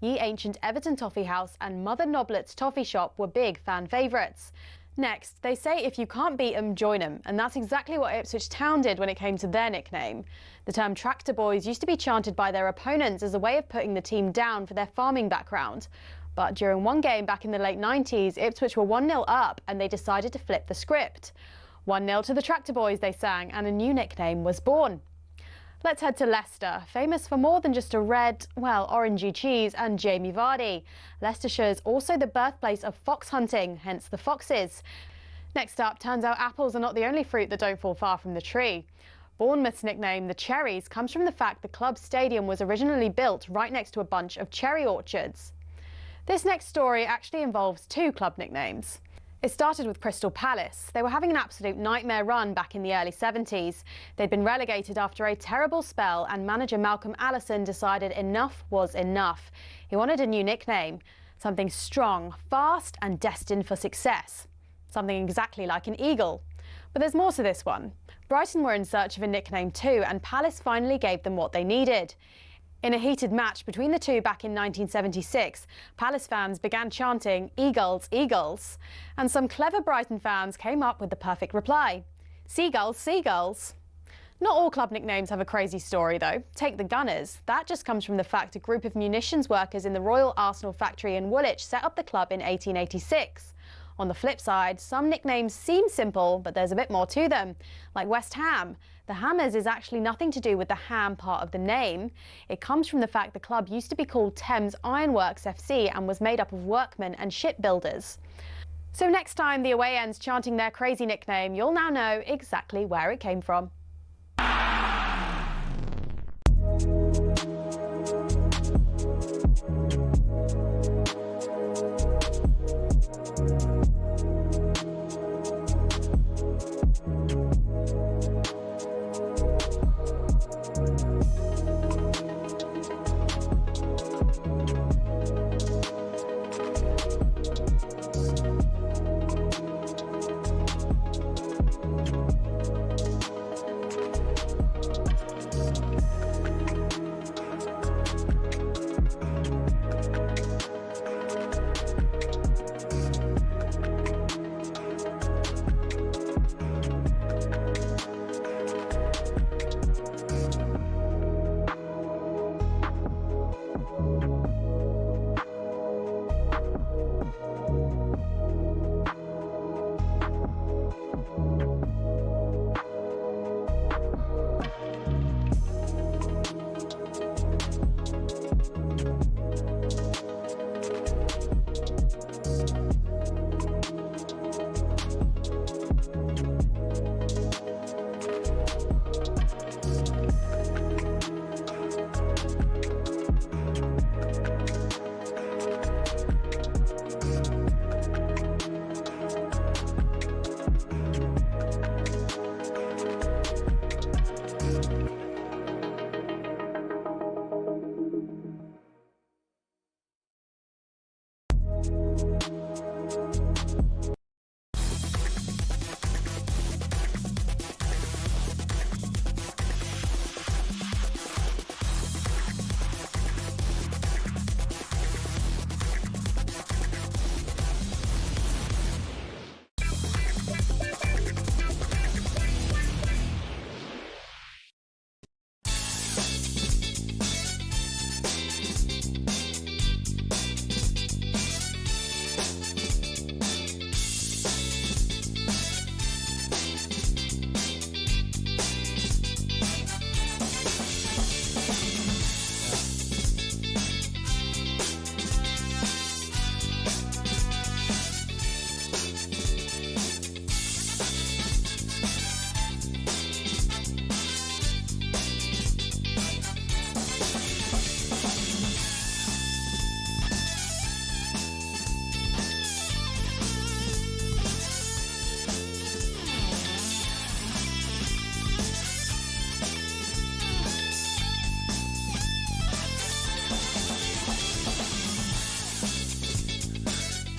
Ye Ancient Everton Toffee House and Mother Noblet's Toffee Shop were big fan favourites. Next, they say if you can't beat 'em, join 'em, and that's exactly what Ipswich Town did when it came to their nickname. The term Tractor Boys used to be chanted by their opponents as a way of putting the team down for their farming background. But during one game back in the late 90s, Ipswich were 1-0 up and they decided to flip the script. 1-0 to the Tractor Boys, they sang, and a new nickname was born. Let's head to Leicester, famous for more than just a red, well, orangey cheese and Jamie Vardy. Leicestershire is also the birthplace of fox hunting, hence the Foxes. Next up, turns out apples are not the only fruit that don't fall far from the tree. Bournemouth's nickname, the Cherries, comes from the fact the club's stadium was originally built right next to a bunch of cherry orchards. This next story actually involves two club nicknames. It started with Crystal Palace. They were having an absolute nightmare run back in the early 70s. They'd been relegated after a terrible spell and manager Malcolm Allison decided enough was enough. He wanted a new nickname, something strong, fast and destined for success. Something exactly like an eagle. But there's more to this one. Brighton were in search of a nickname too, and Palace finally gave them what they needed. In a heated match between the two back in 1976, Palace fans began chanting, "Eagles, Eagles," and some clever Brighton fans came up with the perfect reply, "Seagulls, Seagulls." Not all club nicknames have a crazy story though. Take the Gunners. That just comes from the fact a group of munitions workers in the Royal Arsenal factory in Woolwich set up the club in 1886. On the flip side, some nicknames seem simple, but there's a bit more to them, like West Ham. The Hammers is actually nothing to do with the ham part of the name. It comes from the fact the club used to be called Thames Ironworks FC and was made up of workmen and shipbuilders. So next time the away end's chanting their crazy nickname, you'll now know exactly where it came from.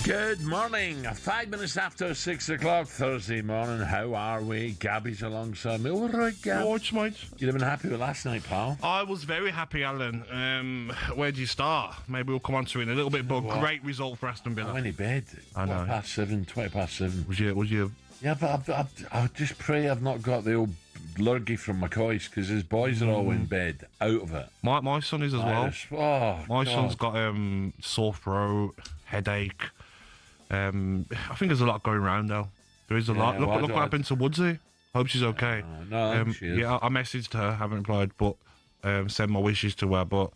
Good morning. 5 minutes after 6 o'clock Thursday morning. How are we? Gabby's alongside me. All right, Gab. All right, mate. You'd have been happy with last night, pal. I was very happy, Alan. Where do you start? Maybe we'll come on to it in a little bit, but great result for Aston Villa. I went to bed. I know. 20 past 7. Was you? Yeah, but I just pray I've not got the old lurgy from McCoy's, because his boys are all in bed, out of it. My son is as well. Oh, My God. son's got sore throat, headache. I think there's a lot going around though. There is a lot. Look what happened to Woodsy. Hope she's okay. No, she is. Yeah, I messaged her, haven't replied, but send my wishes to her. But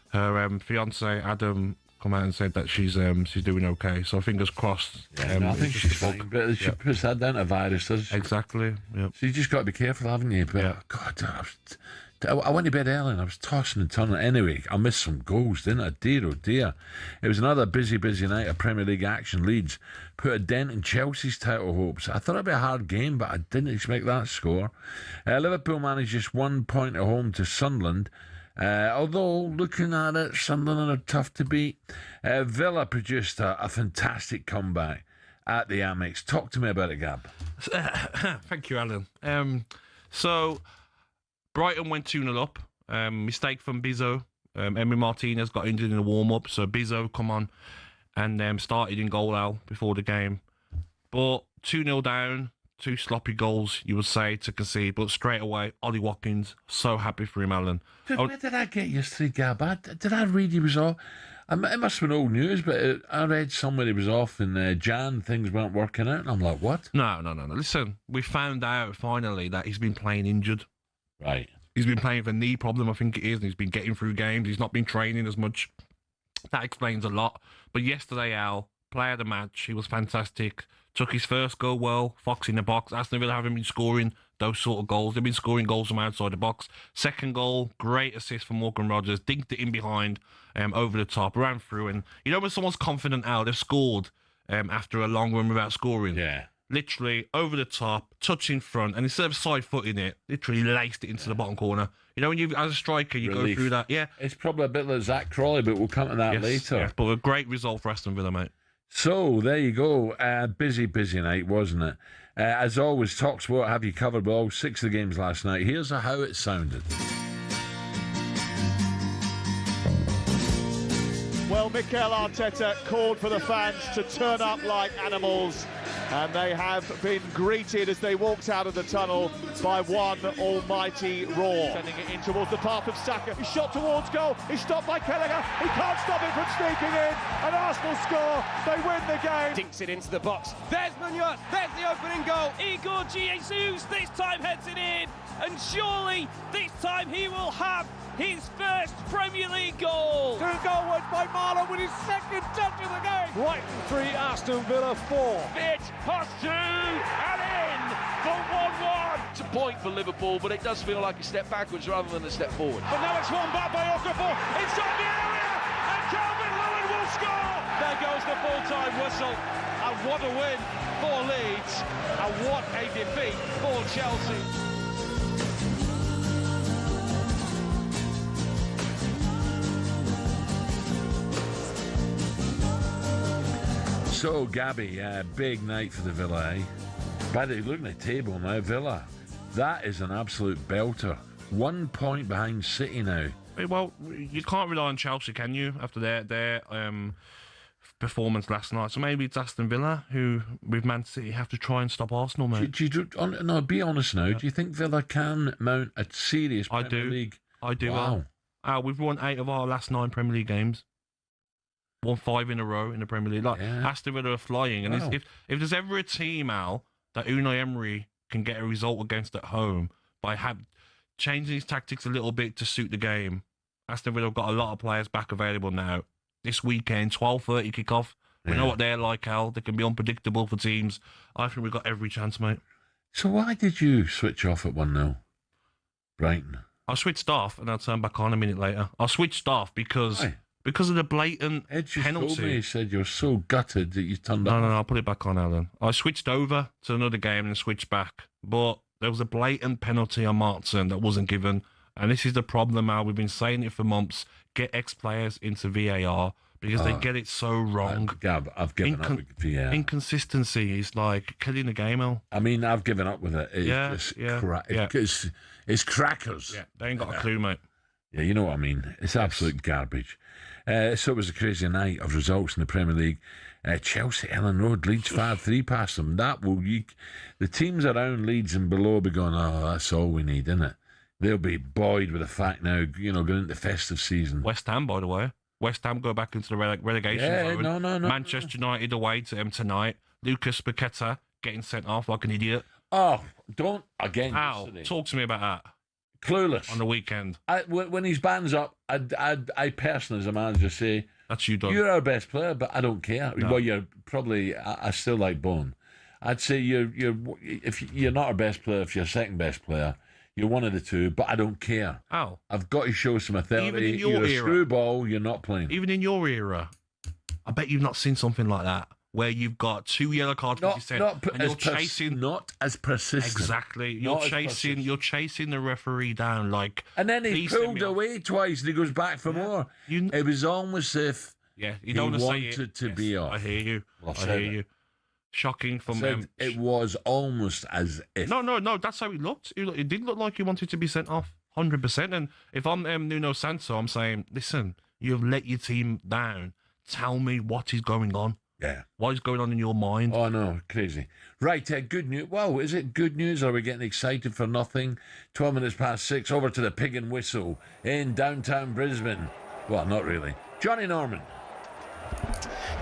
her fiance Adam come out and said that she's doing okay. So fingers crossed. Yeah, I think she's fine. But she puts that down to viruses. Exactly. Yep. So you just got to be careful, haven't you? But God, I went to bed early and I was tossing and turning. Anyway, I missed some goals, didn't I? Dear, oh dear. It was another busy night of Premier League action. Leeds put a dent in Chelsea's title hopes. I thought it'd be a hard game, but I didn't expect that score. Liverpool managed just 1 point at home to Sunderland. Although, looking at it, Sunderland are tough to beat. Villa produced a fantastic comeback at the Amex. Talk to me about it, Gab. Thank you, Alan. So, Brighton went 2-0 up. Mistake from Bizzo. Emery Martinez got injured in the warm-up, so Bizzo come on and started in goal out before the game. But 2-0 down, 2 sloppy goals, you would say, to concede. But straight away, Ollie Watkins, so happy for him, Alan. Where did I get yesterday, Gab? Did I read he was off? It must have been old news, but I read somewhere he was off in Jan, things weren't working out, and I'm like, what? No. Listen, we found out finally that he's been playing injured. Right. He's been playing with a knee problem, I think it is, and he's been getting through games. He's not been training as much. That explains a lot. But yesterday, Al, player of the match, he was fantastic. Took his first goal well, Fox in the box. Aston Villa haven't been scoring those sort of goals. They've been scoring goals from outside the box. Second goal, great assist from Morgan Rogers. Dinked it in behind, over the top, ran through. And you know when someone's confident, Al, they've scored after a long run without scoring? Yeah. Literally over the top, touch in front, and instead of side-footing it, literally laced it into the bottom corner. You know, when you, as a striker, you go through that. Yeah. It's probably a bit like Zach Crawley, but we'll come to that later. Yes, but a great result for Aston Villa, mate. So, there you go. Busy night, wasn't it? As always, talkSPORT have you covered with all 6 of the games last night. Here's how it sounded. Well, Mikel Arteta called for the fans to turn up like animals, and they have been greeted as they walked out of the tunnel by one almighty roar. Sending it in towards the path of Saka. He's shot towards goal. He's stopped by Kelleher. He can't stop it from sneaking in. And Arsenal score. They win the game. Dinks it into the box. There's Munoz. There's the opening goal. Igor Jesus this time heads it in. And surely this time he will have his first Premier League goal. Two goalwards by Marlon with his second touch of the game. Brighton 3, Aston Villa 4. It past 2 and in for 1-1. It's a point for Liverpool, but it does feel like a step backwards rather than a step forward. But now it's won back by Okafor inside the area, and Calvin Lewin will score. There goes the full-time whistle, and what a win for Leeds, and what a defeat for Chelsea. So, Gabby, big night for the Villa, eh? By the way, looking at the table now, Villa, that is an absolute belter. 1 point behind City now. Well, you can't rely on Chelsea, can you, after their performance last night? So maybe it's Aston Villa who, with Man City, have to try and stop Arsenal, mate. No, be honest now. Do you think Villa can mount a serious Premier League? I do. Wow. We've won 8 of our last 9 Premier League games. Won 5 in a row in the Premier League. Aston Villa are flying. And if there's ever a team, Al, that Unai Emery can get a result against at home by changing his tactics a little bit to suit the game, Aston Villa have got a lot of players back available now. This weekend, 12:30 kickoff. We know what they're like, Al. They can be unpredictable for teams. I think we've got every chance, mate. So why did you switch off at 1-0? Brighton. I switched off and I turned back on a minute later. I switched off because... Why? Because of the blatant Ed just penalty. told me, he said you're so gutted that you turned off. No, I'll put it back on, Alan. I switched over to another game and switched back. But there was a blatant penalty on Martin that wasn't given. And this is the problem, Al. We've been saying it for months. Get ex-players into VAR because they get it so wrong. Gab, I've given up. Yeah. Inconsistency is like killing the game, Al. I mean, I've given up with it. It's it's crackers. Yeah, they ain't got a clue, mate. Yeah, you know what I mean. It's absolute garbage. So it was a crazy night of results in the Premier League. Chelsea, Ellen Road, Leeds 5-3 past them. The teams around Leeds and below will be going, oh, that's all we need, isn't it? They'll be buoyed with the fact now, going into the festive season. West Ham, by the way. West Ham go back into the relegation zone. No. Manchester United away to them tonight. Lucas Paqueta getting sent off like an idiot. Oh, don't again. Al, talk to me about that. Clueless on the weekend. When his band's up, I personally, as a manager, say, "That's you, Doug. You're our best player, but I don't care." No. Well, you're probably. I still like Bone. I'd say if you're not our best player, if you're second best player, you're one of the two. But I don't care. Al, I've got to show some authority. Even in your you're a era, screwball. You're not playing. Even in your era, I bet you've not seen something like that. Where you've got 2 yellow cards, and you're chasing, not as persistent. Exactly, you're chasing the referee down like. And then he pulled away twice, and he goes back for more. It was almost as if you don't want to say wanted to be off. I hear you. I hear you. Shocking from them. It was almost as if. No. That's how it looked. It did look like he wanted to be sent off, 100%. And if I'm Nuno Santo, I'm saying, listen, you've let your team down. Tell me what is going on. Yeah. What is going on in your mind? Oh, no, crazy. Right, good news. Wow, is it good news? Are we getting excited for nothing? 12 minutes past 6, over to the Pig and Whistle in downtown Brisbane. Well, not really. Johnny Norman.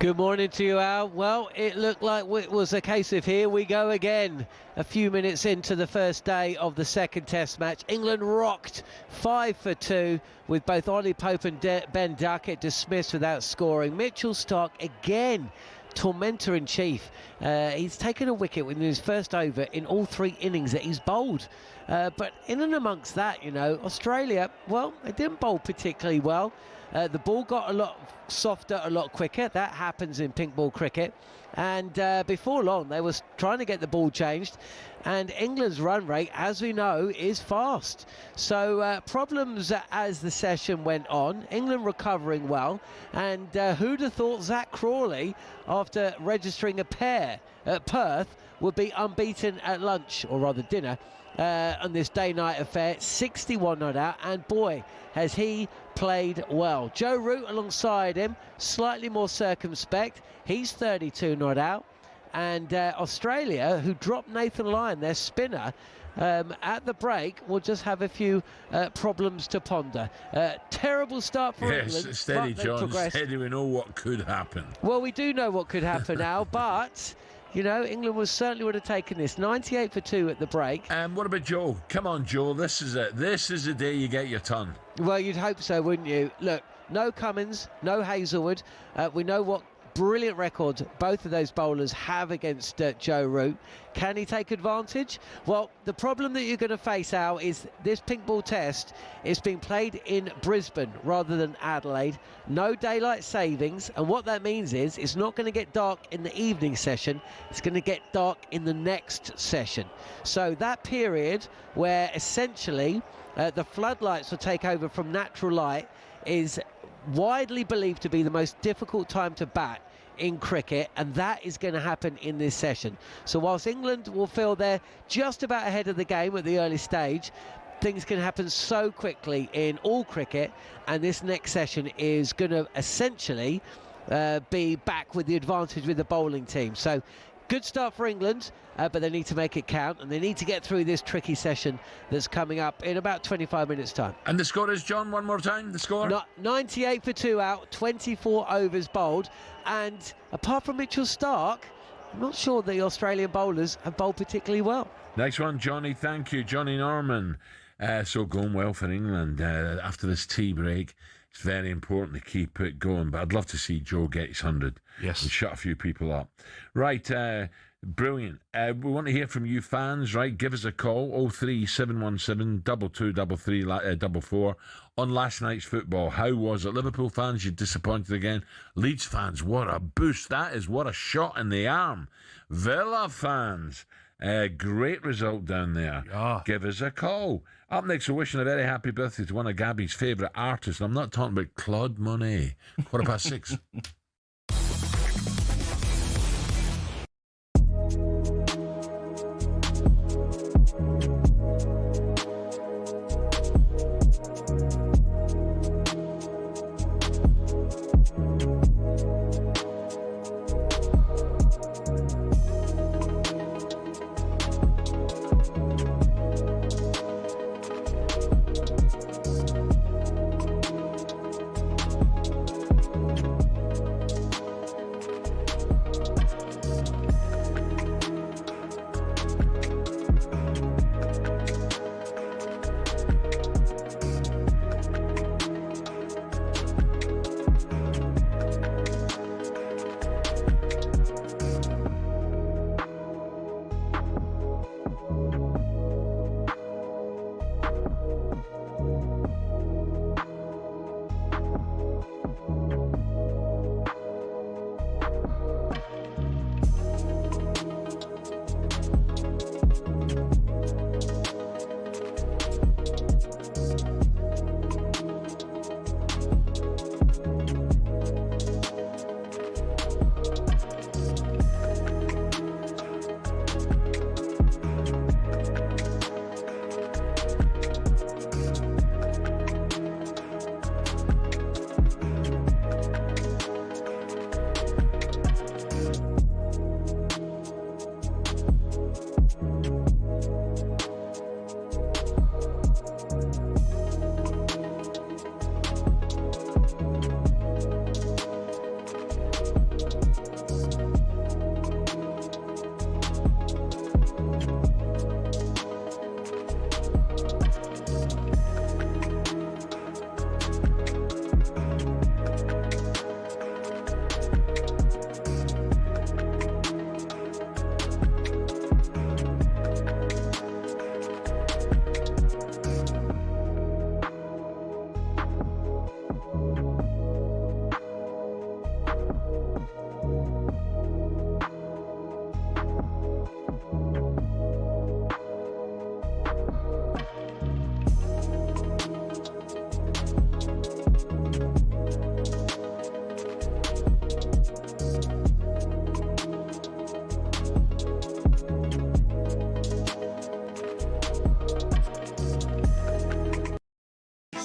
Good morning to you, Al. Well, it looked like it was a case of here we go again. A few minutes into the first day of the second test match, England rocked 5-2 with both Ollie Pope and Ben Duckett dismissed without scoring. Mitchell Starc again, tormentor in chief. He's taken a wicket within his first over in all 3 innings that he's bowled. But in and amongst that, Australia, well, they didn't bowl particularly well. The ball got a lot softer, a lot quicker. That happens in pink ball cricket. And before long, they were trying to get the ball changed. And England's run rate, as we know, is fast. So problems as the session went on. England recovering well. And who'd have thought Zach Crawley, after registering a pair at Perth, would be unbeaten at lunch, or rather dinner, on this day-night affair. 61 not out, and boy, has he played well. Joe Root alongside him, slightly more circumspect. He's 32 not out. And Australia, who dropped Nathan Lyon, their spinner, at the break, will just have a few problems to ponder. Terrible start for England. Yes, steady, John. Steady, we know what could happen. Well, we do know what could happen now, but... England certainly would have taken this. 98 for 2 at the break. And what about Joe? Come on, Joe. This is it. This is the day you get your ton. Well, you'd hope so, wouldn't you? Look, no Cummins, no Hazelwood. We know what brilliant record both of those bowlers have against Joe Root. Can he take advantage? Well, the problem that you're going to face, Al, is this pink ball test is being played in Brisbane rather than Adelaide. No daylight savings, and what that means is it's not going to get dark in the evening session. It's going to get dark in the next session. So that period where essentially the floodlights will take over from natural light is widely believed to be the most difficult time to bat in cricket, and that is going to happen in this session. So whilst England will feel they're just about ahead of the game at the early stage, things can happen so quickly in all cricket, and this next session is going to essentially be back with the advantage with the bowling team. So good start for England, but they need to make it count, and they need to get through this tricky session that's coming up in about 25 minutes' time. And the score is, John, one more time, the score? 98 for 2 out, 24 overs bowled, and apart from Mitchell Starc, I'm not sure the Australian bowlers have bowled particularly well. Next one, Johnny, thank you. Johnny Norman. So going well for England after this tea break. It's very important to keep it going, but I'd love to see Joe get his 100. Yes. And shut a few people up. Right, brilliant. We want to hear from you fans, right? Give us a call, 03717 2233 44 on last night's football. How was it? Liverpool fans, you're disappointed again. Leeds fans, what a boost that is. What a shot in the arm. Villa fans, Great result down there. Yeah. Give us a call. Up next, we're wishing a very happy birthday to one of Gabby's favourite artists. I'm not talking about Claude Monet. 6:15.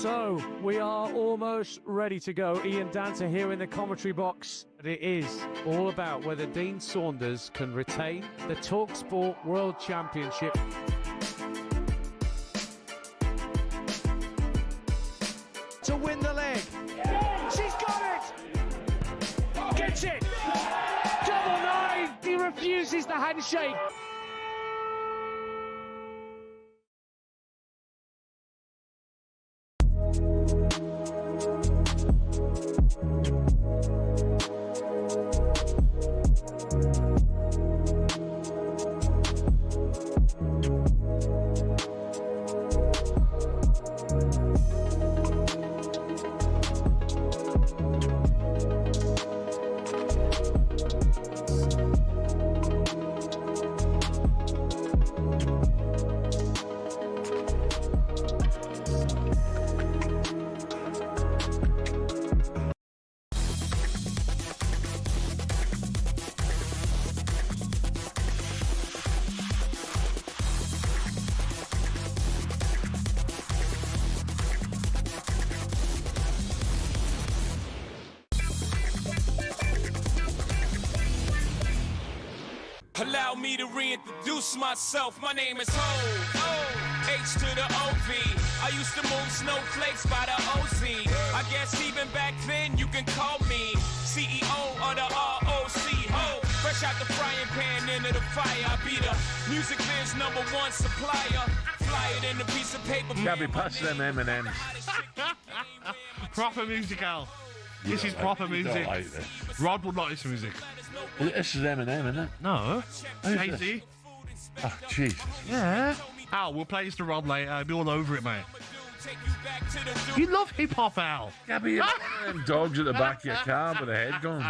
So we are almost ready to go. Ian Danter here in the commentary box. It is all about whether Dean Saunders can retain the talkSPORT World Championship. To win the leg. She's got it! Gets it! Double nine! He refuses the handshake. Allow me to reintroduce myself. My name is Ho, H to the O-V. I used to move snowflakes by the OZ. I guess even back then you can call me CEO of the ROC. Ho, fresh out the frying pan into the fire. I be the music biz #1 supplier. Fly it in a piece of paper. Gabby, pass them M&M's. Proper music, Al. This is proper music. Like this. Rod would like this music. This is M&M, isn't it? No. Who's Jay-Z. Oh, Jesus. Yeah. Al, we'll play this to Rod later. I'll be all over it, mate. Take you back to the You love hip hop, Al. Gabby, you're one of them dogs at the back of your car with a head going.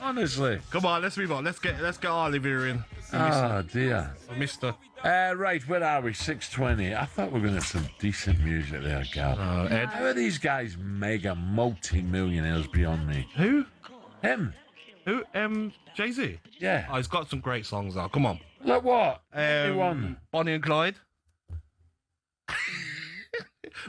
Honestly. Come on, let's move on. Let's get Oliver in. Oh, dear. Mister. Right, where are we? 6:20. I thought we were going to have some decent music there, Gab. Ed. How are these guys mega multi-millionaires beyond me? Who? Him. Who? Jay-Z? Yeah. Oh, he's got some great songs out. Come on. Like what? Anyone? Bonnie and Clyde.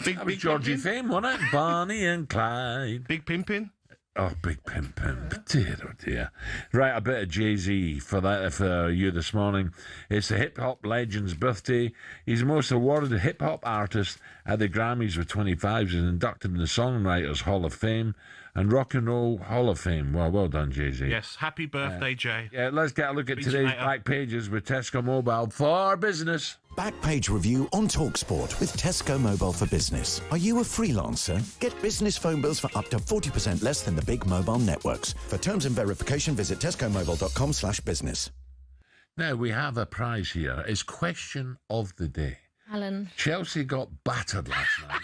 That was Georgie Fame, wasn't it? Bonnie and Clyde. Big Pimpin'. Oh, Big Pimpin'. Dear, oh dear. Right, a bit of Jay-Z for you this morning. It's the hip-hop legend's birthday. He's the most awarded hip-hop artist at the Grammys with 25. He's inducted in the Songwriters Hall of Fame and Rock and Roll Hall of Fame. Well done, Jay-Z. Yes, happy birthday, Jay. Yeah, let's get a look at today's back pages with Tesco Mobile for business. Backpage review on talkSPORT with Tesco Mobile for Business. Are you a freelancer? Get business phone bills for up to 40% less than the big mobile networks. For terms and verification, visit tescomobile.com/business. Now, we have a prize here. It's question of the day. Alan. Chelsea got battered last night,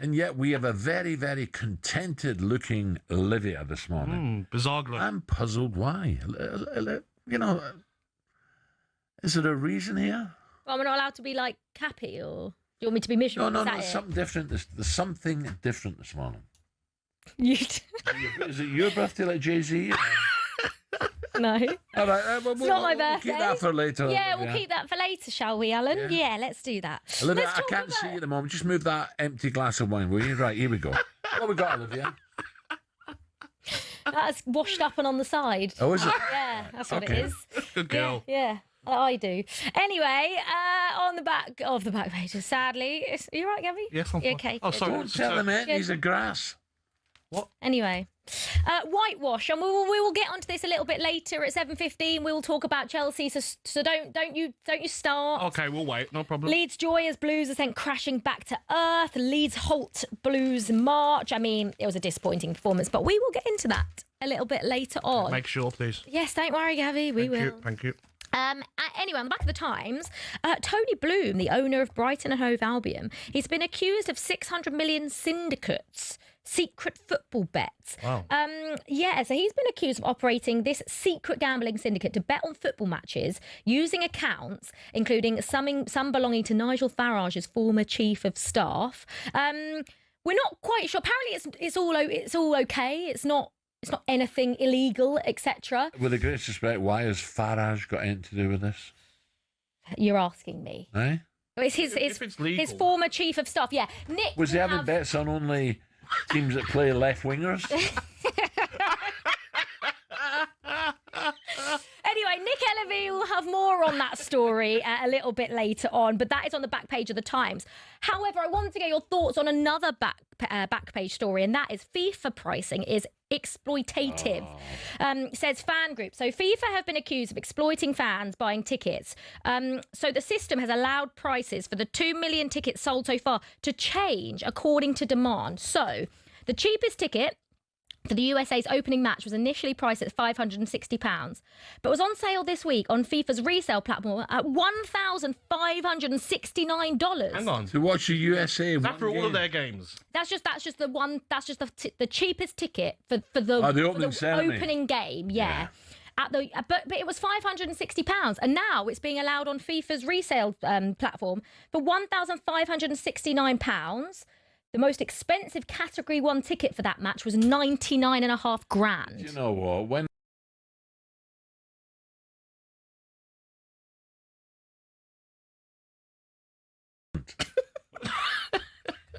and yet we have a very, very contented-looking Olivia this morning. Bizarre. I'm puzzled why. You know, is there a reason here? Well, am I not allowed to be, like, happy, or do you want me to be miserable? No, it's something different. There's something different this morning. Is it your birthday like Jay-Z? No. All right, It's not my birthday. We'll keep that for later. Yeah, we'll keep that for later, shall we, Alan? Yeah, let's do that. Olivia, I can't see you at the moment. Just move that empty glass of wine, will you? Right, here we go. What we got, Olivia? That's washed up and on the side. Oh, is it? Yeah, that's what it is. Good girl. Yeah. I do. Anyway, on the back of the back pages, sadly. Are you right, Gabby? Yes, I'm fine. Okay. Oh, sorry. Don't tell him it. He's a grass. What? Anyway, whitewash, and we will get onto this a little bit later at 7:15. We will talk about Chelsea, so don't you start. Okay, we'll wait. No problem. Leeds joy as Blues are sent crashing back to earth. Leeds halt Blues march. I mean, it was a disappointing performance, but we will get into that a little bit later on. Make sure, please. Yes, don't worry, Gabby. We will. Thank you. Anyway, on the back of the Times, Tony Bloom, the owner of Brighton and Hove Albion, he's been accused of 600 million syndicates, secret football bets. Wow. So he's been accused of operating this secret gambling syndicate to bet on football matches using accounts, including some belonging to Nigel Farage's former chief of staff. We're not quite sure. Apparently, it's all okay. It's not anything illegal, etc. With the greatest respect, why has Farage got anything to do with this? You're asking me. Eh? It's his former chief of staff. Yeah, Nick. Was he having bets on only teams that play left wingers? Anyway, Nick Ellerby will have more on that story a little bit later on, but that is on the back page of the Times. However, I wanted to get your thoughts on another back page story, and that is FIFA pricing is exploitative, says fan group. So FIFA have been accused of exploiting fans buying tickets. So the system has allowed prices for the 2 million tickets sold so far to change according to demand. So the cheapest ticket for the USA's opening match was initially priced at £560, but was on sale this week on FIFA's resale platform at $1,569. Hang on. To watch the USA. Is that for all of their games? That's just the cheapest ticket for the opening game. Yeah. But it was £560, and now it's being allowed on FIFA's resale platform for £1,569. The most expensive Category 1 ticket for that match was $99,500. You know what? When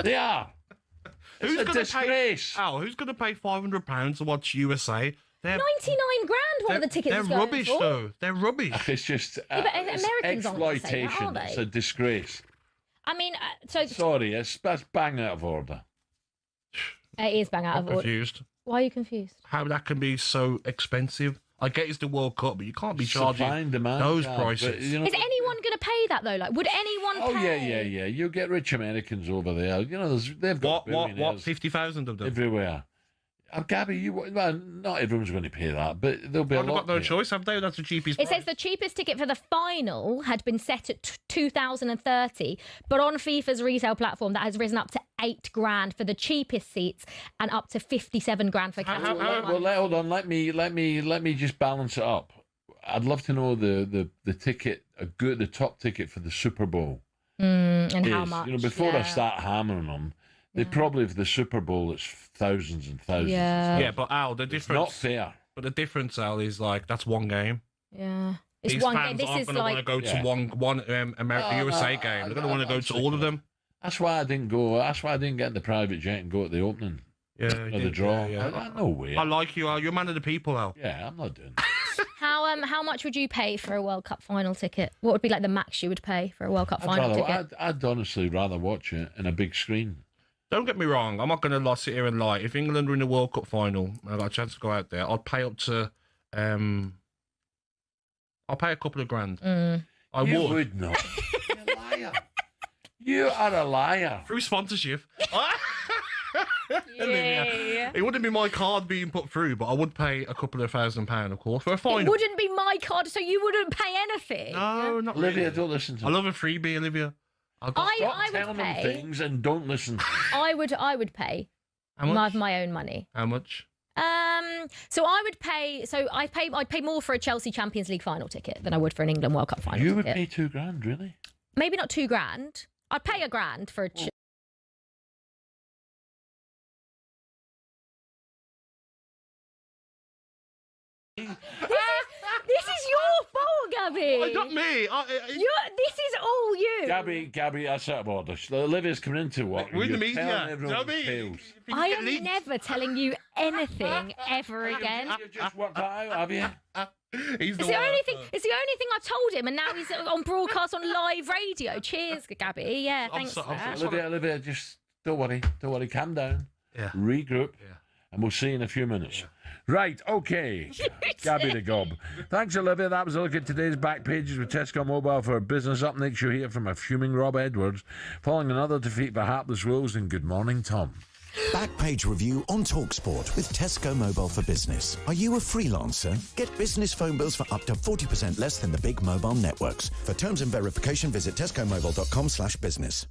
they are. It's a disgrace. Who's going to pay £500 to watch USA? They're $99,000. One of the tickets. They're rubbish, though. They're rubbish. It's just Americans exploitation. Aren't they? It's a disgrace. I mean, sorry, that's bang out of order. It is bang out of order. Confused. Why are you confused? How that can be so expensive? I get it's the World Cup, but you can't be charging those prices. But, is anyone going to pay that though? Like, would anyone pay? Yeah. You get rich Americans over there. You know, they've got what? 50,000 of them everywhere. Gabby, well, not everyone's going to pay that, but there'll be a lot. They've got no pay. choice, have they? That's the cheapest. It says the cheapest ticket for the final had been set at 2,030, but on FIFA's retail platform that has risen up to $8,000 for the cheapest seats and up to $57,000 for category one. Well, hold on. Let me just balance it up. I'd love to know the ticket, the top ticket for the Super Bowl. And how much? Before I start hammering them, they probably have the Super Bowl. It's thousands and thousands. Yeah, but Al, the difference. Not fair. But the difference, Al, is like that's one game. Yeah. It's These one fans game. This aren't is going to want to go to one America USA game. They're going to want to go to all of them. That's why I didn't go. That's why I didn't get in the private jet and go at the opening. Yeah, or the draw. No way. I like you, Al. You're a man of the people, Al. Yeah, I'm not doing that. How much would you pay for a World Cup final ticket? What would be like the max you would pay for a World Cup final ticket? I'd honestly rather watch it in a big screen. Don't get me wrong. I'm not going to sit here and lie. If England were in the World Cup final and I got a chance to go out there, I'd pay up to. I'll pay a couple of grand. I You would. would not. You're a liar. You are a liar. Through sponsorship. Yeah. It wouldn't be my card being put through, but I would pay a couple of £1,000, of course, for a final. It wouldn't be my card, so you wouldn't pay anything. No, not Olivia, really. don't listen to I me. love a freebie, Olivia. Stop I would telling them pay. things and don't listen. I would pay. How much? My own money. How much? So I would pay. So I'd pay more for a Chelsea Champions League final ticket than I would for an England World Cup final. You would ticket. pay £2,000, really? Maybe not £2,000. I'd pay £1,000 for a. This is your fault, Gabby. Not me. This is all you. Gabby, that's out of order. Olivia's coming into work. We're in the You're media. telling everyone Gabby. tales. I am never telling you anything ever again. You've just worked that out, have you? He's It's the only thing. It's the only thing I've told him, and now he's on broadcast on live radio. Cheers, Gabby. Yeah, thanks for that. Olivia, just don't worry. Calm down. Yeah. Regroup. Yeah. And we'll see you in a few minutes. Yeah. Right, okay. Gabby the Gob. Thanks, Olivia. That was a look at today's back pages with Tesco Mobile for Business. Up next, you'll hear from a fuming Rob Edwards following another defeat for Hapless Wolves. And good morning, Tom. Backpage review on talkSPORT with Tesco Mobile for Business. Are you a freelancer? Get business phone bills for up to 40% less than the big mobile networks. For terms and verification, visit tescomobile.com/business.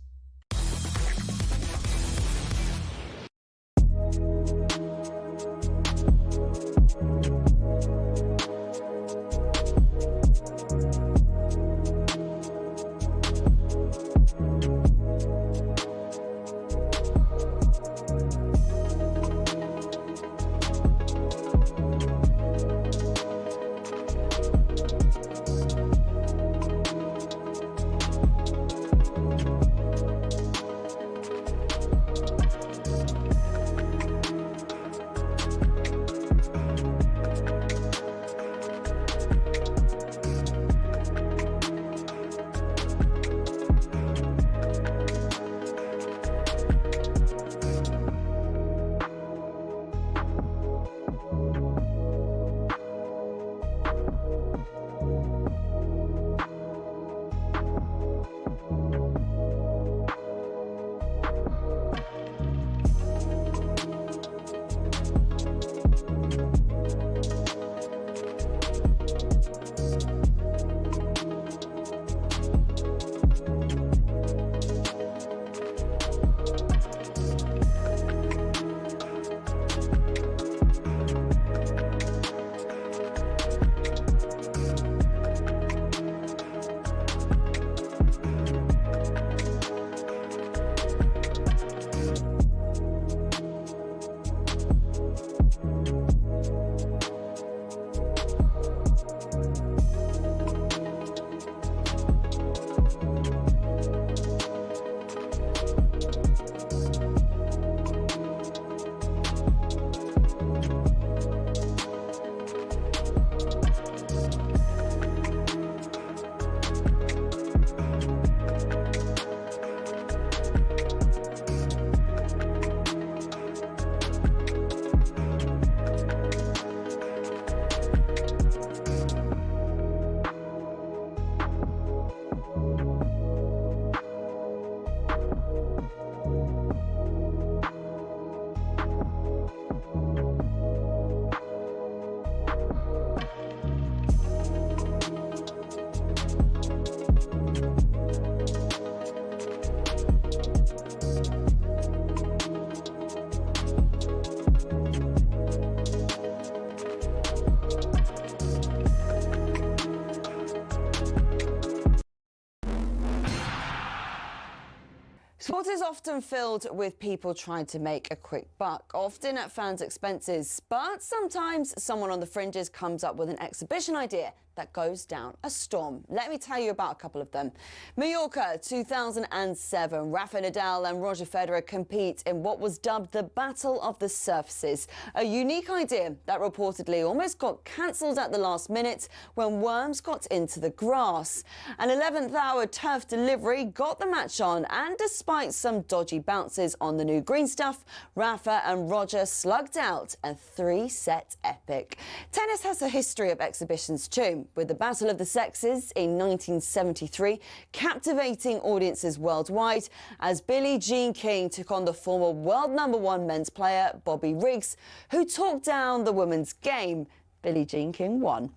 is often filled with people trying to make a quick buck, often at fans' expenses. But sometimes someone on the fringes comes up with an exhibition idea that goes down a storm. Let me tell you about a couple of them. Mallorca 2007. Rafa Nadal and Roger Federer compete in what was dubbed the Battle of the Surfaces, a unique idea that reportedly almost got cancelled at the last minute when worms got into the grass. An 11th hour turf delivery got the match on, and despite some dodgy bounces on the new green stuff, Rafa and Roger slugged out a 3-set epic. Tennis has a history of exhibitions too, with the Battle of the Sexes in 1973 captivating audiences worldwide as Billie Jean King took on the former world #1 men's player Bobby Riggs, who talked down the women's game. Billie Jean King won.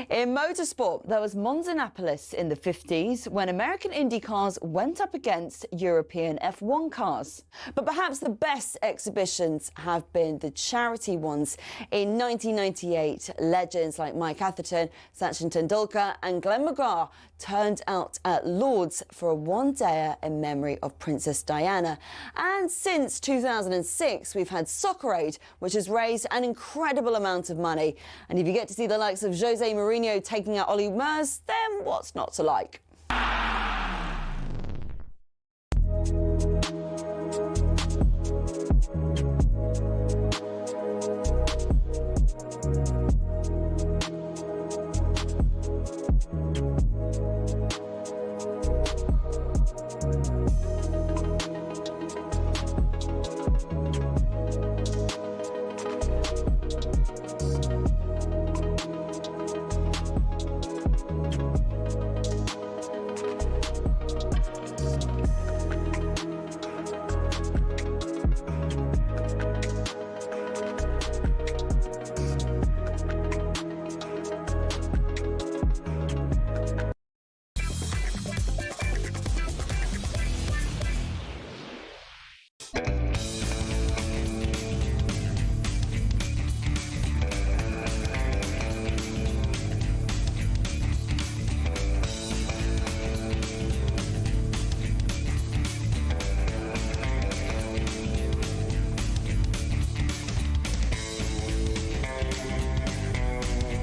In motorsport, there was Monzanapolis in the 50s when American Indy cars went up against European F1 cars. But perhaps the best exhibitions have been the charity ones. In 1998, legends like Mike Atherton, Sachin Tendulkar and Glenn McGrath turned out at Lord's for a one-dayer in memory of Princess Diana. And since 2006, we've had Soccer Aid, which has raised an incredible amount of money. And if you get to see the likes of Jose Mourinho taking out Ollie Mers, then what's not to like?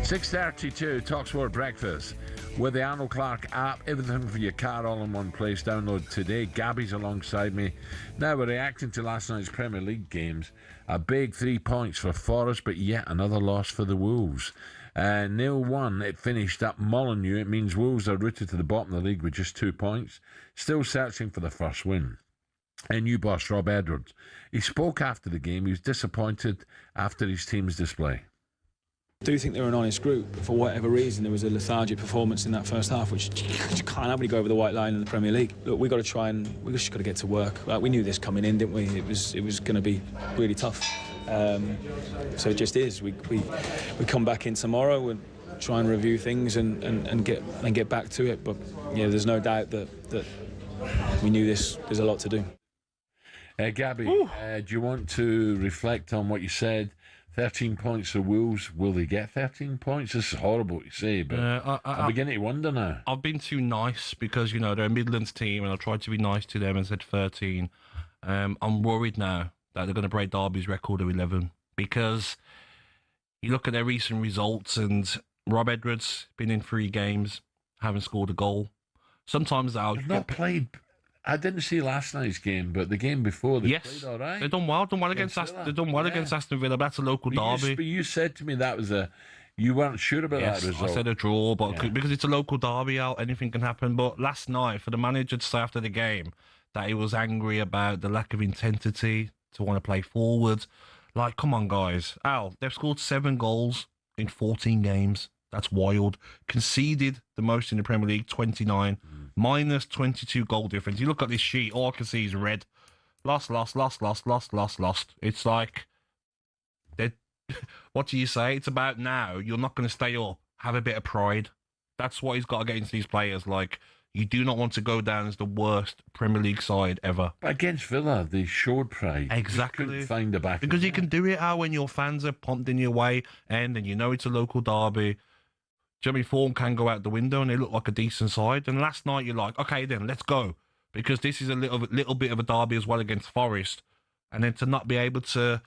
6:32 talkSPORT Breakfast with the Arnold Clark app. Everything for your car all in one place. Download today. Gabby's alongside me. Now we're reacting to last night's Premier League games. A big 3 points for Forest, but yet another loss for the Wolves. 0-1 it finished up Molineux. It means Wolves are rooted to the bottom of the league with just 2 points. Still searching for the first win. And new boss Rob Edwards, he spoke after the game. He was disappointed after his team's display. I do think they're an honest group. For whatever reason, there was a lethargic performance in that first half, which you can't have when you go over the white line in the Premier League. Look, we just got to get to work. We knew this coming in, didn't we? It was going to be really tough. So it just is. We come back in tomorrow and try and review things and get back to it. But yeah, there's no doubt that we knew this. There's a lot to do. Gabby, do you want to reflect on what you said? 13 points for Wolves. Will they get 13 points? This is horrible to say, but I'm beginning to wonder now. I've been too nice because, you know, they're a Midlands team and I tried to be nice to them and said 13. I'm worried now that they're going to break Derby's record of 11 because you look at their recent results and Rob Edwards been in 3 games, haven't scored a goal. Sometimes they've not played. I didn't see last night's game, but the game before they played all right. They've done well. Against Aston Villa. That's a local derby. But you said to me that was you weren't sure about that result. I said a draw, but because it's a local derby, anything can happen. But last night, for the manager to say after the game that he was angry about the lack of intensity to want to play forward, like, come on, guys. Al, they've scored 7 goals in 14 games. That's wild. Conceded the most in the Premier League, 29. Minus 22 goal difference. You look at this sheet, all I can see is red. Lost. It's like, what do you say? It's about now. You're not going to stay up. Have a bit of pride. That's what he's got against these players. Like, you do not want to go down as the worst Premier League side ever. But against Villa, they showed pride. Exactly. Couldn't find the back. Because you can do it when your fans are pumped in your way and you know it's a local derby. Jimmy Form can go out the window and they look like a decent side. And last night you're like, okay, then let's go. because this is a little bit of a derby as well against Forest, and then to not be able to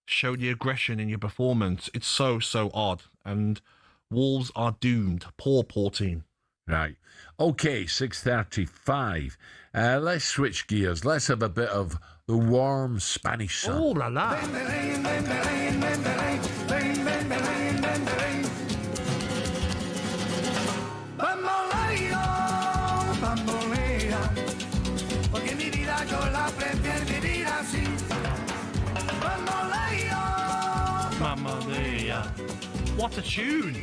show the aggression in your performance, it's so odd. And Wolves are doomed. Poor team. Right. Okay, 6:35. Let's switch gears. Let's have a bit of the warm Spanish sun. Oh la la. Mamma mia. What a tune.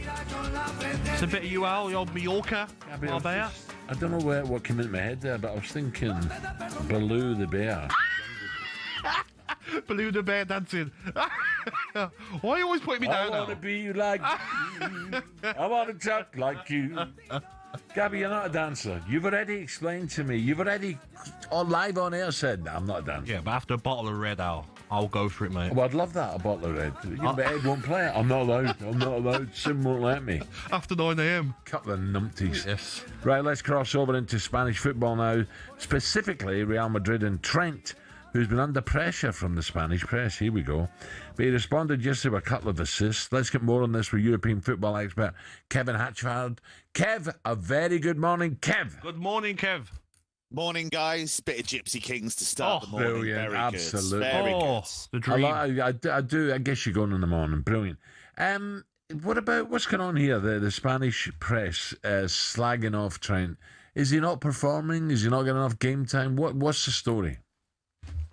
It's a bit of you, Al, the old Mallorca, Marbella. I don't know what came into my head there, but I was thinking Baloo the bear. Baloo the bear dancing. Why are you always putting me down? I want to be like you. I want to talk like you. Gabby, you're not a dancer. You've already explained to me. You've already, live on air, said I'm not a dancer. Yeah, but after a bottle of red, I'll go for it, mate. Well, I'd love that, a bottle of red. But Ed won't play it. I'm not allowed. Sim won't let me. After 9 a.m. Couple of numpties. Yes. Right, let's cross over into Spanish football now. Specifically, Real Madrid and Trent, who's been under pressure from the Spanish press. Here we go. But he responded just to a couple of assists. Let's get more on this with European football expert Kevin Hatchford. Kev, a very good morning, Kev. Good morning, Kev. Morning, guys. Bit of Gypsy Kings to start the morning. Brilliant, Very absolutely. Good. Very good. The dream. I do. I guess you're going in the morning. Brilliant. What's going on here? The Spanish press slagging off Trent. Is he not performing? Is he not getting enough game time? What's the story?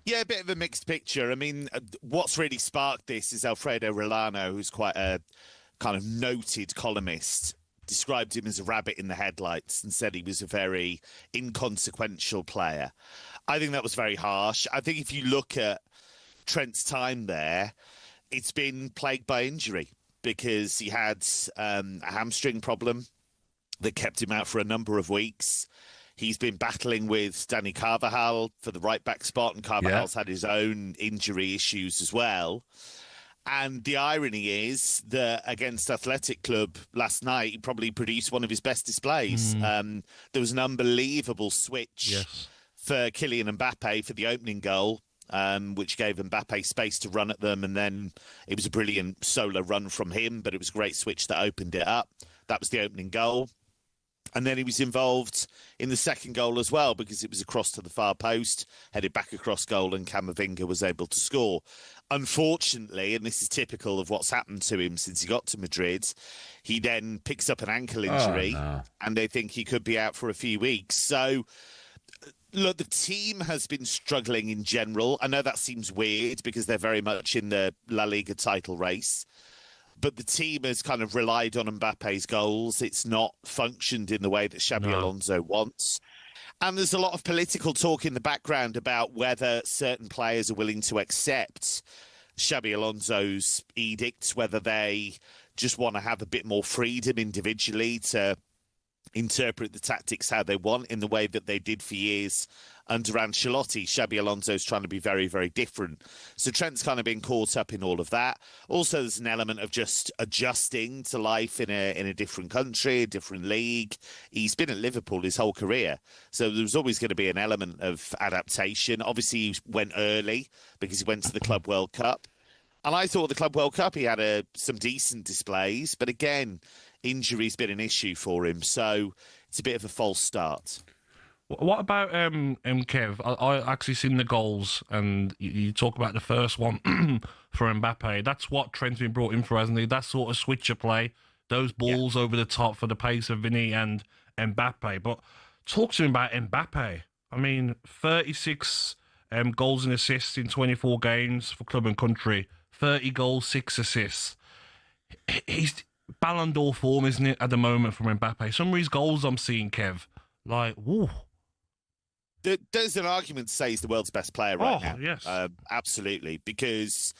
Yeah, a bit of a mixed picture. I mean, what's really sparked this is Alfredo Rolano, who's quite a kind of noted columnist, described him as a rabbit in the headlights and said he was a very inconsequential player. I think that was very harsh. I think if you look at Trent's time there, it's been plagued by injury because he had a hamstring problem that kept him out for a number of weeks. He's been battling with Danny Carvajal for the right-back spot, and Carvajal's had his own injury issues as well. And the irony is that against Athletic Club last night, he probably produced one of his best displays. There was an unbelievable switch for Kylian Mbappe for the opening goal, which gave Mbappe space to run at them. And then it was a brilliant solo run from him, but it was a great switch that opened it up. That was the opening goal. And then he was involved in the second goal as well because it was across to the far post, headed back across goal, and Camavinga was able to score. Unfortunately, and this is typical of what's happened to him since he got to Madrid, he then picks up an ankle injury and they think he could be out for a few weeks. So, look, the team has been struggling in general. I know that seems weird because they're very much in the La Liga title race. But the team has kind of relied on Mbappe's goals. It's not functioned in the way that Xabi Alonso wants. And there's a lot of political talk in the background about whether certain players are willing to accept Xabi Alonso's edicts, whether they just want to have a bit more freedom individually to interpret the tactics how they want in the way that they did for years under Ancelotti. Xabi Alonso's trying to be very, very different. So Trent's kind of been caught up in all of that. Also, there's an element of just adjusting to life in a different country, a different league. He's been at Liverpool his whole career. So there's always going to be an element of adaptation. Obviously, he went early because he went to the Club World Cup. And I thought the Club World Cup, he had some decent displays. But again, injury's been an issue for him. So it's a bit of a false start. What about Kev? I actually seen the goals, and you talk about the first one for Mbappe. That's what Trent's been brought in for, hasn't he? That sort of switcher play, those balls over the top for the pace of Vinny and Mbappe. But talk to me about Mbappe. I mean, 36 goals and assists in 24 games for club and country. 30 goals, 6 assists. He's Ballon d'Or form, isn't it, at the moment from Mbappe? Some of his goals I'm seeing, Kev, like, whoa. There's an argument to say he's the world's best player right now. Yes. Absolutely, because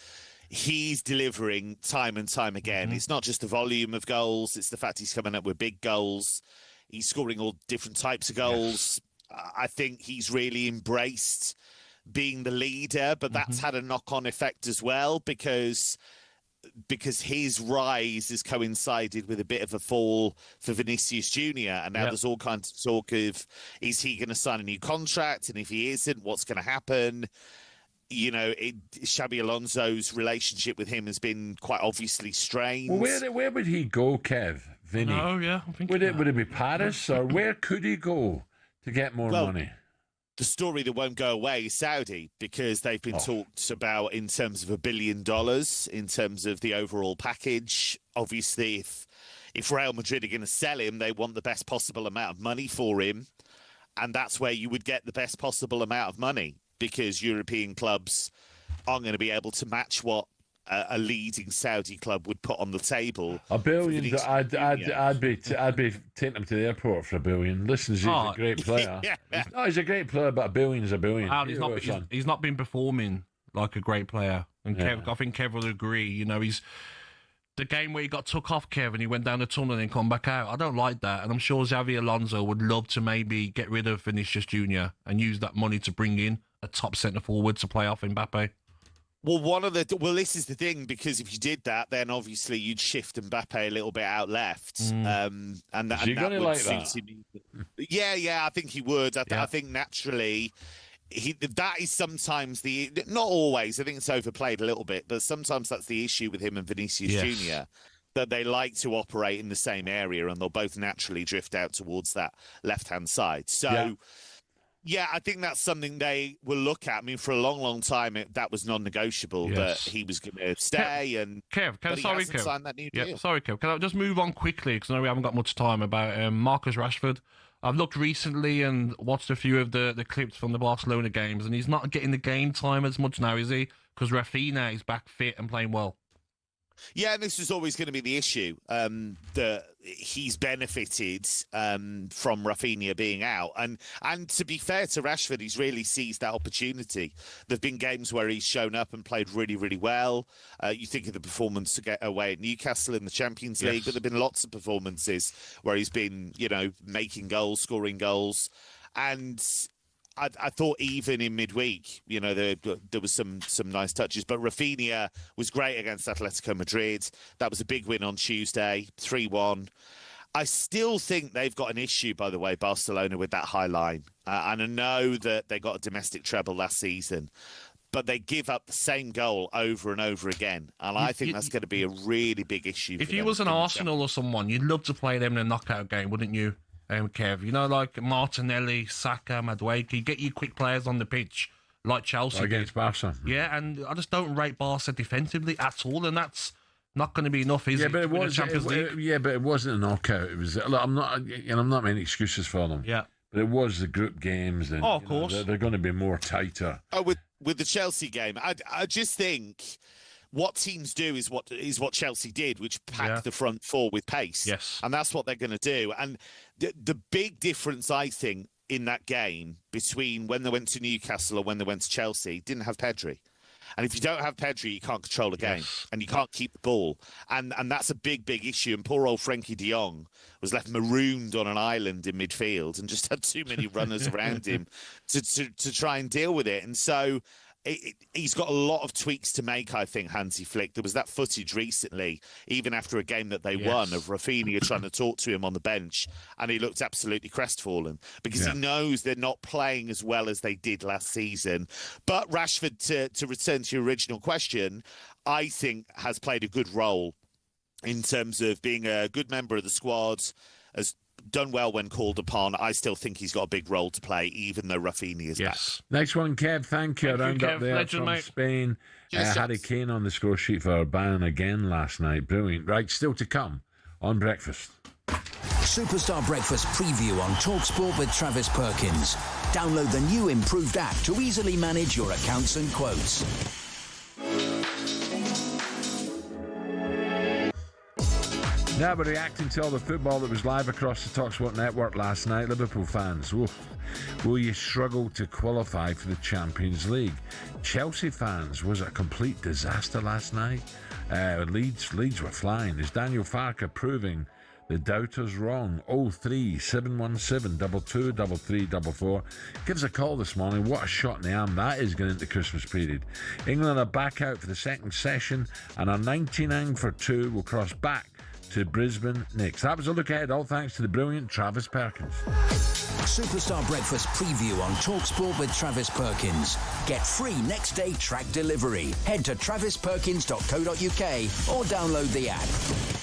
he's delivering time and time again. It's not just the volume of goals, it's the fact he's coming up with big goals. He's scoring all different types of goals. I think he's really embraced being the leader, but that's had a knock-on effect as well, because because his rise has coincided with a bit of a fall for Vinicius Jr. And now there's all kinds of talk of, is he going to sign a new contract? And if he isn't, what's going to happen? You know, Xabi Alonso's relationship with him has been quite obviously strained. Well, where would he go, Kev? Vinny? Oh, yeah. I think would it be Paris, or where could he go to get more money? The story that won't go away is Saudi, because they've been talked about in terms of $1 billion in terms of the overall package. Obviously, if Real Madrid are going to sell him, they want the best possible amount of money for him. And that's where you would get the best possible amount of money, because European clubs aren't going to be able to match what a leading Saudi club would put on the table. $1 billion. I'd be taking him to the airport for $1 billion. Listen, he's a great player. He's a great player, but $1 billion is $1 billion. Al, he's not been performing like a great player, and Kev, I think Kev will agree. You know, he's the game where he got took off, Kev, and he went down the tunnel and come back out. I don't like that, and I'm sure Xabi Alonso would love to maybe get rid of Vinicius Jr. and use that money to bring in a top centre forward to play off Mbappe. Well, this is the thing, because if you did that, then obviously you'd shift Mbappe a little bit out left, and that would like suit him. Yeah, I think he would. I think naturally, that is sometimes not always. I think it's overplayed a little bit, but sometimes that's the issue with him and Vinicius Jr. That they like to operate in the same area, and they'll both naturally drift out towards that left-hand side. So. Yeah, I think that's something they will look at. I mean, for a long, long time, that was non-negotiable that he was going to stay. Kev, Kev. Signed that new deal. Sorry, Kev. Can I just move on quickly, because I know we haven't got much time, about Marcus Rashford. I've looked recently and watched a few of the clips from the Barcelona games, and he's not getting the game time as much now, is he? Because Rafinha is back fit and playing well. Yeah, and this was always going to be the issue, that he's benefited from Rafinha being out. And to be fair to Rashford, he's really seized that opportunity. There have been games where he's shown up and played really, really well. You think of the performance to get away at Newcastle in the Champions League, but there have been lots of performances where he's been, making goals, scoring goals. And I thought even in midweek, there was some nice touches. But Rafinha was great against Atletico Madrid. That was a big win on Tuesday, 3-1. I still think they've got an issue, by the way, Barcelona, with that high line. And I know that they got a domestic treble last season, but they give up the same goal over and over again. And I think that's going to be a really big issue. If you was an Arsenal or someone, you'd love to play them in a knockout game, wouldn't you? Kev, like Martinelli, Saka, Madueke, get you quick players on the pitch like Chelsea against Barca. Yeah, and I just don't rate Barca defensively at all, and that's not going to be enough, is it? But it was Champions League. but it wasn't a knockout. It was. Look, I'm not making excuses for them. Yeah, but it was the group games, and of course they're going to be more tighter. Oh, with the Chelsea game, I just think what teams do is what Chelsea did, which packed the front four with pace. Yes. And that's what they're going to do. And the big difference, I think, in that game between when they went to Newcastle or when they went to Chelsea, didn't have Pedri. And if you don't have Pedri, you can't control a game and you can't keep the ball. And that's a big, big issue. And poor old Frankie de Jong was left marooned on an island in midfield and just had too many runners around him to try and deal with it. And so he's got a lot of tweaks to make, I think, Hansi Flick. There was that footage recently, even after a game that they won, of Rafinha trying to talk to him on the bench, and he looked absolutely crestfallen because he knows they're not playing as well as they did last season. But Rashford, to return to your original question, I think has played a good role in terms of being a good member of the squad, has done well when called upon. I still think he's got a big role to play, even though Rafinha is back. Next one, Kev. Thank you. Round up there Legend, from mate. Spain. Harry Kane on the score sheet for Bayern again last night. Brilliant. Right, still to come on Breakfast. Superstar Breakfast preview on talkSPORT with Travis Perkins. Download the new improved app to easily manage your accounts and quotes. Now we're reacting to all the football that was live across the talkSPORT network last night. Liverpool fans, will you struggle to qualify for the Champions League? Chelsea fans, was it a complete disaster last night? Leeds were flying. Is Daniel Farke proving the doubters wrong. 03717 223344. Give us a call this morning. What a shot in the arm that is going into Christmas period. England are back out for the second session and are 99 for 2 will cross back to Brisbane next. That was a look ahead, all thanks to the brilliant Travis Perkins. Superstar Breakfast preview on talkSPORT with Travis Perkins. Get free next day track delivery. Head to travisperkins.co.uk or download the app.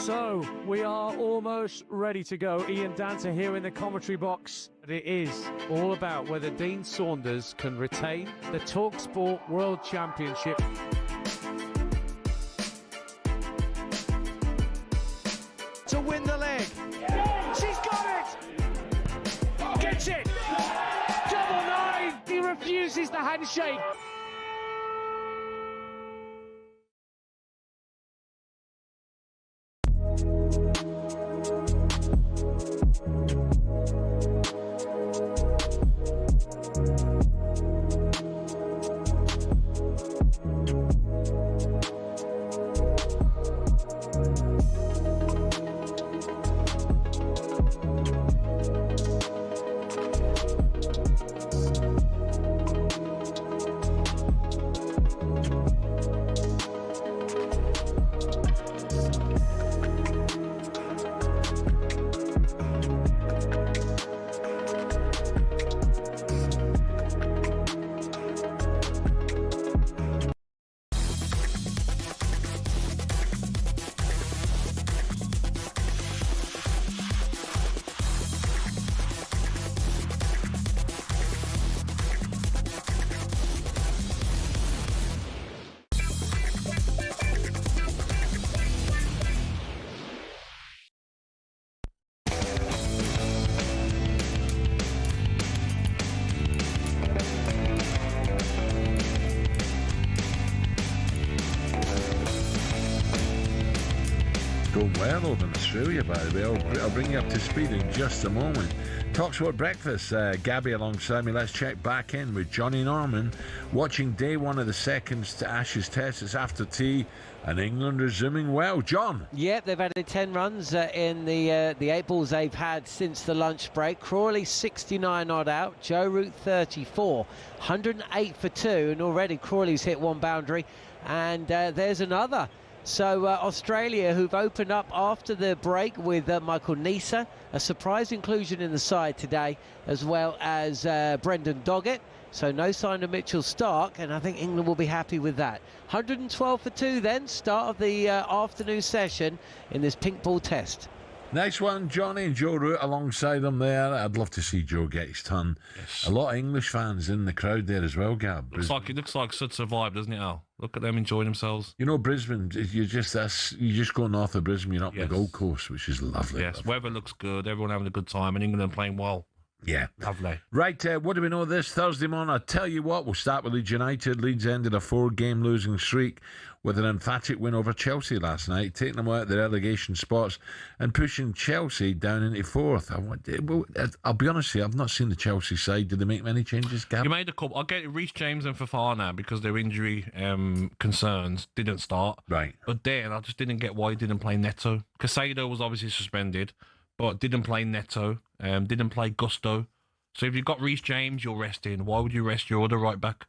So, we are almost ready to go. Ian Danter here in the commentary box. It is all about whether Dean Saunders can retain the talkSPORT World Championship. To win the leg. She's got it! Gets it! Double nine! He refuses the handshake. going well over in Australia, by the way. I'll bring you up to speed in just a moment. talkSPORT Breakfast, Gabby alongside me. Let's check back in with Johnny Norman, watching day one of the second Ashes Test. It's after tea, and England resuming well. John? Yep, they've added 10 runs in the 8 balls they've had since the lunch break. Crawley 69 odd out, Joe Root 34, 108 for 2, and already Crawley's hit one boundary, and there's another. So Australia, who've opened up after the break with Michael Neser, a surprise inclusion in the side today, as well as Brendan Doggett. So no sign of Mitchell Starc, and I think England will be happy with that. 112 for 2 then, start of the afternoon session in this pink ball test. Nice one, Johnny, and Joe Root alongside him there. I'd love to see Joe get his turn. Yes. A lot of English fans in the crowd there as well, Gab. It looks like such a vibe, doesn't it, Al? Look at them enjoying themselves. You know, Brisbane, you just go north of Brisbane, you're up the Gold Coast, which is lovely. Yes, weather looks good, everyone having a good time, and England playing well. Yeah. Lovely. Right, what do we know this Thursday morning? I'll tell you what, we'll start with Leeds United. Leeds ended a 4-game losing streak with an emphatic win over Chelsea last night, taking them out of the relegation spots and pushing Chelsea down into 4th. I'll be honest with you, I've not seen the Chelsea side. Did they make many changes, Gab? You made a couple. I'll get Reece James and Fofana because their injury concerns didn't start. Right. But then I just didn't get why he didn't play Neto. Casado was obviously suspended, but didn't play Neto, didn't play Gusto. So if you've got Reece James, you're resting. Why would you rest your other right back?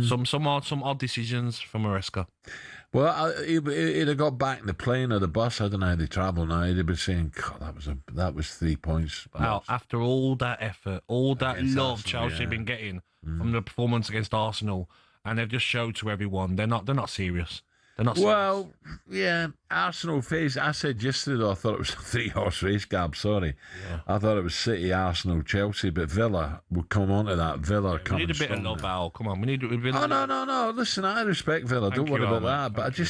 Some odd decisions from Maresca. Well, he'd have got back in the plane or the bus. I don't know how they travel now. He'd be saying, God, that was 3 points. Well, after all that effort, all that love Arsenal, Chelsea have been getting from the performance against Arsenal, and they've just showed to everyone they're not serious. They're not serious. Well, yeah, Arsenal face. I said yesterday, though, I thought it was a 3-horse race, Gab. Sorry. Yeah. I thought it was City, Arsenal, Chelsea, but Villa will come on to that. Villa coming. We need a bit of love, Al. Come on, we need. No. Listen, I respect Villa. Don't worry about that. But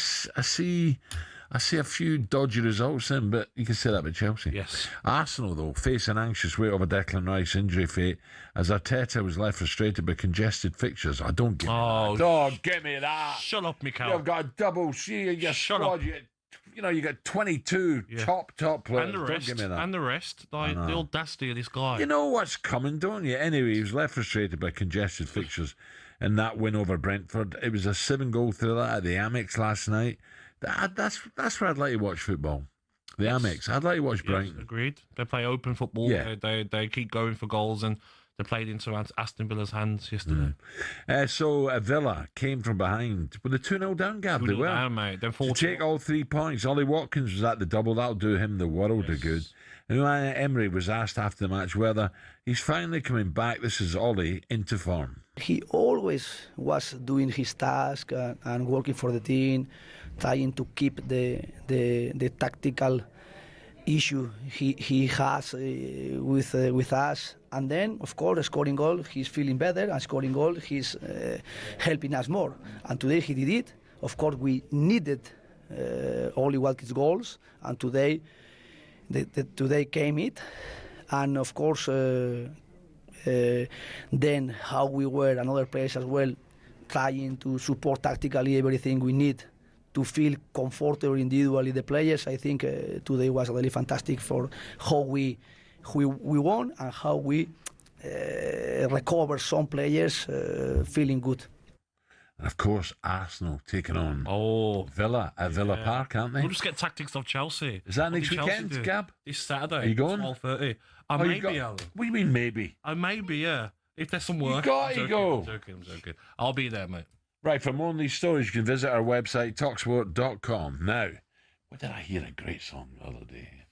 I see a few dodgy results in, but you can say that about Chelsea. Yes. Arsenal, though, face an anxious wait over Declan Rice injury fate as Arteta was left frustrated by congested fixtures. I don't give me that. Don't give me that. Shut up, Mikel. You've got a double C in your squad. You got 22 top players. And the rest. Don't give me that. And the rest. Like, the audacity of this guy. You know what's coming, don't you? Anyway, he was left frustrated by congested fixtures in that win over Brentford. It was a 7-goal thriller at the Amex last night. That's where I'd like to watch football. The Amex. I'd like to watch Brighton. Yes, agreed. They play open football. Yeah. They keep going for goals, and they played into Aston Villa's hands yesterday. So Villa came from behind with a 2-0 down, Gab. They were down, mate. Then to take all 3 points. Ollie Watkins was at the double. That'll do him the world of good. And Emery was asked after the match whether he's finally coming back. This is Ollie into form. He always was doing his task and working for the team, trying to keep the tactical issue he has with us, and then of course scoring goal, he's feeling better, and scoring goal, he's helping us more. And today he did it. Of course, we needed Ollie Watkins goals, and today came it, and of course then how we were and other players as well, trying to support tactically everything we need to feel comfortable individually. The players, I think today was really fantastic for how we won and how we recover some players feeling good. And of course, Arsenal taking on Villa at Villa Park, aren't they? We'll just get tactics of Chelsea. Is that next weekend, Gab? This Saturday. Are you going? 12:30. Maybe, Alan. What do you mean, maybe? Maybe, yeah. If there's some work. You go. I'm joking. I'll be there, mate. Right, for more on these stories, you can visit our website, talksport.com. Now, what did I hear a great song the other day?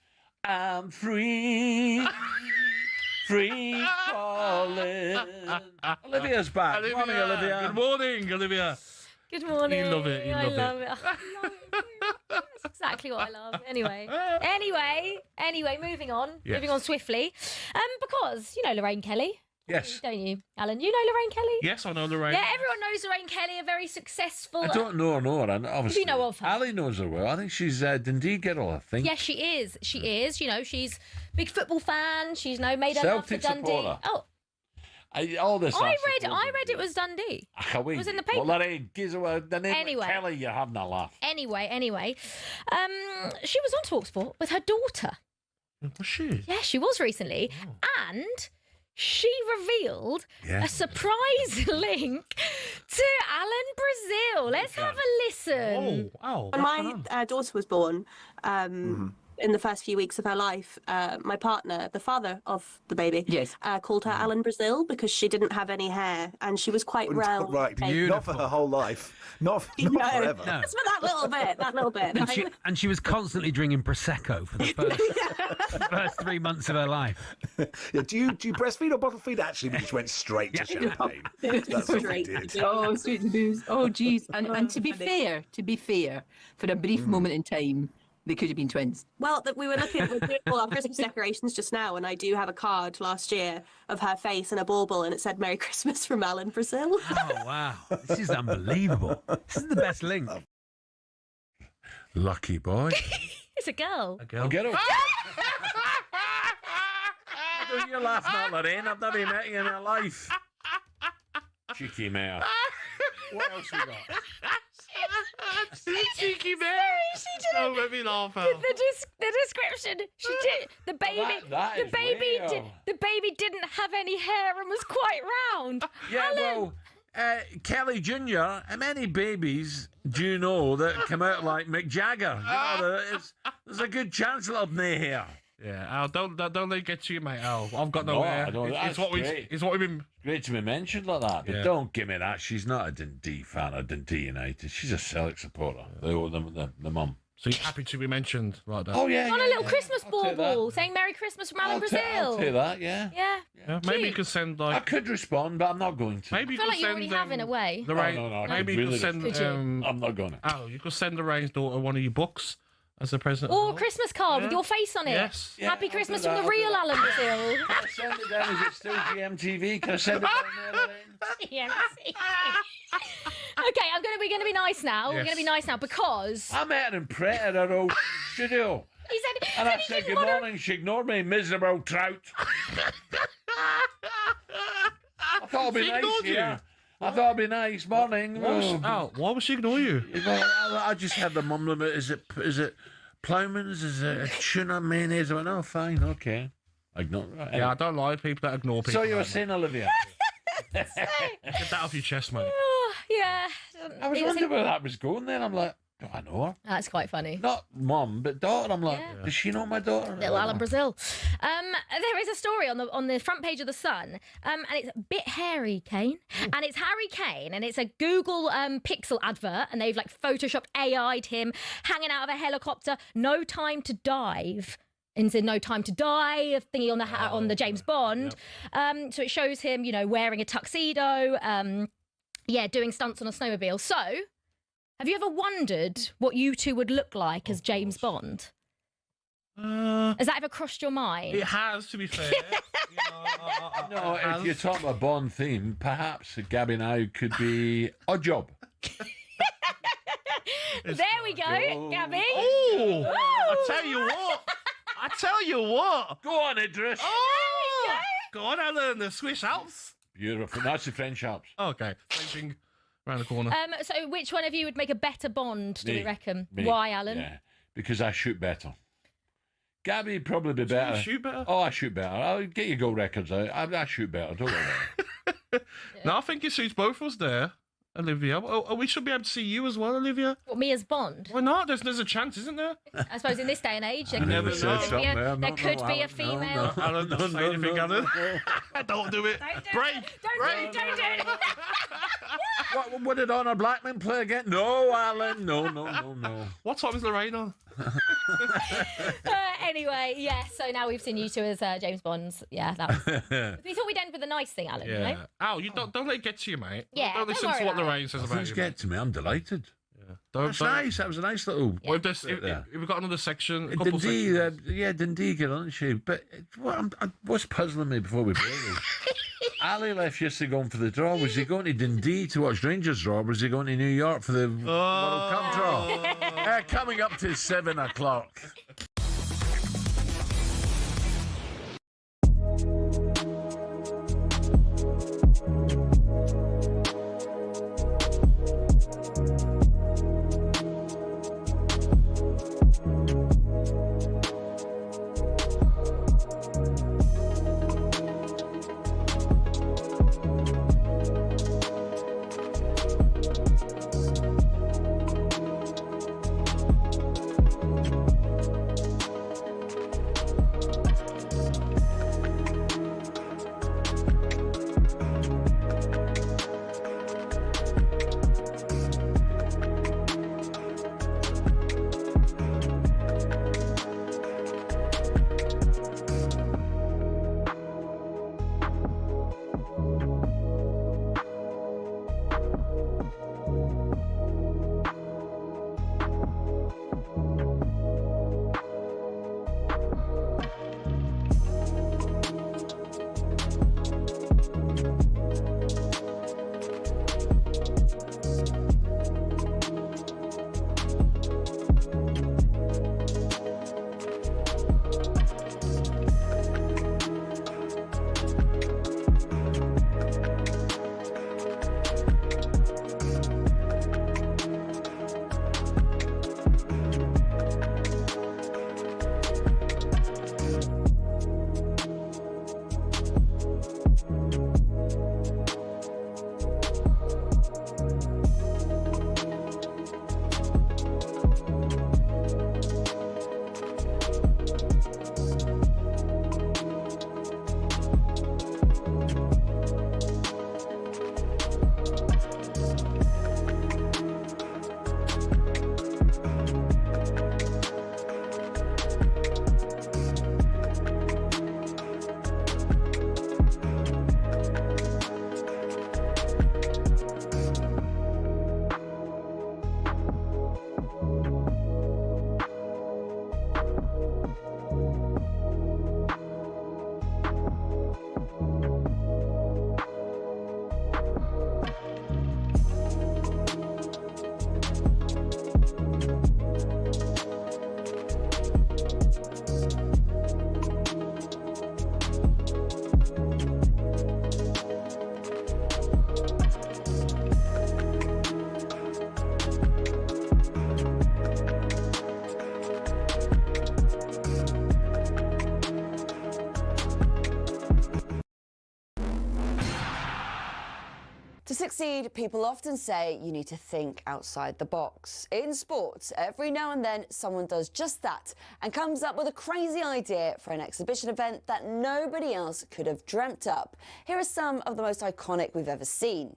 I'm free, free falling. Olivia's back. Good morning, Olivia. Good morning, Olivia. Good morning. You love it. I love it. That's exactly what I love. Anyway, moving on. Yes. Moving on swiftly. Because you know Lorraine Kelly. Yes. Don't you, Alan? You know Lorraine Kelly? Yes, I know Lorraine. Yeah, everyone knows Lorraine Kelly, a very successful... I don't know her, and obviously... You know of her? Ali knows her well. I think she's Dundee girl, I think. Yes, she is. She is. You know, she's a big football fan. She's made her love for Celtic Dundee. supporter. Oh. All this. I read it was Dundee. It was in the paper. Well, that ain't the name Anyway. Kelly, you're having a laugh. Anyway, she was on TalkSport with her daughter. Was she? Yeah, she was recently, and she revealed a surprise link to Alan Brazil. Let's have a listen. Oh, when my daughter was born, in the first few weeks of her life, my partner, the father of the baby, called her Alan Brazil because she didn't have any hair and she was quite round. Right, not for her whole life, not forever. No. Just for that little bit. And she was constantly drinking Prosecco for the first 3 months of her life. Yeah, do you breastfeed or bottle feed? Actually, we just went straight to champagne. That's what we did. Straight to booze. Oh, geez. And to be fair, for a brief moment in time, they could have been twins. Well, we were looking at all our Christmas decorations just now, and I do have a card last year of her face and a bauble, and it said "Merry Christmas" from Alan Brazil. Oh, wow. This is unbelievable. This is the best link. Lucky boy. It's a girl. I'll get her. Don't you laugh now, Lorraine? I've never met you in my life. Cheeky mare. What else we got? Cheeky man. Oh, let me laugh out. The description. She did the baby. The baby didn't have any hair and was quite round. Yeah, Alan. well, Kelly Jr. How many babies do you know that come out like Mick Jagger? You know, there's a good chance they'll have no hair. Yeah, Al, don't let it get to you, mate. Al, I've got no hair. It's what we've been. Great to be mentioned like that, but don't give me that. She's not a Dundee fan of Dundee United. She's a Celtic supporter. The mum. So you're happy to be mentioned like that? Oh yeah. On a little Christmas bauble saying "Merry Christmas" from Alan Brazil. I'll take that. Yeah. Yeah. Maybe you could send I could respond, but I'm not going to. Maybe I feel like you already have in a way. No. Maybe you could send. I'm not going to. Al, you could send Lorraine's daughter one of your books as a present. Or a Christmas card with your face on it. Yes. Happy Christmas from the real Alan Brazil. Can I send it down? Is it still GMTV? Can I send it down there, Lorraine? Okay, we're going to be nice now. We're Yes. going to be nice now because I met her in Pret at her old studio. he said, And I said, good morning. She ignored me, miserable trout. I thought it'd be She nice, ignored you? yeah. I thought it'd be nice. Morning. Why would she ignore you? Well, I just had the mum limit. Is it Plowman's? Is it tuna mayonnaise? I went, oh, fine, okay. Ignore. Yeah, I don't like people that ignore people. So you were like saying, Olivia? that. Get that off your chest, mate. Oh, yeah. I was wondering where that was going then. I'm like, do I know her? That's quite funny. Not mum, but daughter. I'm like, does she know my daughter? Little Alan Brazil. There is a story on the front page of The Sun, and it's a bit hairy, Kane. And it's Harry Kane, and it's a Google Pixel advert, and they've like photoshopped AI'd him hanging out of a helicopter, no time to dive. Into No Time to Die thingy on the James Bond. Yep. So it shows him, wearing a tuxedo, doing stunts on a snowmobile. So, have you ever wondered what you two would look like as James Bond? Has that ever crossed your mind? It has, to be fair. No, if you're talking about Bond theme, perhaps Gabby and I could be Odd Job. There we go, Gabby. Oh, I tell you what. Go on, Idris. Oh, go on, Alan. The Swiss Alps. Beautiful. That's the French Alps. Okay, same thing around the corner. So which one of you would make a better Bond, do Me. we reckon? Me. Why, Alan? Yeah, because I shoot better. Gabby probably be better. You shoot better? Oh, I shoot better. I'll get your gold records out. I shoot better. Don't worry. No, I think it suits both of us there, Olivia. Oh, we should be able to see you as well, Olivia. What, me as Bond? Why not? There's a chance, isn't there? I suppose in this day and age, there never could, know. there could be a female. Alan, don't say anything, Alan. Don't do it. Break. Don't do it. What did Honor Blackman play again? No, Alan. No. What time is Lorraine on? Anyway, yeah, so now we've seen you two as James Bonds. Yeah, that was... We thought we'd end with a nice thing, Alan, Yeah. you know? Al, you don't let it get to you, mate. Yeah, Don't don't listen worry to what about Lorraine says about Things you. get to me. I'm delighted. That's nice. That was a nice little. Well, if we've got another section, a couple Dundee, sections. Dundee get on she. But what's puzzling me before we play this? Ali left yesterday going for the draw. Was he going to Dundee to watch Rangers draw? Or was he going to New York for the World Cup draw? Coming up to 7 o'clock. succeed, people often say you need to think outside the box. In sports, every now and then someone does just that and comes up with a crazy idea for an exhibition event that nobody else could have dreamt up. Here are some of the most iconic we've ever seen.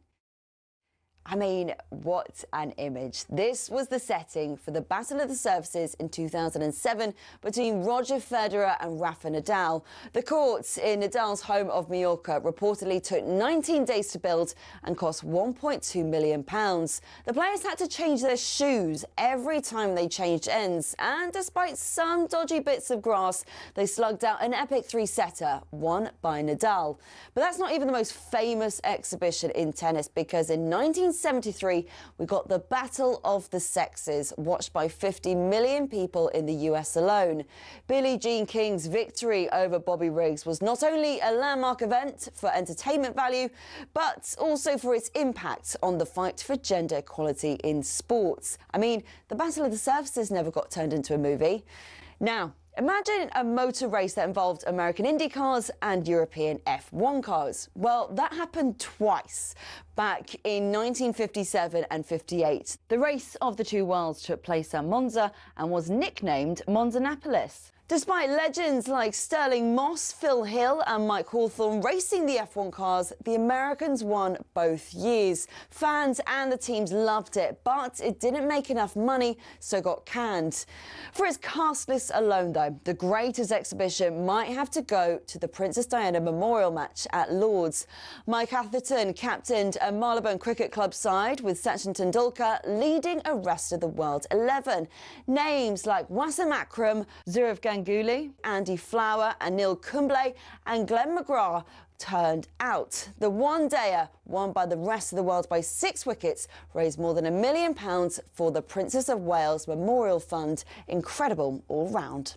I mean, what an image. This was the setting for the Battle of the Surfaces in 2007 between Roger Federer and Rafa Nadal. The courts in Nadal's home of Mallorca reportedly took 19 days to build and cost £1.2 million. The players had to change their shoes every time they changed ends, and despite some dodgy bits of grass, they slugged out an epic three-setter, won by Nadal. But that's not even the most famous exhibition in tennis, because in 1973, we got the Battle of the Sexes, watched by 50 million people in the US alone. Billie Jean King's victory over Bobby Riggs was not only a landmark event for entertainment value, but also for its impact on the fight for gender equality in sports. I mean, the Battle of the Surfaces never got turned into a movie. Now, imagine a motor race that involved American Indy cars and European F1 cars. Well, that happened twice, back in 1957 and 58. The race of the two worlds took place at Monza and was nicknamed Monzanapolis. Despite legends like Sterling Moss, Phil Hill and Mike Hawthorne racing the F1 cars, the Americans won both years. Fans and the teams loved it, but it didn't make enough money, so got canned. For its cast list alone, though, the greatest exhibition might have to go to the Princess Diana Memorial match at Lord's. Mike Atherton captained a Marylebone Cricket Club side, with Sachin Tendulkar leading a rest of the world 11. Names like Wasim Akram, Zurav Ganguly, Andy Flower and Neil Kumble and Glenn McGrath turned out. The one-dayer, won by the rest of the world by 6 wickets, raised more than £1 million for the Princess of Wales Memorial Fund. Incredible all round.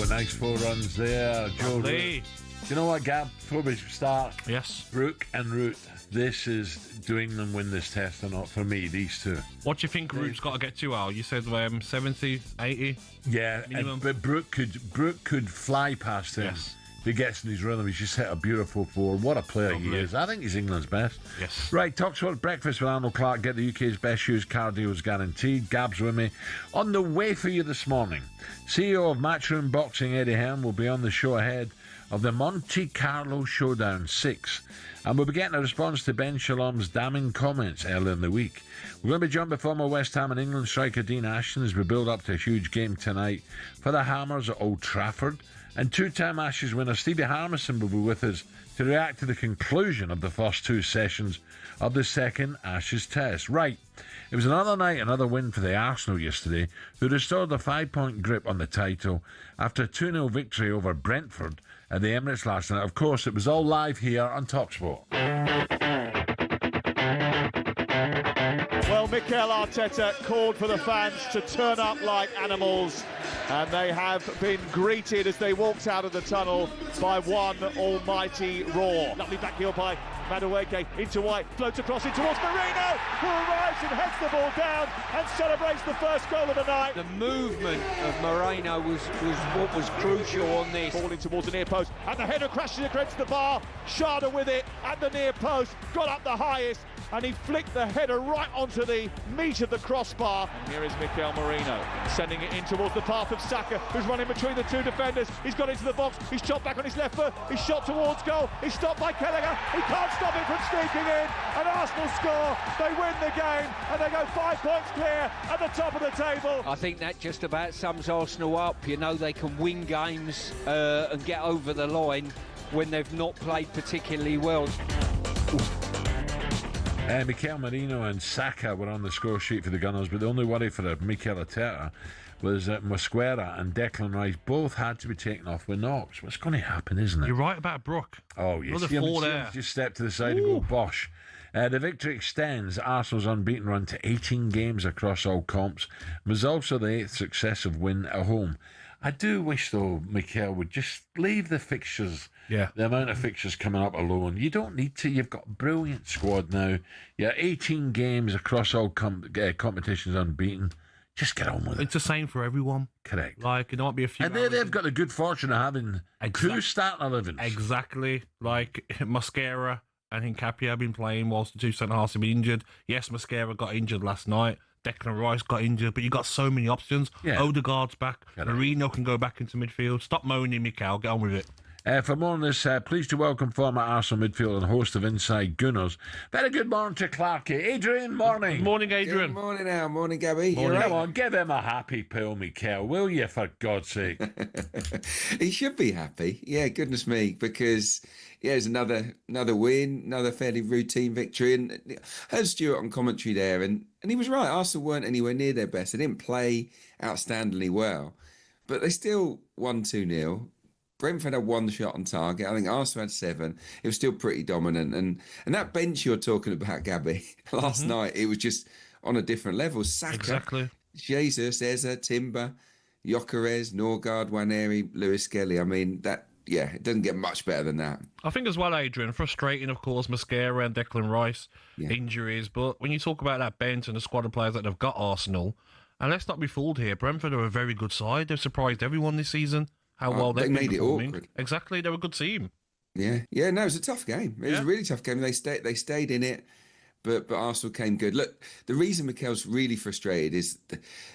Nice 4 runs there, Joe. Lovely. Do you know what, Gab? Before we start, yes, Brooke and Root, this is doing them win this test or not for me, these two. What do you think Root's got to get to, Al? You said 70, 80? Yeah, minimum. But Brooke could fly past him. Yes. he gets in his rhythm. He's just hit a beautiful four. What a player he is. I think he's England's best. Yes. Right, talkSPORT Breakfast with Arnold Clark. Get the UK's best shoes. Car deals guaranteed. Gab's with me. On the way for you this morning, CEO of Matchroom Boxing, Eddie Hearn, will be on the show ahead of the Monte Carlo Showdown 6. And we'll be getting a response to Ben Shalom's damning comments earlier in the week. We're going to be joined by former West Ham and England striker Dean Ashton as we build up to a huge game tonight for the Hammers at Old Trafford. And two-time Ashes winner Stevie Harmison will be with us to react to the conclusion of the first two sessions of the second Ashes Test. Right, it was another night, another win for the Arsenal yesterday, who restored their 5-point grip on the title after a 2-0 victory over Brentford at the Emirates last night. Of course, it was all live here on talkSPORT. Well, Mikel Arteta called for the fans to turn up like animals, and they have been greeted as they walked out of the tunnel by one almighty roar. Lovely back heel by Madueke into White, floats across in towards Marino, who arrives and heads the ball down and celebrates the first goal of the night. The movement of Moreno was what was crucial on this. Ball in towards the near post, and the header crashes against the bar. Sharda with it at the near post, got up the highest, and he flicked the header right onto the meat of the crossbar. Here is Mikel Merino, sending it in towards the path of Saka, who's running between the two defenders. He's got into the box, he's chopped back on his left foot, he's shot towards goal, he's stopped by Kelleher, he can't stop it from sneaking in, and Arsenal score, they win the game, and they go 5 points clear at the top of the table. I think that just about sums Arsenal up. You know, they can win games and get over the line when they've not played particularly well. Mikel Merino and Saka were on the score sheet for the Gunners, but the only worry for Mikel Arteta was that Mosquera and Declan Rice both had to be taken off with knocks. What's going to happen, isn't it? You're right about Brook. Oh, yes. Another four there. Just step to the side and go bosh. The victory extends Arsenal's unbeaten run to 18 games across all comps. It was also the 8th successive win at home. I do wish, though, Mikel would just leave the fixtures, the amount of fixtures coming up alone. You don't need to. You've got a brilliant squad now. Yeah, 18 games across all competitions unbeaten. Just get on with it. It's the same for everyone. Correct. Like, it might be a few. And they've got the good fortune of having two starting 11s. Exactly. Like, Mosquera and Hincapié have been playing whilst the two centre-halves have been injured. Yes, Mosquera got injured last night. Declan Rice got injured, but you got so many options. Yeah. Odegaard's back. Marino can go back into midfield. Stop moaning, Mikel. Get on with it. For more on this, pleased to welcome former Arsenal midfielder and host of Inside Gunners. Very good morning to Clarkie. Adrian, morning. Good morning, Adrian. Good morning, Al. Morning, Gabby. Morning. Come on, give him a happy pill, Mikel, will you, for God's sake? He should be happy. Yeah, goodness me, because it's another win, another fairly routine victory. And I heard Stuart on commentary there, and he was right. Arsenal weren't anywhere near their best. They didn't play outstandingly well, but they still won 2-0. Brentford had one shot on target. I think Arsenal had 7. It was still pretty dominant. And that bench you're talking about, Gabby, last night, it was just on a different level. Saka, Jesus, Eza, Timber, Gyökeres, Norgard, Nwaneri, Lewis Skelly. I mean, it doesn't get much better than that. I think as well, Adrian, frustrating, of course, Mosquera and Declan Rice, injuries. But when you talk about that bench and the squad of players that have got Arsenal, and let's not be fooled here, Brentford are a very good side. They've surprised everyone this season. How well they made it awkward. Exactly, they're a good team. Yeah. No, it was a tough game. It was a really tough game. They stayed in it, but Arsenal came good. Look, the reason Mikel's really frustrated is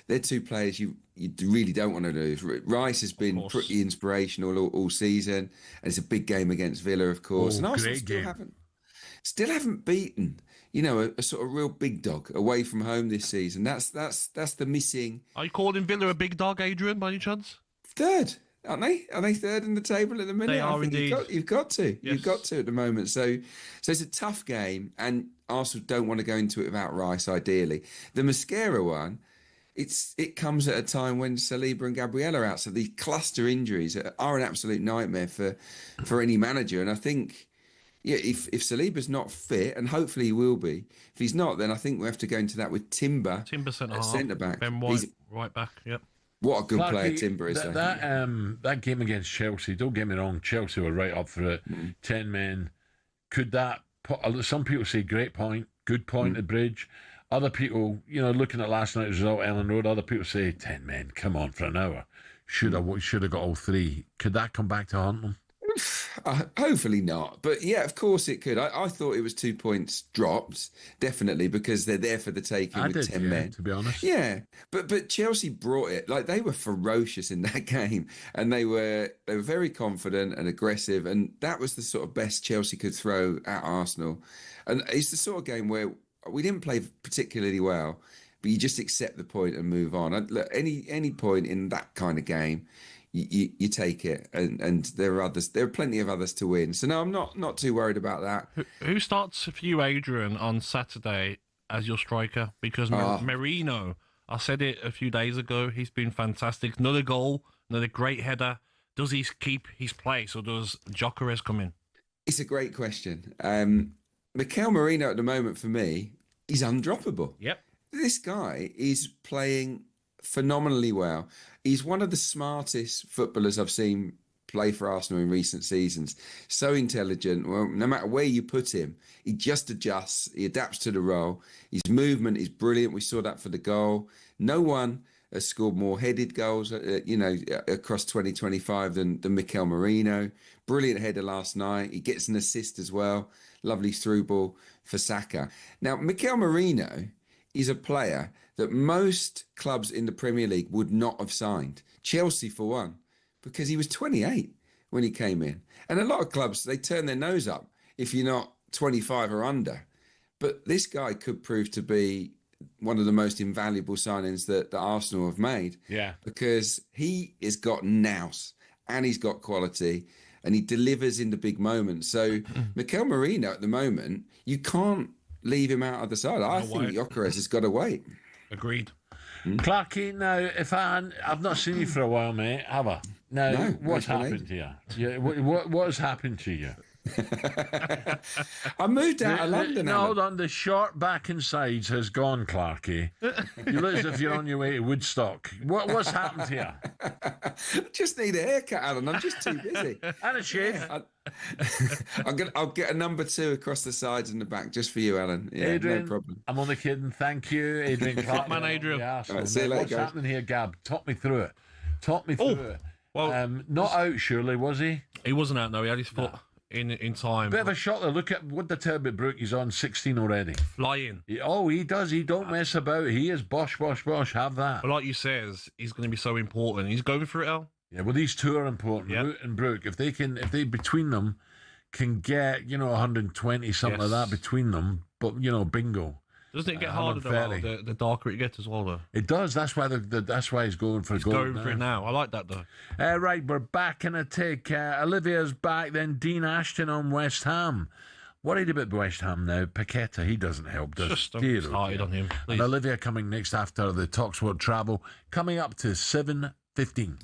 they're two players you really don't want to lose. Rice has been pretty inspirational all season, and it's a big game against Villa, of course. And Arsenal still haven't beaten, a sort of real big dog away from home this season. That's the missing. Are you calling Villa a big dog, Adrian, by any chance? Third. Aren't they? Are they third in the table at the minute? They are indeed. You've got to. Yes. You've got to at the moment. So it's a tough game, and Arsenal don't want to go into it without Rice, ideally. The Mosquera one, it comes at a time when Saliba and Gabriel are out. So the cluster injuries are an absolute nightmare for any manager. And I think, if Saliba's not fit, and hopefully he will be, if he's not, then I think we have to go into that with Timber centre back. Ben White, right back, yep. What a good player Timber is. That game against Chelsea, don't get me wrong, Chelsea were right up for it. 10 men. Could that some people say great point, good point at Bridge. Other people, looking at last night's result, Ellen Road, other people say 10 men, come on, for an hour. Should have got all 3. Could that come back to haunt them? Hopefully not. But yeah, of course it could. I thought it was 2 points dropped, definitely, because they're there for the taking with 10 men. To be honest. Yeah. But Chelsea brought it. Like, they were ferocious in that game, and they were very confident and aggressive, and that was the sort of best Chelsea could throw at Arsenal. And it's the sort of game where we didn't play particularly well, but you just accept the point and move on. Look, any point in that kind of game, you take it, and there are others. There are plenty of others to win. So no, I'm not too worried about that. Who starts for you, Adrian, on Saturday as your striker? Because Merino, I said it a few days ago, he's been fantastic. Another goal, another great header. Does he keep his place, or does Gyökeres come in? It's a great question. Mikel Merino at the moment, for me, is undroppable. Yep. This guy is playing phenomenally well. He's one of the smartest footballers I've seen play for Arsenal in recent seasons. So intelligent. Well, no matter where you put him, he just adjusts. He adapts to the role. His movement is brilliant. We saw that for the goal. No one has scored more headed goals, across 2025 than Mikel Merino. Brilliant header last night. He gets an assist as well. Lovely through ball for Saka. Now, Mikel Merino is a player that most clubs in the Premier League would not have signed. Chelsea, for one, because he was 28 when he came in. And a lot of clubs, they turn their nose up if you're not 25 or under. But this guy could prove to be one of the most invaluable signings that Arsenal have made. Yeah. Because he has got nous and he's got quality and he delivers in the big moments. So Mikel Merino at the moment, you can't leave him out of the side. I think Gyökeres has got to wait. Agreed. Clarky, now, I've not seen you for a while, mate, have I? Now, No, what's it's been happened to you? What has happened to you? I moved out of London. No, hold on. The short back and sides has gone, Clarky. You look as if you're on your way to Woodstock. What's happened to you? Just need a haircut, Alan. I'm just too busy. And a shave. I'll get a number 2 across the sides and the back just for you, Alan. Yeah, Adrian, no problem. I'm only kidding. Thank you, Adrian. Top man, Adrian. Right, see you later, What's guys. happening here, Gab? Talk me through it. Well, not out, surely, was he? He wasn't out, no. He had his foot in time. Bit of a shot there. Look at what the tell about Brook. He's on 16 already. Flying. He does. He don't mess about. He is bosh, bosh, bosh. Have that. But like you says, he's going to be so important. He's going for it, Al. Yeah, well, these two are important. Yep. Root and Brook. If they between them can get 120 something like that between them, but bingo. Doesn't it get harder though, the darker it gets as well, though? It does. That's why that's why he's going for gold. Going for it now. I like that though. Right, we're back in a take. Olivia's back. Then Dean Ashton on West Ham. Worried about West Ham now. Paqueta, he doesn't help, does Just he? started on him. Please. And Olivia coming next after the talkSPORT travel, coming up to 7:15.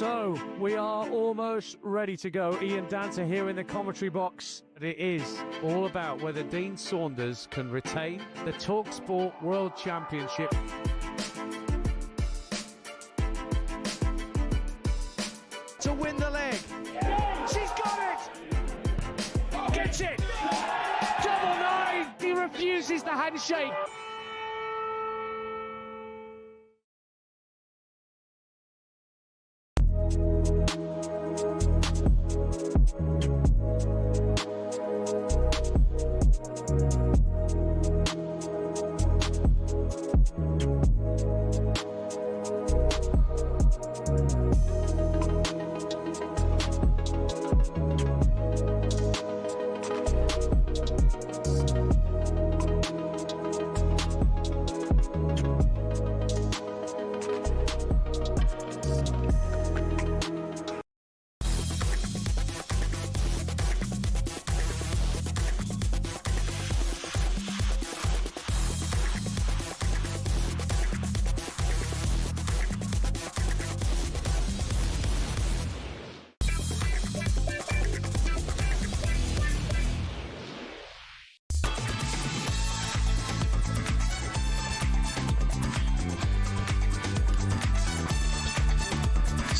So, we are almost ready to go. Ian Danter here in the commentary box. It is all about whether Dean Saunders can retain the talkSPORT World Championship. To win the leg. She's got it! Gets it! Double nine! He refuses the handshake.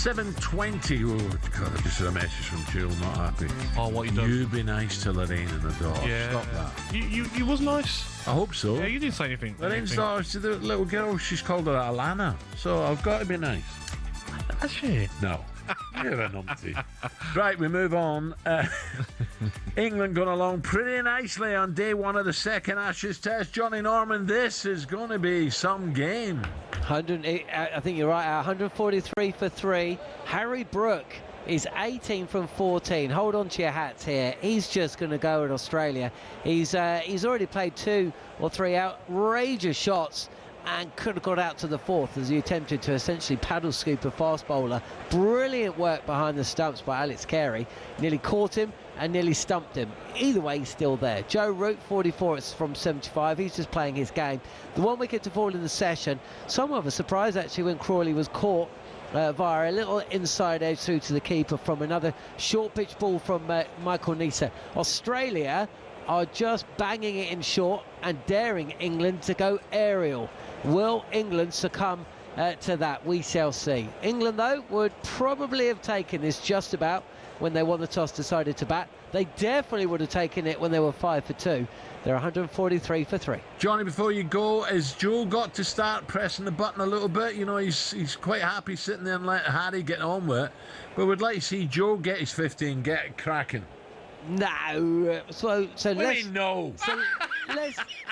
$7.20. Oh, God, I just had a message from Jill, not happy. Oh, what you done? You be nice to Lorraine and her daughter. Yeah. Stop that. You was nice. I hope so. Yeah, you didn't say anything. Lorraine's daughter, she's the little girl, she's called her Alana. So I've got to be nice. Has she? No. You're a numpty. Right, we move on. England going along pretty nicely on day one of the second Ashes Test. Johnny Norman, this is going to be some game. 108, I think you're right, 143 for 3. Harry Brook is 18 from 14. Hold on to your hats here. He's just going to go at Australia. He's already played 2 or 3 outrageous shots and could have got out to the fourth as he attempted to essentially paddle scoop a fast bowler. Brilliant work behind the stumps by Alex Carey. Nearly caught him and nearly stumped him. Either way, he's still there. Joe Root, 44 from 75. He's just playing his game. The 1 wicket to fall in the session. Somewhat of a surprise, actually, when Crawley was caught via a little inside edge through to the keeper from another short pitch ball from Michael Neser. Australia are just banging it in short and daring England to go aerial. Will England succumb to that? We shall see. England, though, would probably have taken this just about when they won the toss, decided to bat. They definitely would have taken it when they were 5 for 2. They're 143 for 3. Johnny, before you go, has Joe got to start pressing the button a little bit? You know, he's quite happy sitting there and letting Harry get on with it. But we'd like to see Joe get his 50 and get it cracking. No, so let's no.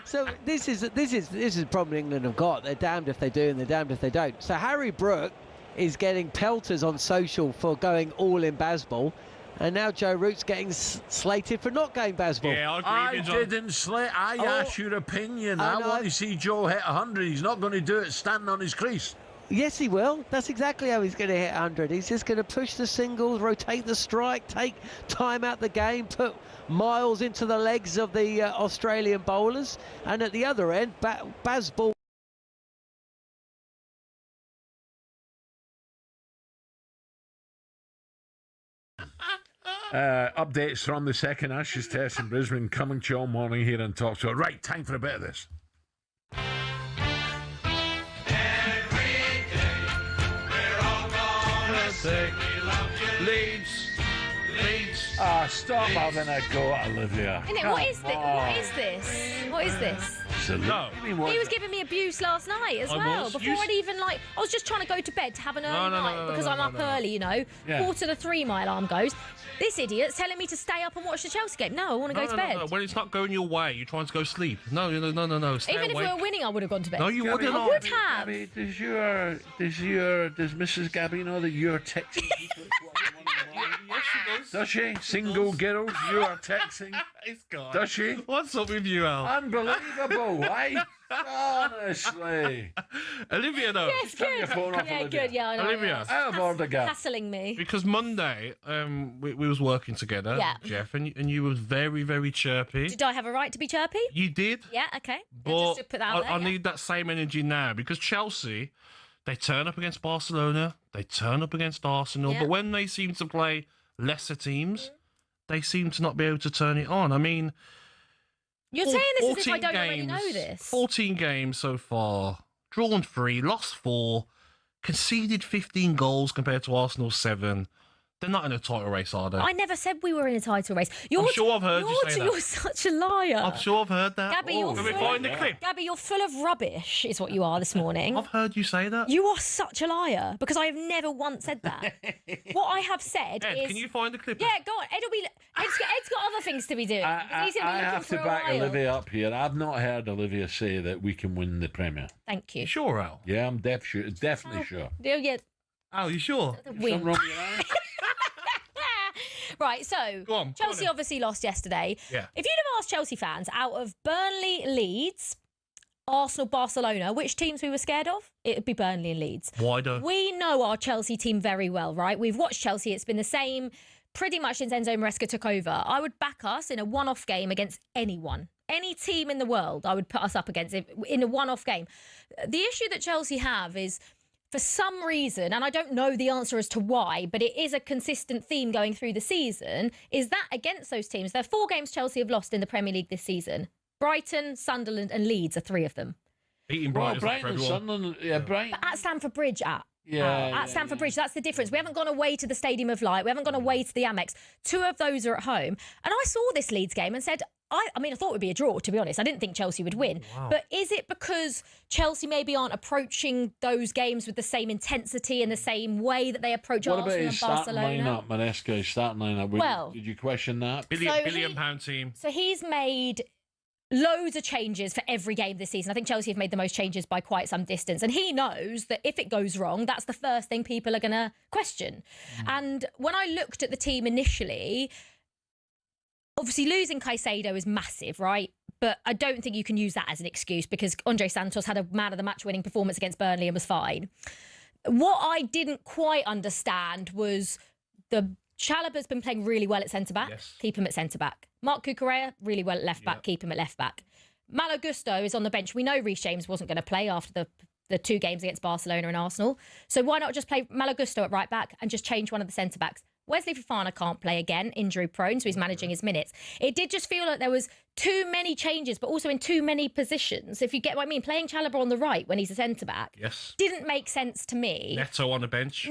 So this is the problem England have got. They're damned if they do and they're damned if they don't. So Harry Brook is getting pelters on social for going all in Bazball, and now Joe Root's getting slated for not going Bazball. Yeah, I didn't slate. I asked your opinion. I want to see Joe hit 100. He's not going to do it standing on his crease. Yes, he will. That's exactly how he's going to hit 100. He's just going to push the singles, rotate the strike, take time out the game, put miles into the legs of the Australian bowlers. And at the other end, Bazball. Updates from the second Ashes Test in Brisbane coming to you all morning here on talkSPORT. Right, time for a bit of this. Leeds. Ah, stop having a go at Olivia. What is this? What is this? What is this? No. He was giving me abuse last night as well. Before I'd even I was just trying to go to bed to have an early night because I'm up early, you know. Yeah. 2:45 my alarm goes. This idiot's telling me to stay up and watch the Chelsea game. No, I want to go to bed. No. When it's not going your way, you're trying to go sleep. No. Stay Even if we awake. were winning, I would have gone to bed. No, you wouldn't. I would have. Gabby, does Mrs. Gabby know that you're texting? Yes, she does. Does she? Single girls, you are texting. It's gone. Does she? What's up with you, Al? Unbelievable, eh? Honestly. Olivia, though. Yes, good. Your phone off, Yeah, Olivia. good. Yeah, I know. Olivia. Out of order, Gab. Hassling me. Because Monday, we was working together, Yeah. Jeff, and you was very, very chirpy. Did I have a right to be chirpy? You did. Yeah, okay. But Just to put that out there, I yeah. need that same energy now because Chelsea, They turn up against Barcelona, they turn up against Arsenal, but when they seem to play lesser teams, they seem to not be able to turn it on. I mean, you're saying this as if I don't already know this. 14 games so far, drawn 3, lost 4, conceded 15 goals compared to Arsenal's 7. They're not in a title race, are they? I never said we were in a title race. I'm sure I've heard you say that. You're such a liar. I'm sure I've heard that. Gabby, you're Can we find the clip? Gabby, you're full of rubbish, is what you are this morning. I've heard you say that. You are such a liar, because I have never once said that. What I have said Ed, is... can you find the clip? Yeah, go on. Ed's got other things to be doing. He's I have to back Olivia up here. I've not heard Olivia say that we can win the Premier. Thank you. Sure, Al? Yeah, I'm definitely sure. Yeah. Al, you sure? Something wrong with your eyes? Right, so Chelsea obviously lost yesterday. Yeah. If you'd have asked Chelsea fans out of Burnley, Leeds, Arsenal, Barcelona, which teams we were scared of, it would be Burnley and Leeds. Why don't we know our Chelsea team very well, right? We've watched Chelsea. It's been the same pretty much since Enzo Maresca took over. I would back us in a one-off game against anyone. Any team in the world, I would put us up against it in a one-off game. The issue that Chelsea have is, for some reason, and I don't know the answer as to why, but it is a consistent theme going through the season, is that against those teams, there are 4 games Chelsea have lost in the Premier League this season. Brighton, Sunderland and Leeds are 3 of them. Beating Brighton, Brighton and Sunderland, Brighton. But at Stamford Bridge, Yeah, Stamford Bridge, that's the difference. We haven't gone away to the Stadium of Light. We haven't gone away to the Amex. 2 of those are at home. And I saw this Leeds game and said, I mean, I thought it would be a draw, to be honest. I didn't think Chelsea would win. Wow. But is it because Chelsea maybe aren't approaching those games with the same intensity and the same way that they approach What about Arsenal his and starting Barcelona? lineup, Maresca's starting lineup? Well, did you question that? Billion pound team. So he's made loads of changes for every game this season. I think Chelsea have made the most changes by quite some distance. And he knows that if it goes wrong, that's the first thing people are going to question. And when I looked at the team initially, obviously losing Caicedo is massive, right? But I don't think you can use that as an excuse, because Andre Santos had a man of the match winning performance against Burnley and was fine. What I didn't quite understand was Chalobah's been playing really well at centre-back. Yes. Keep him at centre-back. Marc Cucurella, really well at left-back. Keep him at left-back. Malo Gusto is on the bench. We know Reece James wasn't going to play after the 2 games against Barcelona and Arsenal. So why not just play Malo Gusto at right-back and just change one of the centre-backs? Wesley Fofana can't play again, injury-prone, so he's managing his minutes. It did just feel like there was too many changes, but also in too many positions. If you get what I mean, playing Chalobah on the right when he's a centre-back didn't make sense to me. Neto on the bench.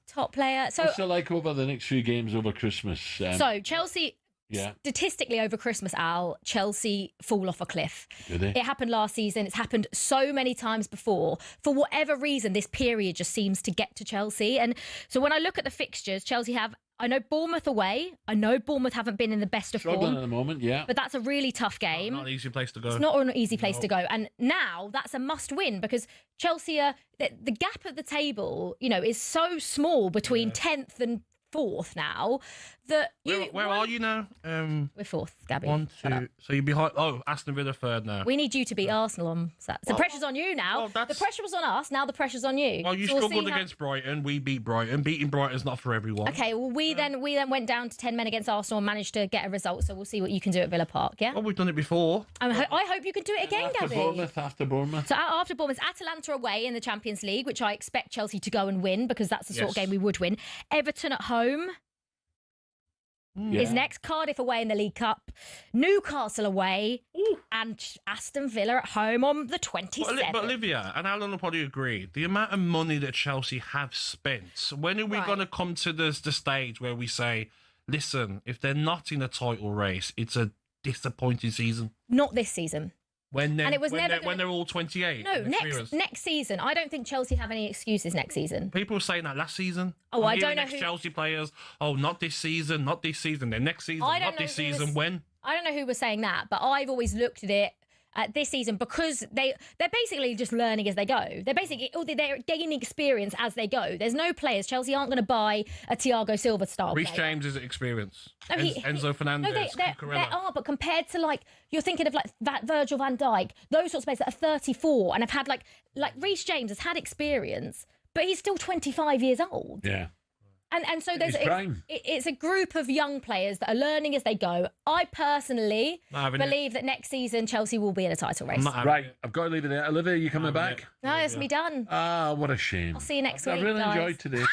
Top player. So, what's it like over the next few games over Christmas? So Chelsea... Yeah. Statistically, over Christmas, Al, Chelsea fall off a cliff. Do they? It happened last season. It's happened so many times before. For whatever reason, this period just seems to get to Chelsea. And so when I look at the fixtures, Chelsea have, I know Bournemouth away. I know Bournemouth haven't been in the best of Struggling form. at the moment, yeah. But that's a really tough game. Not an easy place to go. It's not an easy place to go. And now that's a must win, because Chelsea are, the gap at the table, is so small between 10th and 4th now that where are you now? We're 4th, Gabby. 1, 2. So you're behind. Oh, Aston Villa 3rd now. We need you to beat Arsenal on Saturday. So the pressure's on you now. The pressure was on us. Now the pressure's on you. Well, you So we'll struggled see against Brighton. We beat Brighton. Beating Brighton's not for everyone. Okay, well we then went down to 10 men against Arsenal and managed to get a result. So we'll see what you can do at Villa Park. Yeah. Well, we've done it before. I hope you can do it again, Gabby. After Bournemouth. So after Bournemouth, Atalanta away in the Champions League, which I expect Chelsea to go and win, because that's the sort of game we would win. Everton at home is next. Cardiff away in the League Cup. Newcastle away. And Aston Villa at home on the 27th. But Olivia and Alan will probably agree, the amount of money that Chelsea have spent, when are we going to come to the stage where we say, listen, if they're not in a title race, it's a disappointing season? Not this season. When they're all 28. No, next season. I don't think Chelsea have any excuses next season. People were saying that last season. Oh, I don't know who... Chelsea players, not this season, not this season. Then next season, not this season. When? I don't know who was saying that, but I've always looked at it this season, because they're basically just learning as they go. They're gaining experience as they go. There's no players. Chelsea aren't going to buy a Thiago Silva style Reece player. James is experience. No, Enzo Fernandez. No, they are, but compared to you're thinking of Virgil van Dijk, those sorts of players that are 34 and have had like Reece James has had experience, but he's still 25 years old. Yeah. And so there's His prime. it's a group of young players that are learning as they go. I personally believe that next season Chelsea will be in a title race. Right, I've got to leave it there. Olivia, you coming back? No, it's me done. Ah, what a shame. I'll see you next week. I really guys. enjoyed today.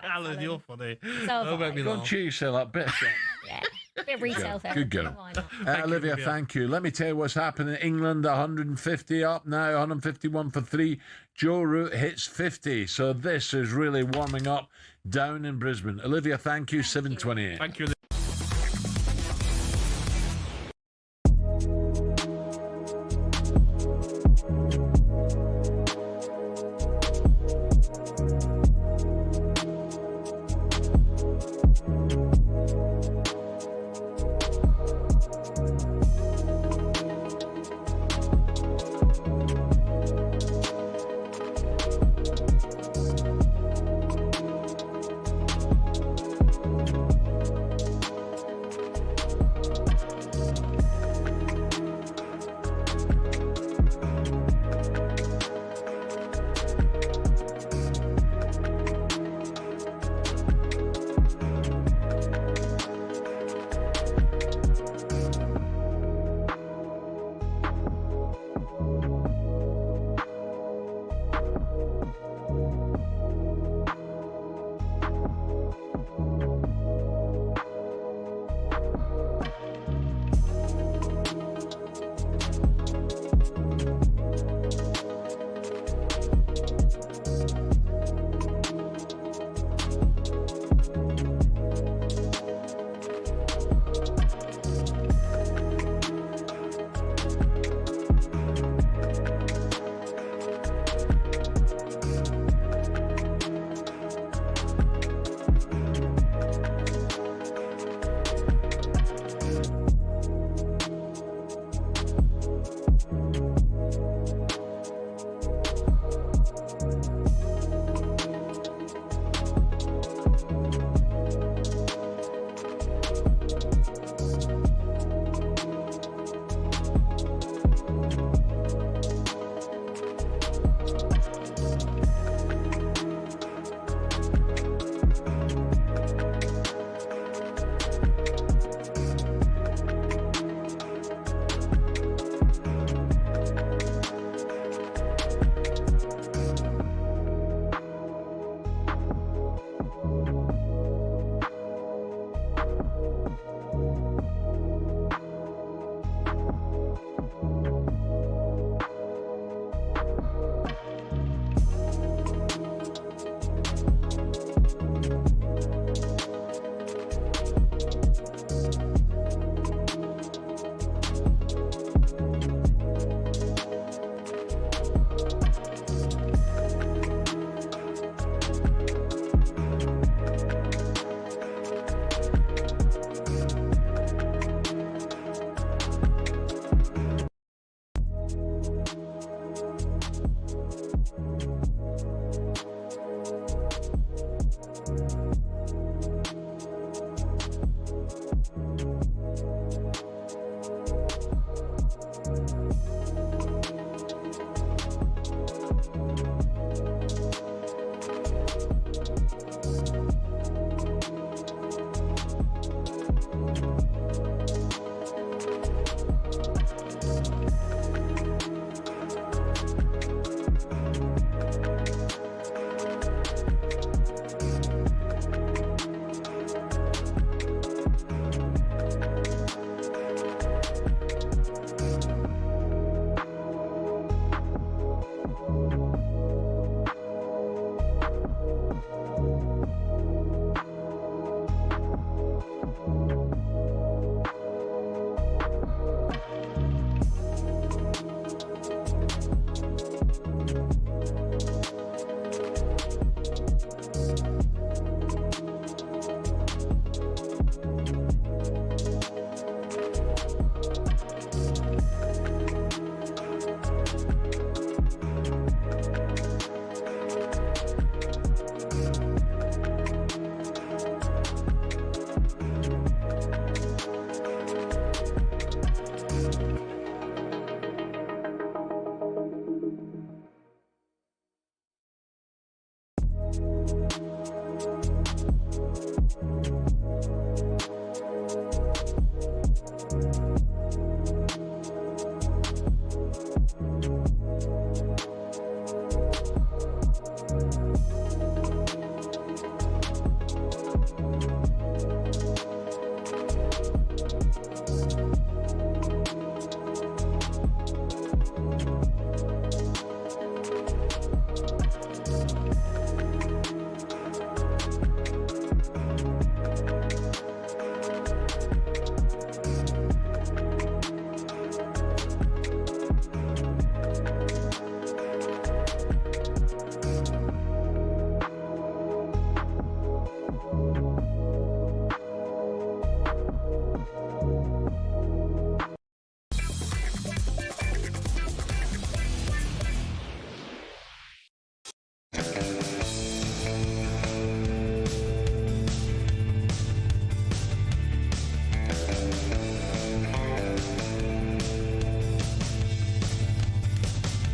Alan, you're funny. Don't make me Go and laugh. cheer yourself up. Bit of shot. Yeah, a bit of retail therapy. Good girl. Why not? Olivia, thank you. Let me tell you what's happening. England 150 up now, 151 for 3. Joe Root hits 50. So this is really warming up down in Brisbane. Olivia, thank you. 7:28. Thank you.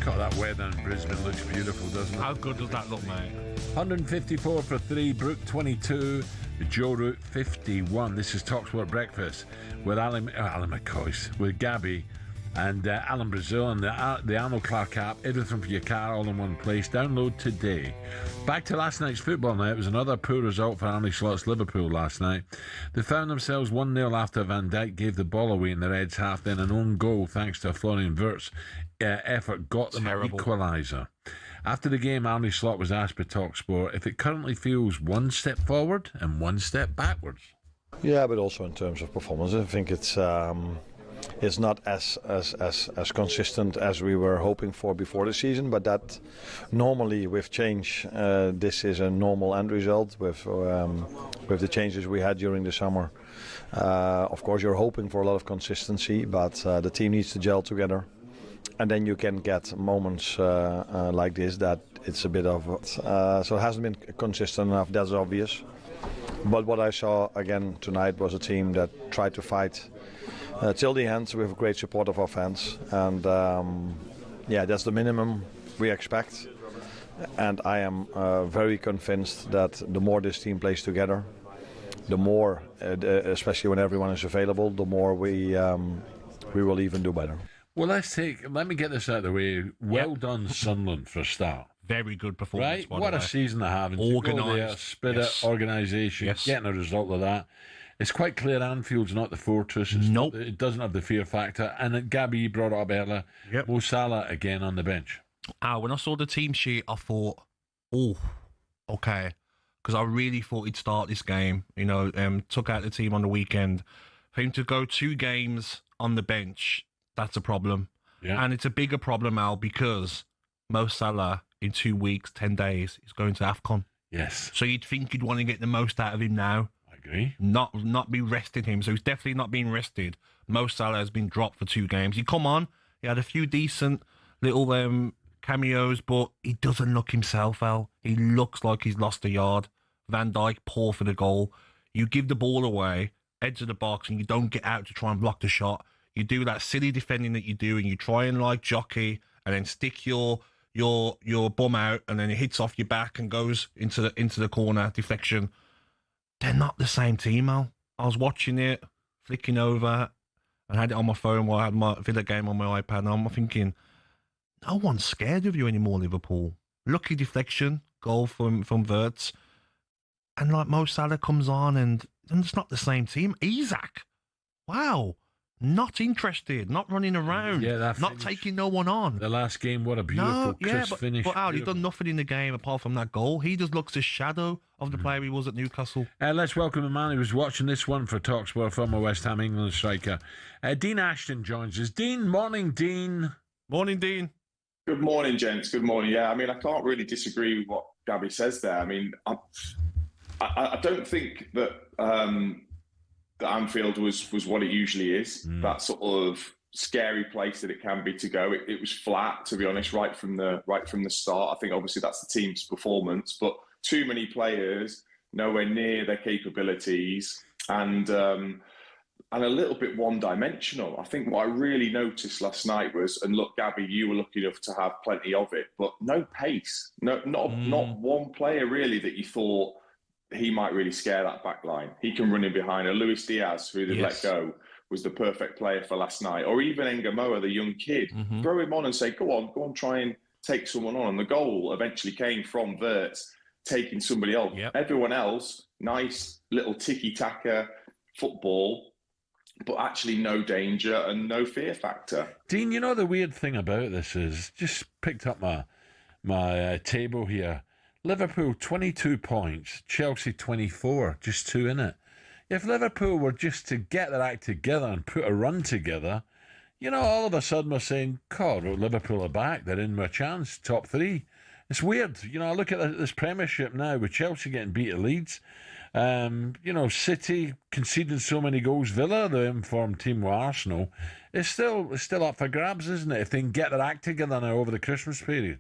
God, that weather in Brisbane looks beautiful, doesn't it? How good does that look, mate? 154 for 3, Brook 22, Joe Root 51. This is talkSPORT Breakfast with Alan McCoy, with Gabby and Alan Brazil and the Arnold Clark app. Everything for your car, all in one place. Download today. Back to last night's football now. It was another poor result for Arnie Slot's Liverpool last night. They found themselves 1-0 after Van Dijk gave the ball away in the Reds' half. Then an own goal, thanks to a Florian Wirtz effort, got them an equaliser. After the game, Arnie Slot was asked by talkSPORT if it currently feels one step forward and one step backwards. Yeah, but also in terms of performance, I think it's not as consistent as we were hoping for before the season. But that normally with change, this is a normal end result with the changes we had during the summer. Of course, you're hoping for a lot of consistency, but the team needs to gel together. And then you can get moments like this that it's a bit of... so it hasn't been consistent enough, that's obvious. But what I saw again tonight was a team that tried to fight till the end with great support of our fans. And that's the minimum we expect. And I am very convinced that the more this team plays together, the more, especially when everyone is available, the more we will even do better. Well, let me get this out of the way. Well done, Sunderland, for a start. Very good performance. Right? What a season they have. Organised. Spirit, organisation, getting a result of that. It's quite clear Anfield's not the fortress. It doesn't have the fear factor. And Gabby, you brought it up earlier. Mo Salah again on the bench. When I saw the team sheet, I thought, oh, okay. Because I really thought he'd start this game. Took out the team on the weekend. For him to go 2 games on the bench, that's a problem. Yeah. And it's a bigger problem, Al, because Mo Salah in 2 weeks, 10 days, is going to AFCON. Yes. So you'd think you'd want to get the most out of him now. I agree. Not be resting him. So he's definitely not being rested. Mo Salah has been dropped for 2 games. He come on. He had a few decent little cameos, but he doesn't look himself, Al. He looks like he's lost a yard. Van Dijk, poor for the goal. You give the ball away, edge of the box, and you don't get out to try and block the shot. You do that silly defending that you do, and you try and jockey, and then stick your bum out, and then it hits off your back and goes into the corner deflection. They're not the same team, Al. I was watching it, flicking over, and had it on my phone while I had my Villa game on my iPad, and I'm thinking, no one's scared of you anymore, Liverpool. Lucky deflection, goal from Wirtz, and Mo Salah comes on, and it's not the same team. Isak, wow. Not interested, not running around, not taking no one on. The last game, what a beautiful crisp finish. But Al, he's done nothing in the game apart from that goal. He just looks a shadow of the player he was at Newcastle. Let's welcome a man who was watching this one for talkSPORT, former West Ham England striker. Dean Ashton joins us. Dean, morning, Dean. Morning, Dean. Good morning, gents. Good morning. Yeah, I can't really disagree with what Gabby says there. I don't think that... that Anfield was what it usually is. That sort of scary place that it can be to go. It was flat, to be honest, right from the start. I think obviously that's the team's performance, but too many players nowhere near their capabilities and a little bit one-dimensional. I think what I really noticed last night was, and look, Gabby, you were lucky enough to have plenty of it, but no pace. Not one player really that you thought he might really scare that back line. He can run in behind. Luis Diaz, who they let go, was the perfect player for last night. Or even Engamoa, the young kid. Throw him on and say, go on, try and take someone on. And the goal eventually came from Wirtz taking somebody else. Everyone else, nice little tiki-taka football, but actually no danger and no fear factor. Dean, the weird thing about this is, just picked up my table here. Liverpool 22 points, Chelsea 24, just 2 in it. If Liverpool were just to get their act together and put a run together, all of a sudden we're saying, God, Liverpool are back, they're in with a chance, top 3. It's weird. I look at this Premiership now with Chelsea getting beat at Leeds, City conceding so many goals, Villa, the informed team with Arsenal, it's still up for grabs, isn't it, if they can get their act together now over the Christmas period?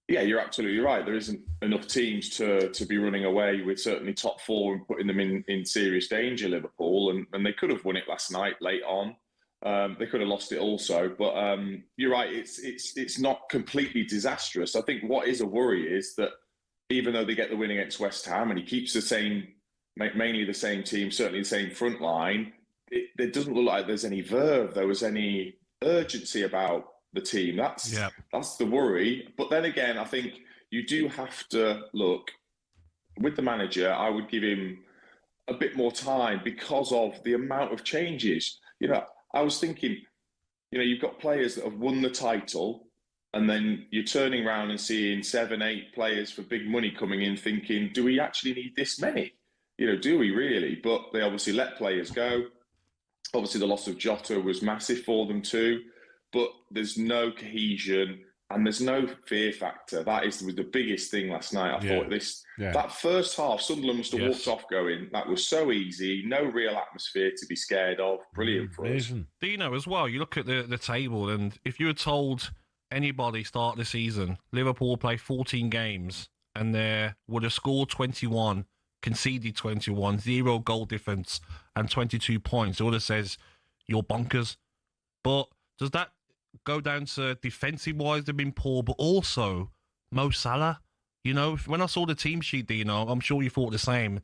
Yeah, you're absolutely right. There isn't enough teams to be running away with certainly top 4 and putting them in serious danger, Liverpool. And they could have won it last night late on. They could have lost it also, but you're right. It's not completely disastrous. I think what is a worry is that even though they get the win against West Ham and he keeps mainly the same team, certainly the same front line, it doesn't look like there's any verve. There was any urgency about the team. That's the worry. But then again, I think you do have to look with the manager. I would give him a bit more time because of the amount of changes. I was thinking, you've got players that have won the title, and then you're turning around and seeing 7, 8 players for big money coming in, thinking, do we actually need this many? Do we really? But they obviously let players go. Obviously, the loss of Jota was massive for them too. But there's no cohesion and there's no fear factor. That was the biggest thing last night. I thought that first half, Sunderland must have walked off going, that was so easy, no real atmosphere to be scared of. Brilliant for us. Dino, as well, you look at the table, and if you were told anybody start the season, Liverpool play 14 games and they would have scored 21, conceded 21, 0 goal difference and 22 points, it would have says, you're bonkers. But does that go down to defensive-wise, they've been poor, but also Mo Salah? When I saw the team sheet, Dino, I'm sure you thought the same.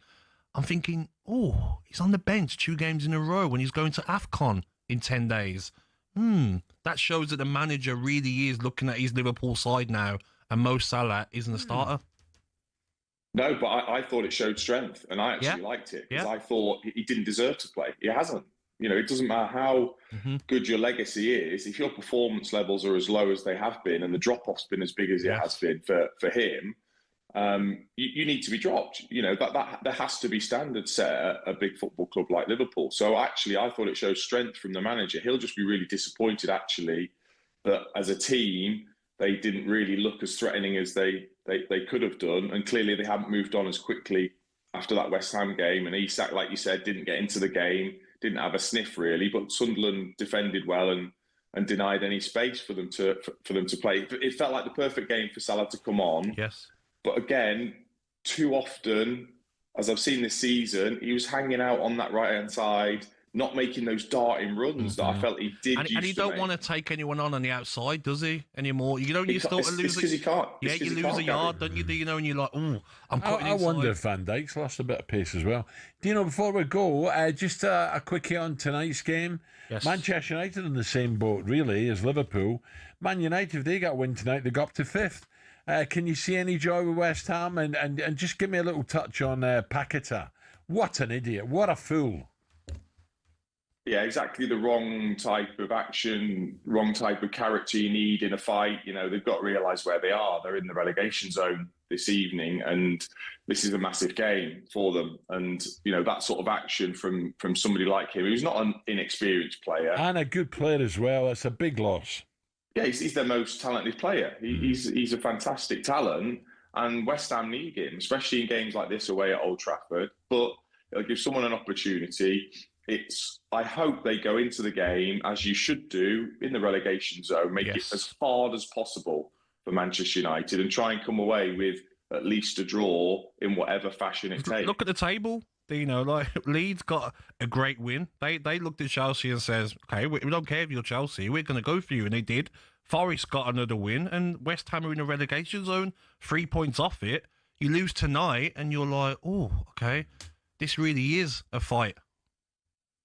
I'm thinking, he's on the bench 2 games in a row when he's going to AFCON in 10 days. That shows that the manager really is looking at his Liverpool side now, and Mo Salah isn't a starter. No, but I thought it showed strength, and I actually liked it, because I thought he didn't deserve to play. He hasn't. It doesn't matter how good your legacy is, if your performance levels are as low as they have been, and the drop-off's been as big as it has been for him, you need to be dropped. That there has to be standards set at a big football club like Liverpool. So actually, I thought it shows strength from the manager. He'll just be really disappointed, actually, that as a team, they didn't really look as threatening as they could have done. And clearly, they haven't moved on as quickly after that West Ham game. And Isak, like you said, didn't get into the game, didn't have a sniff really. But Sunderland defended well and denied any space for them to play. It felt like the perfect game for Salah to come on. Yes. But again, too often, as I've seen this season, he was hanging out on that right-hand side, not making those darting runs that I felt he did. And he don't want to take anyone on the outside, does he, anymore? You don't. You start to lose. Because he can't. Yeah, you lose a yard, don't you? And you're like, I'm cutting inside. I wonder if Van Dijk's lost a bit of pace as well. Before we go, just a quickie on tonight's game. Yes. Manchester United in the same boat, really, as Liverpool. Man United, if they got a win tonight, they got up to 5th. Can you see any joy with West Ham? And just give me a little touch on Paquetá. What an idiot. What a fool. Yeah, exactly the wrong type of action, wrong type of character you need in a fight. They've got to realise where they are. They're in the relegation zone this evening, and this is a massive game for them. And, that sort of action from somebody like him, who's not an inexperienced player. And a good player as well. It's a big loss. Yeah, he's their most talented player. He's a fantastic talent, and West Ham need him, especially in games like this away at Old Trafford. But it'll give someone an opportunity. I hope they go into the game, as you should do, in the relegation zone, make it as hard as possible for Manchester United and try and come away with at least a draw in whatever fashion it takes. Look at the table. Leeds got a great win. They looked at Chelsea and says, okay, we don't care if you're Chelsea, we're going to go for you. And they did. Forest got another win, and West Ham are in a relegation zone, 3 points off it. You lose tonight, and you're like, okay, this really is a fight.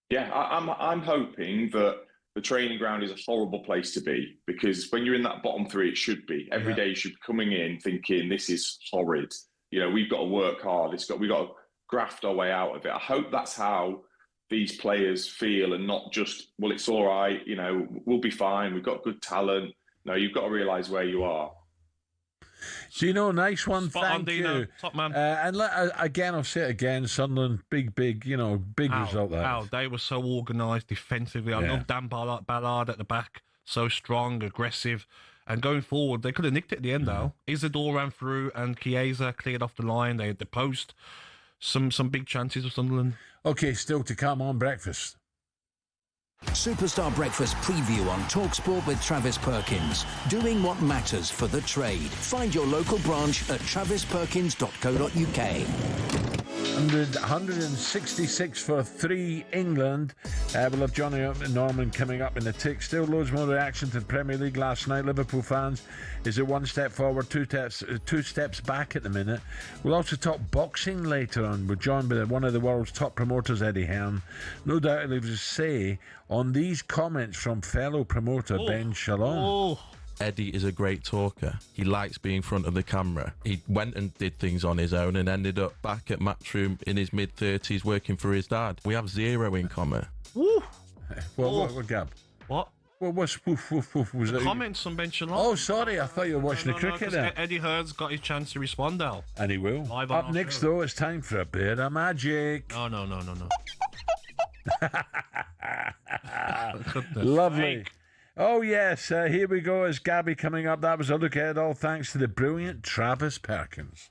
Yeah, I'm hoping that the training ground is a horrible place to be, because when you're in that bottom 3, it should be. Every day you should be coming in thinking, this is horrid. We've got to work hard. We've got to graft our way out of it. I hope that's how these players feel, and not just, well, it's all right, we'll be fine, we've got good talent. No, you've got to realise where you are. Nice one. Thank you. Top man. And again, I'll say it again, Sunderland, big result there. They were so organised defensively. I love Dan Ballard at the back, so strong, aggressive. And going forward, they could have nicked it at the end, though. Isidore ran through and Chiesa cleared off the line. They had the post. Some big chances of Sunderland. Okay, still to come on breakfast. Superstar Breakfast preview on talkSPORT with Travis Perkins. Doing what matters for the trade. Find your local branch at travisperkins.co.uk. 166 for 3 England. We'll have Johnny Norman coming up in the tick. Still loads more reaction to the Premier League last night. Liverpool fans, is it one step forward, two steps back at the minute? We'll also talk boxing later on. We're joined by one of the world's top promoters, Eddie Hearn. No doubt he'll have to say on these comments from fellow promoter Ben Shalom. Eddie is a great talker. He likes being in front of the camera. He went and did things on his own and ended up back at Matchroom in his mid-30s working for his dad. We have zero in common. Woo! What, Gab? What? What's woof, woof, woof? Was the that comments on Ben Shalom? Oh, sorry, I thought you were watching the cricket there. Eddie Hearn's got his chance to respond, Al. And he will. Up next, though, it's time for a bit of magic. No. Lovely. Oh, yes, here we go. As Gabby coming up. That was a look ahead, all thanks to the brilliant Travis Perkins.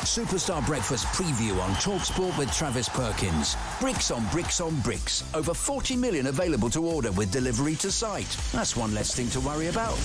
Superstar Breakfast preview on talkSPORT with Travis Perkins. Bricks on bricks on bricks. Over 40 million available to order with delivery to site. That's one less thing to worry about.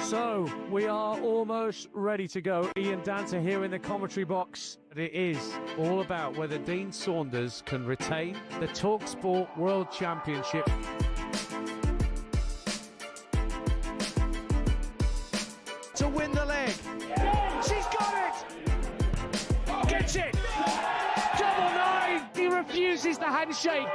So, we are almost ready to go. Ian Danter here in the commentary box. It is all about whether Dean Saunders can retain the talkSPORT World Championship. To win the leg. She's got it! Gets it! Double 9! He refuses the handshake.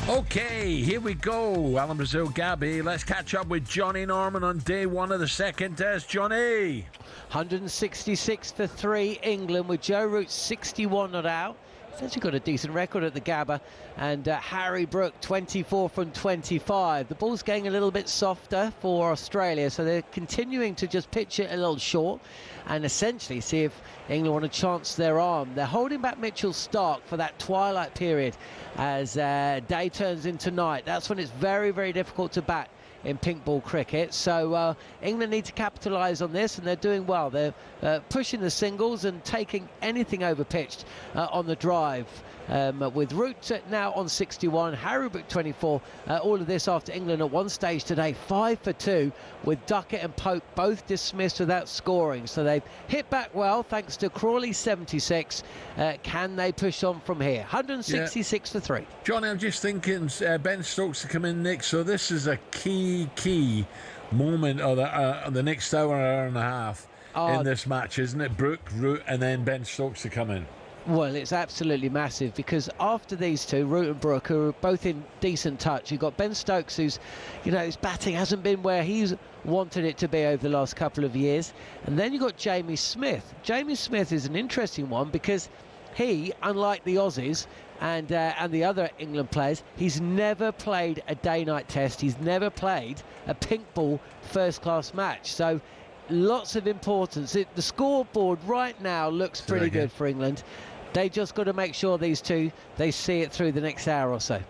Okay, here we go. Alan Brazil Gabby. Let's catch up with Johnny Norman on day one of the second test. Johnny. 166 for 3 England, with Joe Root 61 not out. He's actually got a decent record at the Gabba. And Harry Brook 24 from 25. The ball's getting a little bit softer for Australia, so they're continuing to just pitch it a little short and essentially see if England want to chance their arm. They're holding back Mitchell Starc for that twilight period as day turns into night. That's when it's very, very difficult to bat in pink ball cricket. So England need to capitalise on this, and they're doing well. They're pushing the singles and taking anything over pitched on the drive. With Root now on 61, Harry Brook 24. All of this after England at one stage today 5 for 2, with Duckett and Pope both dismissed without scoring. So they've hit back well thanks to Crawley 76. Can they push on from here? 166 for 3. Johnny, I'm just thinking Ben Stokes to come in next. So this is a key moment of the next hour and a half in this match, isn't it? Brook, Root, and then Ben Stokes to come in. Well, it's absolutely massive, because after these two, Root and Brook, who are both in decent touch, you've got Ben Stokes, who's, his batting hasn't been where he's wanted it to be over the last couple of years. And then you've got Jamie Smith. Jamie Smith is an interesting one because he, unlike the Aussies and the other England players, he's never played a day-night test. He's never played a pink ball first-class match. So lots of importance. The scoreboard right now looks pretty good for England. They just got to make sure these two, they see it through the next hour or so.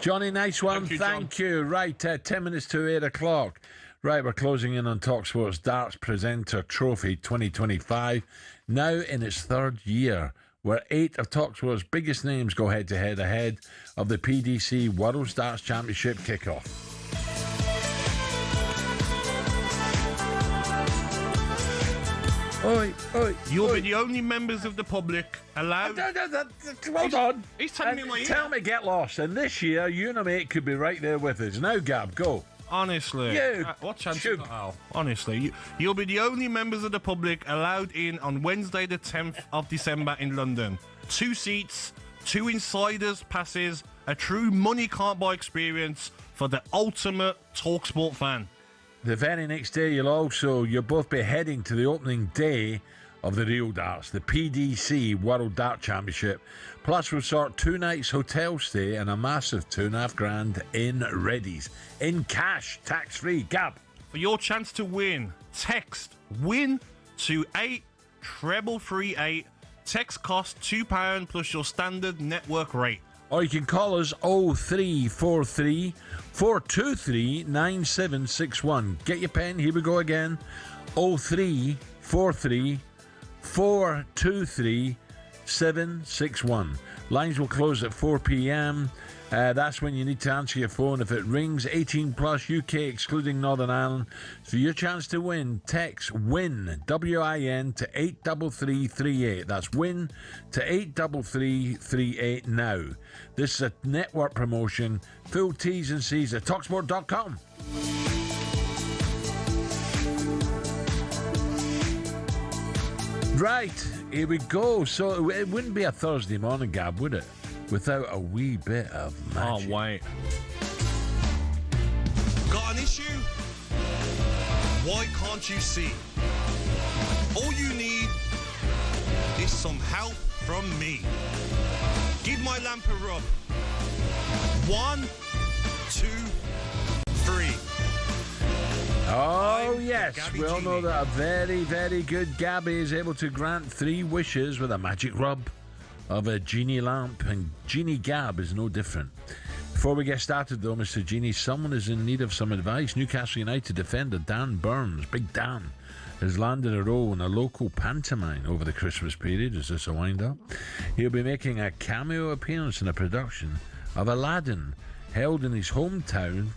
Johnny, nice one. Thank you. Right, 10 minutes to 8 o'clock. Right, we're closing in on talkSPORT's Darts Presenter Trophy 2025, now in its third year, where 8 of talkSPORT's biggest names go head-to-head ahead of the PDC World Darts Championship kickoff. Oi. You'll be the only members of the public allowed. Hold on. He's telling me my ear. Tell me, get lost. And this year, you and a mate could be right there with us. Now, Gab, go. Honestly. What chance you got, Al? Honestly. You'll be the only members of the public allowed in on Wednesday, the 10th of December in London. 2 seats, 2 insiders passes, a true money can't buy experience for the ultimate talkSPORT fan. The very next day, you'll both be heading to the opening day of the Real Darts, the PDC World Dart Championship. Plus, we'll sort 2 nights hotel stay and a massive $2,500 in readies. In cash, tax-free. Gab. For your chance to win, text WIN to 83338. Text costs £2 plus your standard network rate. Or you can call us 0343 423 9761. Get your pen, here we go again. 0343 423 761. Lines will close at 4 p.m. That's when you need to answer your phone. If it rings, 18 plus, UK excluding Northern Ireland. So your chance to win, text WIN, W-I-N, to 83338. That's WIN to 83338 now. This is a network promotion. Full T's and C's at talksport.com. Right, here we go. So it wouldn't be a Thursday morning, Gab, would it? Without a wee bit of magic. Oh, wait. Got an issue? Why can't you see? All you need is some help from me. Give my lamp a rub. 1, 2, 3. Oh, yes. We all know that a very, very good Gabby is able to grant 3 wishes with a magic rub of a genie lamp, and Genie Gab is no different. Before we get started, though, Mr. Genie, someone is in need of some advice. Newcastle United defender Dan Burns, Big Dan, has landed a role in a local pantomime over the Christmas period. Is this a wind-up? He'll be making a cameo appearance in a production of Aladdin, held in his hometown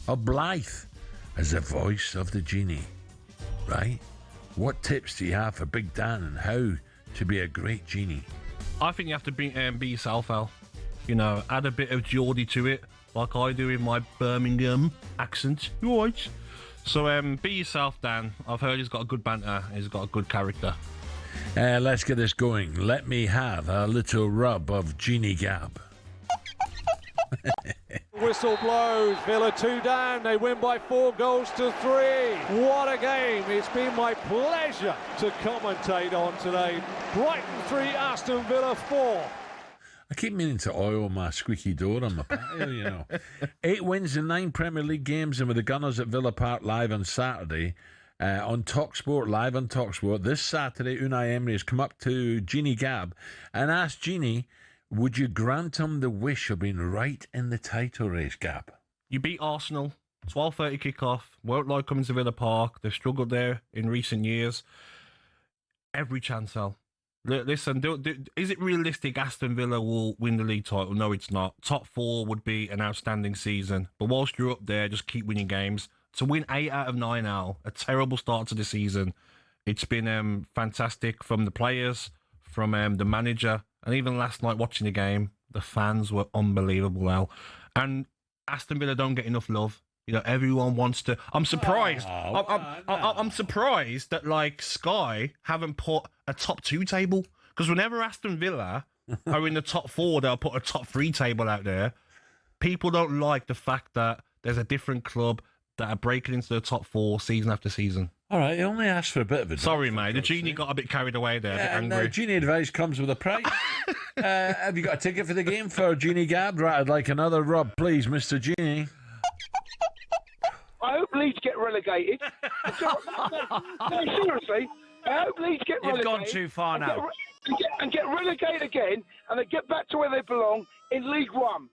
of Blyth, as the voice of the genie. Right? What tips do you have for Big Dan and how to be a great genie? I think you have to be yourself, Al. Add a bit of Geordie to it, like I do in my Birmingham accent. You right? So be yourself, Dan. I've heard he's got a good banter. He's got a good character. Let's get this going. Let me have a little rub of Genie Gab. whistle blows. Villa 2 down. They win by 4 goals to 3. What a game. It's been my pleasure to commentate on today. Brighton 3, Aston Villa 4. I keep meaning to oil my squeaky door on my patio, you know. 8 wins in 9 Premier League games, and with the Gunners at Villa Park live on Saturday, on talkSPORT, live on talkSPORT. This Saturday, Unai Emery has come up to Jeannie Gabb and asked Jeannie, would you grant him the wish of being right in the title race, Gabb? You beat Arsenal, 12:30 kickoff, won't like coming to Villa Park. They've struggled there in recent years. Every chance, Al. Listen, is it realistic Aston Villa will win the league title? No, it's not. Top 4 would be an outstanding season. But whilst you're up there, just keep winning games. To win 8 out of 9 now, a terrible start to the season. It's been fantastic from the players, from the manager, and even last night watching the game, the fans were unbelievable, Al. And Aston Villa don't get enough love. You know, everyone wants to. I'm surprised. I'm surprised that like Sky haven't put a top 2 table, because whenever Aston Villa are in the top 4, they'll put a top 3 table out there. People don't like the fact that there's a different club that are breaking into the top 4 season after season. All right, he only asked for a bit of advice. Sorry, mate. The genie got a bit carried away there. A bit angry. No, genie advice comes with a price. Have you got a ticket for the game for Jeannie Gabb? Right, I'd like another rub, please, Mr. Genie. I hope Leeds get relegated. No, seriously, I hope Leeds get relegated. You've gone too far now. And get relegated again, and they get back to where they belong in League One.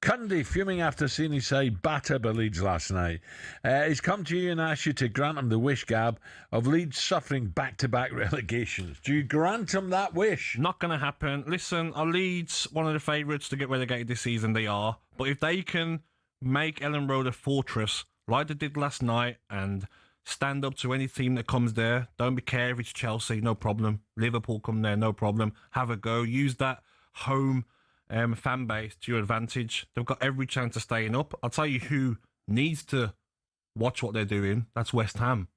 Cundy fuming after seeing his side batter by Leeds last night. He's come to you and asked you to grant him the wish, Gabb, of Leeds suffering back-to-back relegations. Do you grant him that wish? Not going to happen. Listen, are Leeds one of the favourites to get relegated this season? They are. But if they can make Ellen Road a fortress like they did last night and stand up to any team that comes there, don't be care if it's Chelsea, no problem. Liverpool come there, no problem. Have a go. Use that home fan base to your advantage. They've got every chance of staying up. I'll tell you who needs to watch what they're doing. That's West Ham.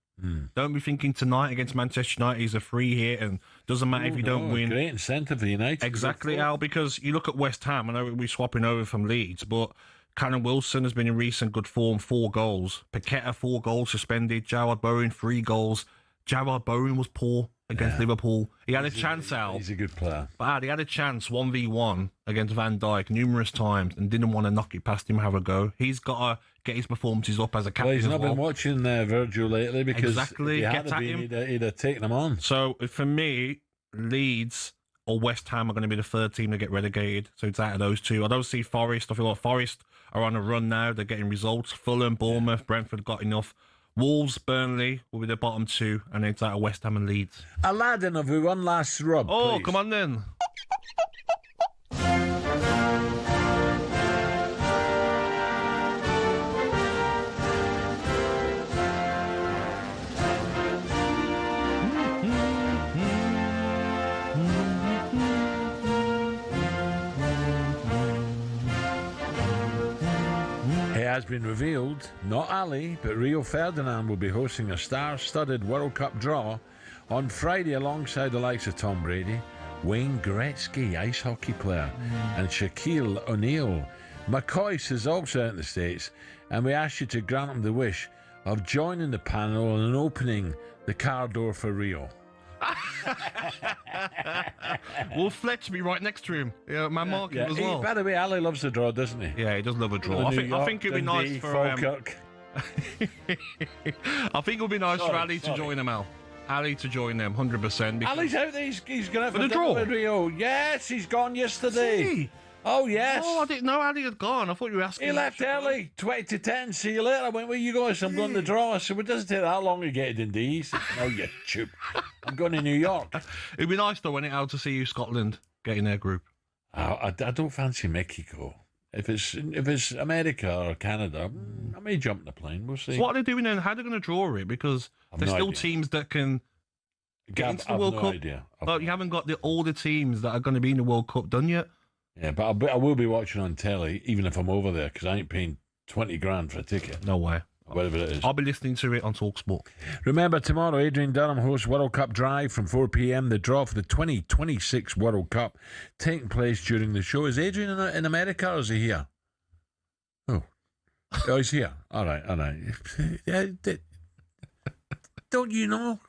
Don't be thinking tonight against Manchester United is a free hit and doesn't matter if you don't win. Great incentive for United. Exactly, Al, because you look at West Ham, I know we're swapping over from Leeds, but Callum Wilson has been in recent good form, 4 goals. Paqueta, 4 goals suspended. Jarrod Bowen, 3 goals. Jarrod Bowen was poor against Liverpool. He had a chance, Al. He's a good player. But he had a chance 1v1 against Van Dijk numerous times and didn't want to knock it past him, have a go. He's got to get his performances up as a captain. Well, he's not been watching Virgil lately because exactly. He'd have taken him on. So for me, Leeds or West Ham are going to be the 3rd team to get relegated. So it's out of those 2. I don't see Forest. I feel like Forest are on a run now. They're getting results. Fulham, Bournemouth, Brentford got enough. Wolves, Burnley will be the bottom 2, and it's out of West Ham and Leeds. Aladdin, have we one last rub? Oh, please? Come on then. Has been revealed, not Ali, but Rio Ferdinand will be hosting a star-studded World Cup draw on Friday alongside the likes of Tom Brady, Wayne Gretzky, ice hockey player, and Shaquille O'Neal. McCoy's is also out in the States, and we ask you to grant him the wish of joining the panel and opening the car door for Rio. Will Fletch be right next to him? Yeah, my market as well. By the way, Ali loves a draw, doesn't he? Yeah, he does love a draw. I think it'd be nice for Falkirk. I think it would be nice for Ali to join them, Al. Ali to join them, 100%. Ali's out there. He's going to have for the draw. Rio. Yes, he's gone yesterday. Oh, yes. Oh, I didn't know Ali had gone. I thought you were asking. He left early, 20 to 10. See you later. I went, where you going? So I'm going to draw. I said, well, it doesn't take that long to get it in Dundee. He said, no, you tube. I'm going to New York. It'd be nice, though, when it out to see you Scotland get in their group. I don't fancy Mexico. If it's America or Canada, I may jump the plane. We'll see. So what are they doing then? How are they going to draw it? Because there's still teams that can get into the World Cup. Idea. But you haven't got all the teams that are going to be in the World Cup done yet. Yeah, but I will be watching on telly, even if I'm over there, because I ain't paying 20 grand for a ticket. No way. whatever it is. I'll be listening to it on talkSPORT. Remember, tomorrow, Adrian Dunham hosts World Cup Drive from 4 p.m. The draw for the 2026 World Cup taking place during the show. Is Adrian in America or is he here? Oh, he's here. All right. Don't you know?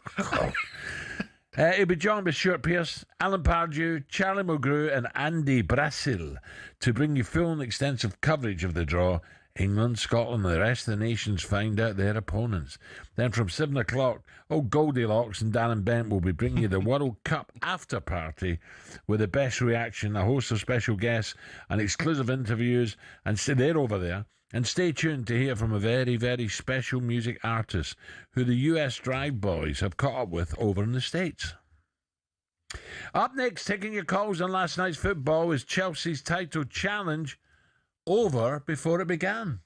He'll be joined by Stuart Pearce, Alan Pardew, Charlie Mulgrew and Andy Brazil to bring you full and extensive coverage of the draw. England, Scotland and the rest of the nations find out their opponents. Then from 7 o'clock, Goldilocks and Darren Bent will be bringing you the World Cup after party with the best reaction, a host of special guests and exclusive interviews, and they're over there. And stay tuned to hear from a very, very special music artist who the US Drive Boys have caught up with over in the States. Up next, taking your calls on last night's football, is Chelsea's title challenge over before it began.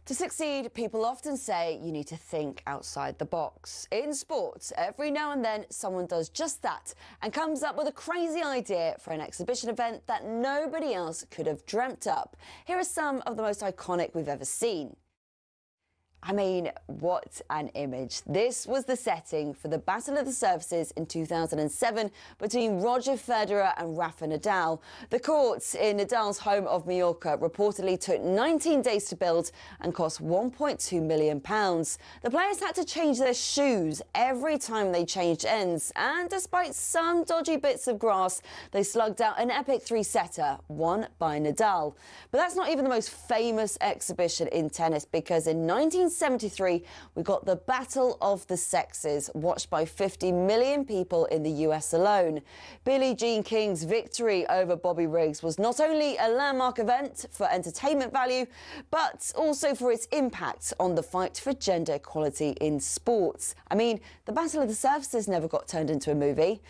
To succeed, people often say you need to think outside the box. In sports, every now and then someone does just that and comes up with a crazy idea for an exhibition event that nobody else could have dreamt up. Here are some of the most iconic we've ever seen. I mean, what an image. This was the setting for the Battle of the Surfaces in 2007 between Roger Federer and Rafa Nadal. The courts in Nadal's home of Mallorca reportedly took 19 days to build and cost £1.2 million. The players had to change their shoes every time they changed ends, and despite some dodgy bits of grass, they slugged out an epic three-setter, won by Nadal. But that's not even the most famous exhibition in tennis, because in 1973, we got the Battle of the Sexes, watched by 50 million people in the US alone. Billie Jean King's victory over Bobby Riggs was not only a landmark event for entertainment value, but also for its impact on the fight for gender equality in sports. I mean, the Battle of the Surfaces never got turned into a movie.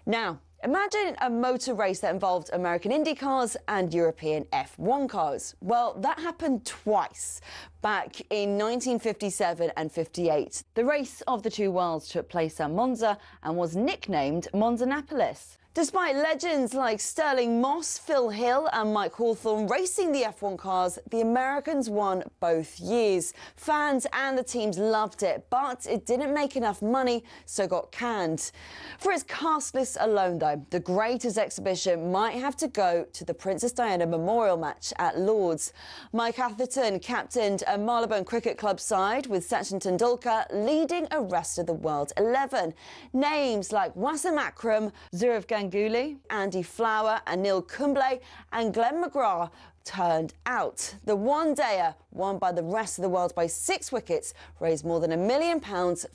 Now, Imagine a motor race that involved American Indy cars and European F1 cars. Well, that happened twice, back in 1957 and 58. The race of the two worlds took place at Monza and was nicknamed Monzanapolis. Despite legends like Sterling Moss, Phil Hill and Mike Hawthorne racing the F1 cars, the Americans won both years. Fans and the teams loved it, but it didn't make enough money, so got canned. For its cast list alone, though, the greatest exhibition might have to go to the Princess Diana Memorial match at Lord's. Mike Atherton captained a Marylebone Cricket Club side with Sachin Tendulkar leading a rest of the world 11. Names like Wasim Akram, Zurav Ganguly, Andy Flower, Anil Kumble and Glenn McGrath turned out. The one-dayer, won by the rest of the world by 6 wickets, raised more than £1 million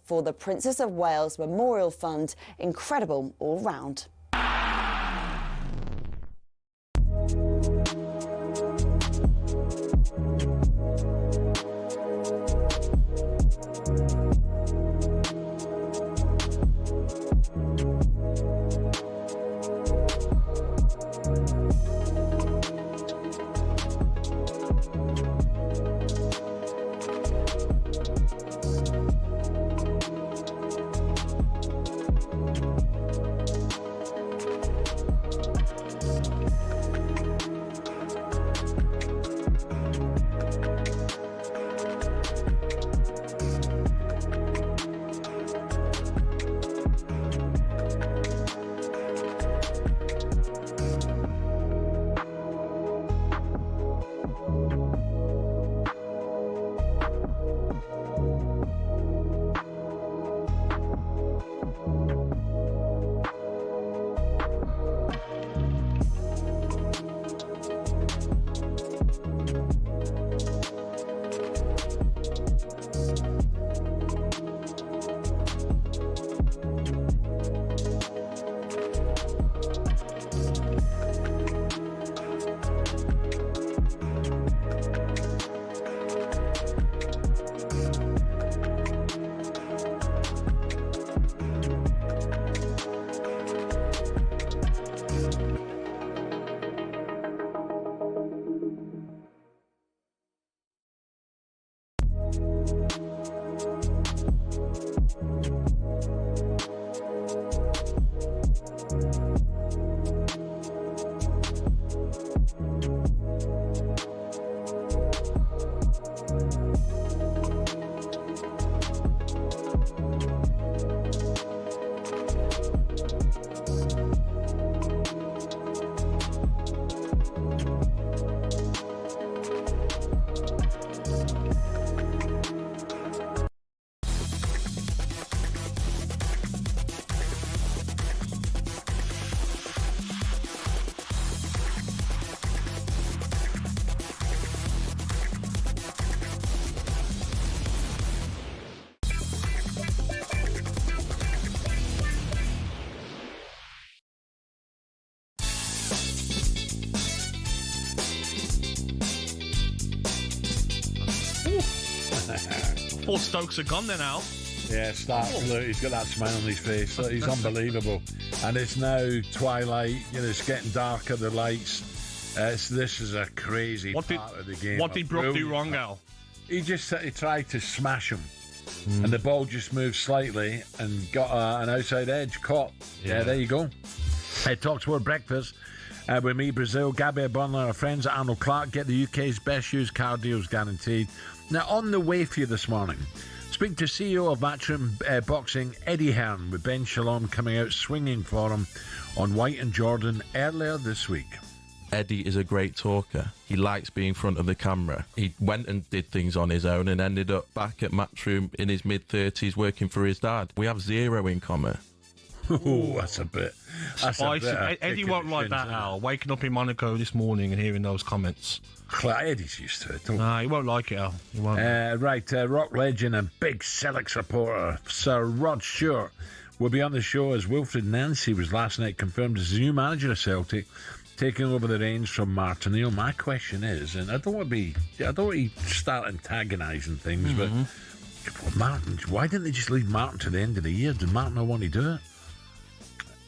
for the Princess of Wales Memorial Fund. Incredible all round. Four Stokes are gone then, Al. Yeah, look, he's got that smile on his face. Look, he's unbelievable. And it's now twilight. You know, it's getting darker. The lights. This is a crazy part of the game. What did Brook do wrong, Al? He tried to smash him, and the ball just moved slightly and got an outside edge caught. Yeah, there you go. talkSPORT Breakfast. With me, Brazil, Gabby Agbonlahor, our friends at Arnold Clark. Get the UK's best used car deals guaranteed. Now, on the way for you this morning, speak to CEO of Matchroom Boxing, Eddie Hearn, with Ben Shalom coming out swinging for him on White and Jordan earlier this week. Eddie is a great talker. He likes being in front of the camera. He went and did things on his own and ended up back at Matchroom in his mid-30s working for his dad. We have zero in common. Oh, that's a bit... Spicy. Eddie won't like that, Al. Waking up in Monaco this morning and hearing those comments. Eddie's used to it. Nah, he won't like it, Al. He won't. Rock legend and big Celtics reporter Sir Rod Stewart will be on the show as Wilfred Nancy was last night confirmed as the new manager of Celtic, taking over the reins from Martin O'Neill. My question is, and I don't want to start antagonising things, but Martin, why didn't they just leave Martin to the end of the year? Did Martin not want to do it?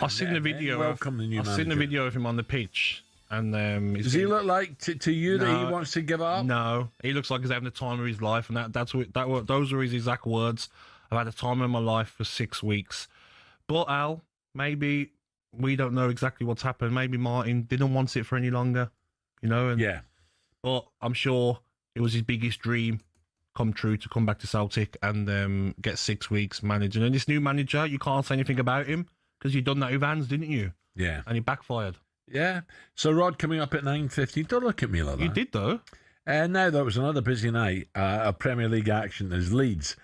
I've seen the video. Welcome the new I've manager. seen the video of him on the pitch, and does he look like to you that he wants to give up? No, he looks like he's having the time of his life, and those were his exact words. I've had the time of my life for 6 weeks. But Al, maybe we don't know exactly what's happened. Maybe Martin didn't want it for any longer, you know. And, yeah. But I'm sure it was his biggest dream come true to come back to Celtic and get 6 weeks managing. And this new manager, you can't say anything about him because you've done that with Vans, didn't you? Yeah. And he backfired. Yeah. So Rod coming up at 9:50. Don't look at me like that. You did though. Now there was another busy night of Premier League action as Leeds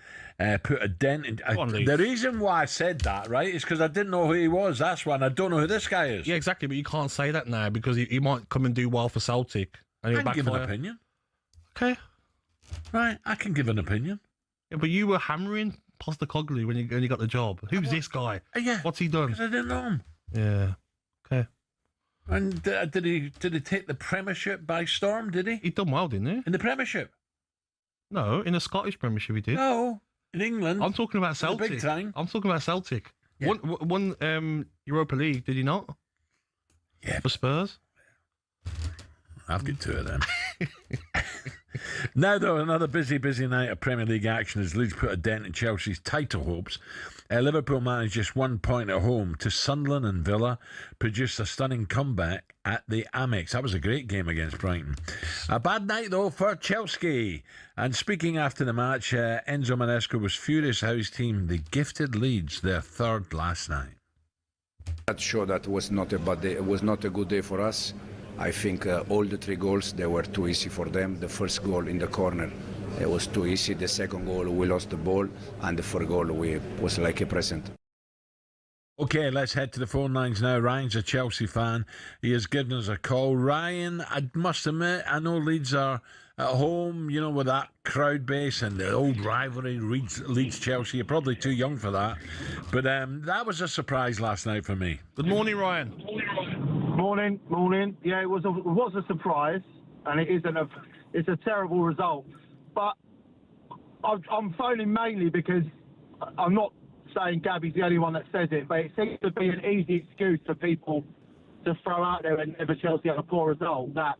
put a dent in. The reason why I said that, right, is because I didn't know who he was. That's why, and I don't know who this guy is. Yeah, exactly. But you can't say that now because he might come and do well for Celtic. And I can give an opinion. Okay. Right, I can give an opinion. Yeah, but you were hammering Postecoglou when you got the job. Who's this guy? Yeah. What's he done? Because I didn't know him. Yeah. Okay. And did he take the Premiership by storm, did he? He done well, didn't he? In the Premiership? No, in the Scottish Premiership he did. No, in England. I'm talking about Celtic. Big time. I'm talking about Celtic. Yeah. One Europa League, did he not? Yeah. For Spurs? I've got two of them. Now, though, another busy night of Premier League action as Leeds put a dent in Chelsea's title hopes. Liverpool managed just 1 point at home to Sunderland, and Villa produced a stunning comeback at the Amex. That was a great game against Brighton. A bad night, though, for Chelsea. And speaking after the match, Enzo Maresca was furious how his team, the gifted Leeds, their third last night. That showed that was not a bad day. It was not a good day for us. I think all the 3 goals, they were too easy for them. The first goal in the corner, it was too easy. The second goal, we lost the ball. And the third goal, was like a present. Okay, let's head to the phone lines now. Ryan's a Chelsea fan. He has given us a call. Ryan, I must admit, I know Leeds are at home, you know, with that crowd base and the old rivalry, Leeds-Chelsea. You're probably too young for that. But that was a surprise last night for me. Good morning, Ryan. Morning. Yeah, it was a surprise, and it's a terrible result. But I'm phoning mainly because I'm not saying Gabby's the only one that says it, but it seems to be an easy excuse for people to throw out there whenever Chelsea have a poor result that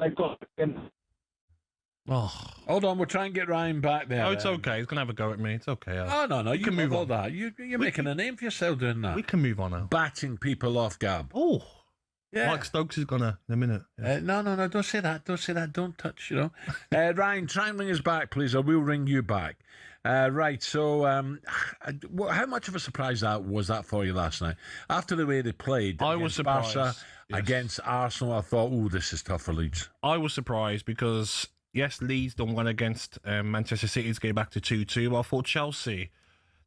they've got. Oh, hold on, we'll try and get Ryan back there. Oh, it's okay. He's going to have a go at me. It's okay. Oh, no, you can move all on. that. You're making a name for yourself doing that. We can move on now. Batting people off, Gab. Oh, yeah. Mike Stokes is gonna in a minute. Yeah. No, don't say that. Don't say that. Don't touch, you know. Ryan, try and ring us back, please, or we'll ring you back. Right, so how much of a surprise was that for you last night? After the way they played, I was surprised. Barca, against Arsenal, I thought, this is tough for Leeds. I was surprised because, yes, Leeds done well against Manchester City to get back to 2-2. But I thought Chelsea,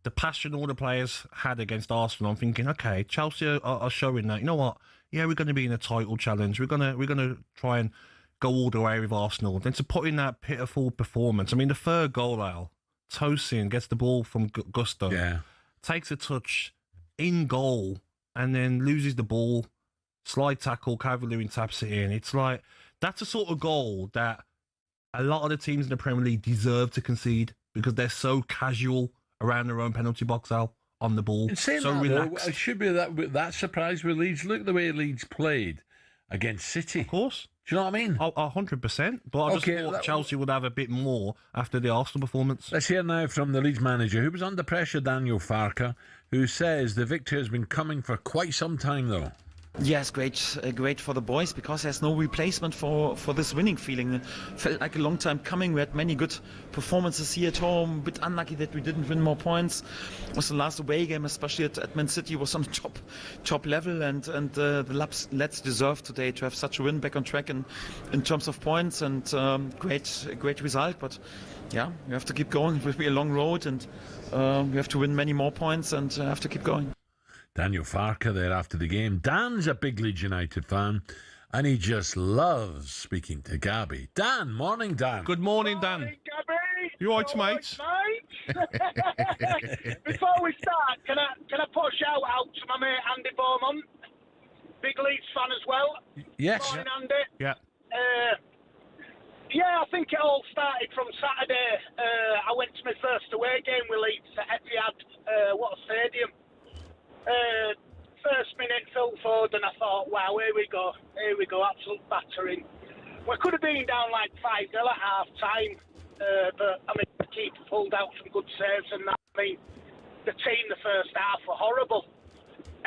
the passion all the players had against Arsenal, I'm thinking, okay, Chelsea are showing that, you know what? Yeah, we're going to be in a title challenge. We're gonna try and go all the way with Arsenal. Then to put in that pitiful performance. I mean, the third goal, Al, Tosin gets the ball from Gusto, takes a touch in goal, and then loses the ball. Slide tackle, Calvert-Lewin taps it in. It's like, that's a sort of goal that a lot of the teams in the Premier League deserve to concede because they're so casual around their own penalty box, Al, on the ball. So relaxed. It should be that surprise with Leeds. Look at the way Leeds played against City. Of course. Do you know what I mean? 100%. But I just thought Chelsea would have a bit more after the Arsenal performance. Let's hear now from the Leeds manager, who was under pressure, Daniel Farke, who says the victory has been coming for quite some time, though. Yes, great for the boys because there's no replacement for this winning feeling. It felt like a long time coming. We had many good performances here at home. A bit unlucky that we didn't win more points. It was the last away game, especially at Man City, was on top level, and the lads deserve today to have such a win back on track in terms of points, and great result. But yeah, we have to keep going. It will be a long road, and we have to win many more points and have to keep going. Daniel Farke there after the game. Dan's a big Leeds United fan, and he just loves speaking to Gabby. Dan, morning, Dan. Good morning, Dan. Morning, Gabby. You all right, mate? Before we start, can I put a shout out to my mate Andy Beaumont, big Leeds fan as well. Yes. Morning, Andy. Yeah. Yeah, I think it all started from Saturday. I went to my first away game with Leeds at Etihad. What a stadium. First, my time. But I mean, the keeper pulled out some good saves, and that. I mean, the team the first half were horrible,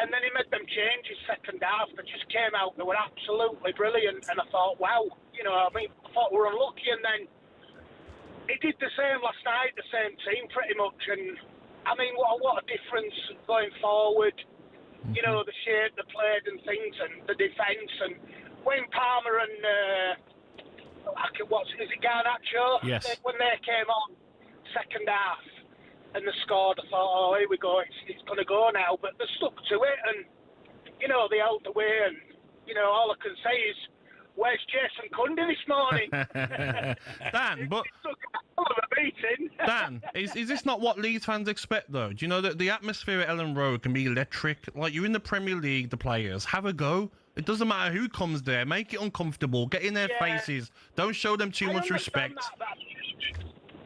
and then he made them changes second half. They just came out. They were absolutely brilliant, and I thought, wow, you know, I mean, I thought we were unlucky, and then he did the same last night. The same team pretty much, and I mean, what a difference going forward. You know, the shape they played and things, and the defence, and Wayne Palmer and. Is it Garnacho? Yes. When they came on second half and they scored, I thought, oh, here we go, it's going to go now. But they stuck to it, and, you know, they held the way, and, you know, all I can say is, where's Jason Cundy this morning? Dan, but... Dan, is this not what Leeds fans expect, though? Do you know that the atmosphere at Ellen Road can be electric? Like, you're in the Premier League, the players, have a go. It doesn't matter who comes there. Make it uncomfortable. Get in their faces. Don't show them too much respect.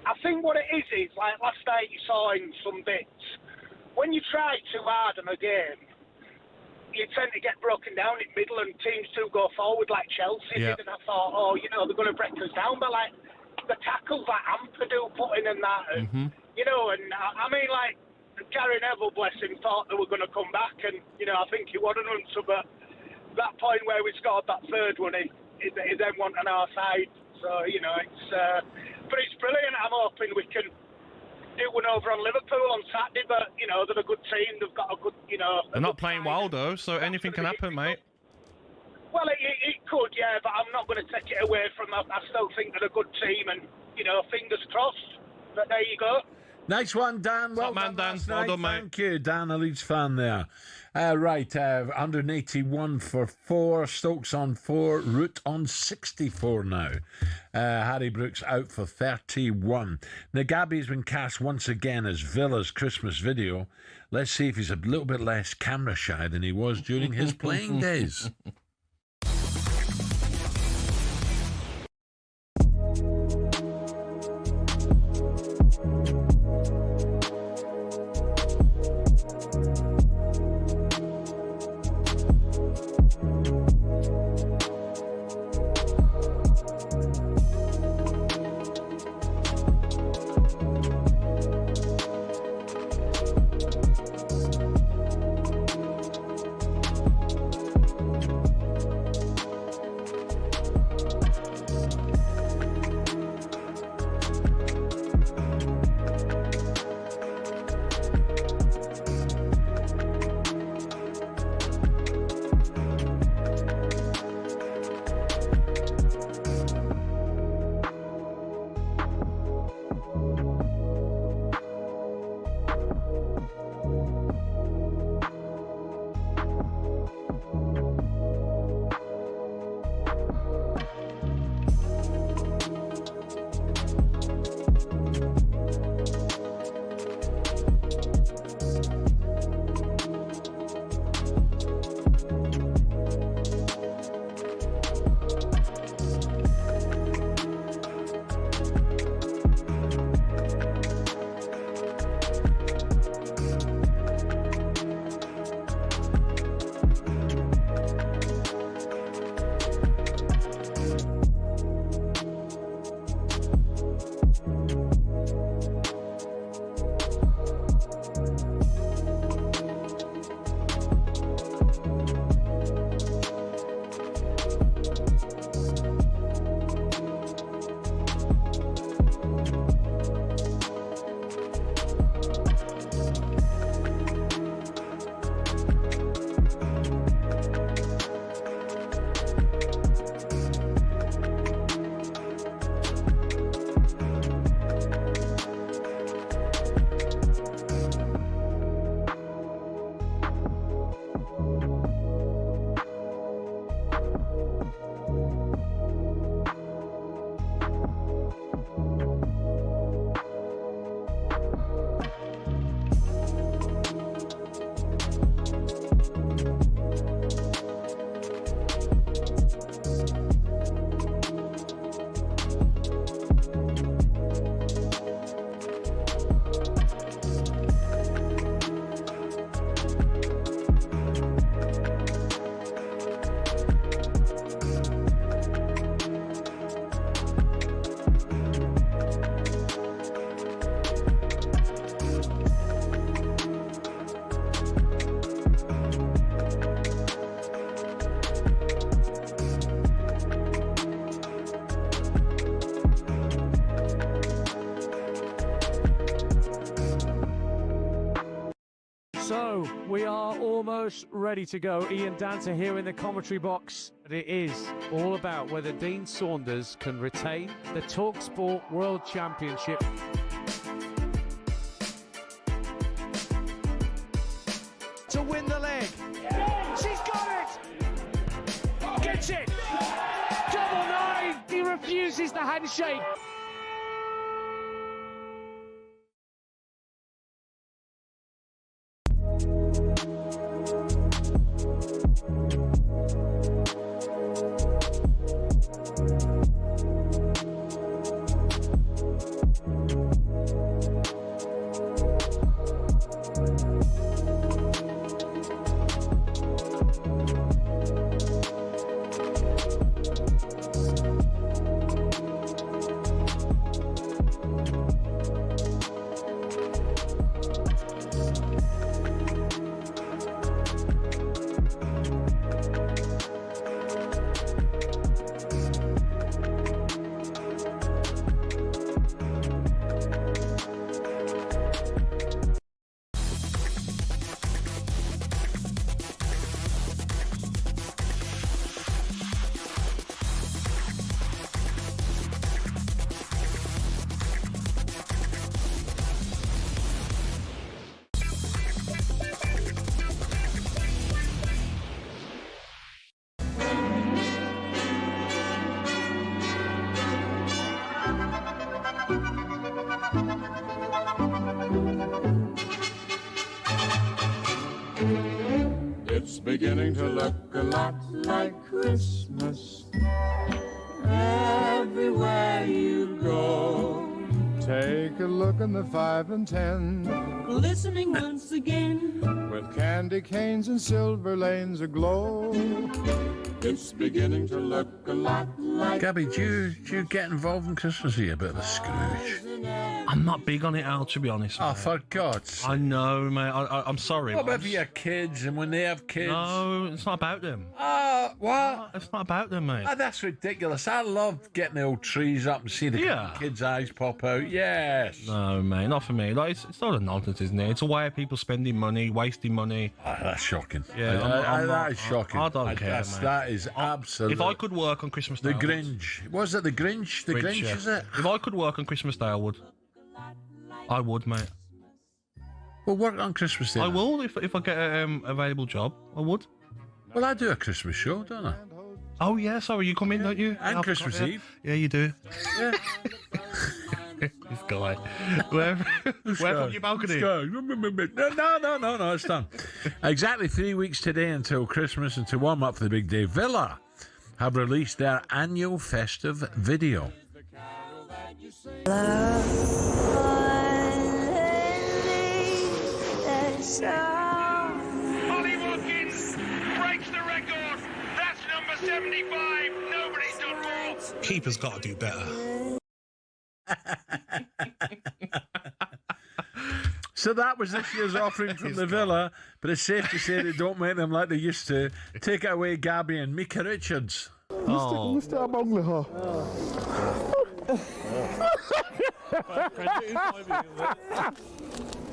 I think what it is like last night you saw in some bits, when you try too hard in a game, you tend to get broken down in middle and teams do go forward like Chelsea did. And I thought, oh, you know, they're going to break us down. But, like, the tackles that Ampadu put in and that, and, you know, and I mean, like, Gary Neville, bless him, thought they were going to come back. And, you know, I think he won an answer, but that point where we scored that third one, he then went on our side. So, you know, it's but it's brilliant. I'm hoping we can do one over on Liverpool on Saturday, but, you know, they're a good team. They've got a good, you know... They're not playing well, though, so anything can happen, mate. Well, it could, yeah, but I'm not going to take it away from them. I still think they're a good team, and, you know, fingers crossed. But there you go. Nice one, Dan. Well done, Dan. Well done, mate. Thank you, Dan, a Leeds fan there. Right, 181 for 4, Stokes on 4, Root on 64 now. Harry Brooks out for 31. Now, Gabby's been cast once again as Villa's Christmas video. Let's see if he's a little bit less camera shy than he was during his playing days. So, we are almost ready to go. Ian Danter here in the commentary box. But it is all about whether Dean Saunders can retain the talkSPORT World Championship. To win the leg. She's got it! Gets it! Double 9! He refuses the handshake. It's beginning to look a lot like Christmas everywhere you go. Take a look in the 5 and 10, glistening once again, with candy canes and silver lanes aglow. It's beginning to look a lot like... Gabby, do you get involved in Christmas? Are you a bit of a Scrooge? I'm not big on it, Al, to be honest. Oh, mate. for God's sake. I know, mate. I'm sorry. What about for your kids and when they have kids? No, it's not about them. What? It's not about them, mate. Oh, that's ridiculous. I love getting the old trees up and see the kids' eyes pop out. Yes. No, mate, not for me. Like, it's not a nonsense, isn't it? It's a way of people spending money, wasting money. Oh, that's shocking. Yeah, that is shocking. I don't care, mate. That is absolutely... If I could work on Christmas Day... The Grinch. Was it the Grinch? The Grinch, yeah. is it? If I could work on Christmas Day, I would. I would, mate. Well, work on Christmas Day. I will, if I get an available job. I would. Well, I do a Christmas show, don't I? Oh, yeah, sorry, you come in, don't you? And Christmas Eve. Yeah, you do. Yeah. This guy. Where from your balcony? No, it's done. Exactly 3 weeks today until Christmas and to warm up for the big day. Villa have released their annual festive video. Ollie Watkins breaks the record. That's number 75. Nobody's done more. Keeper's got to do better. So that was this year's offering from the Villa, but it's safe to say they don't make them like they used to. Take it away, Gabby and Mika Richards. Mr. Agbonlahor.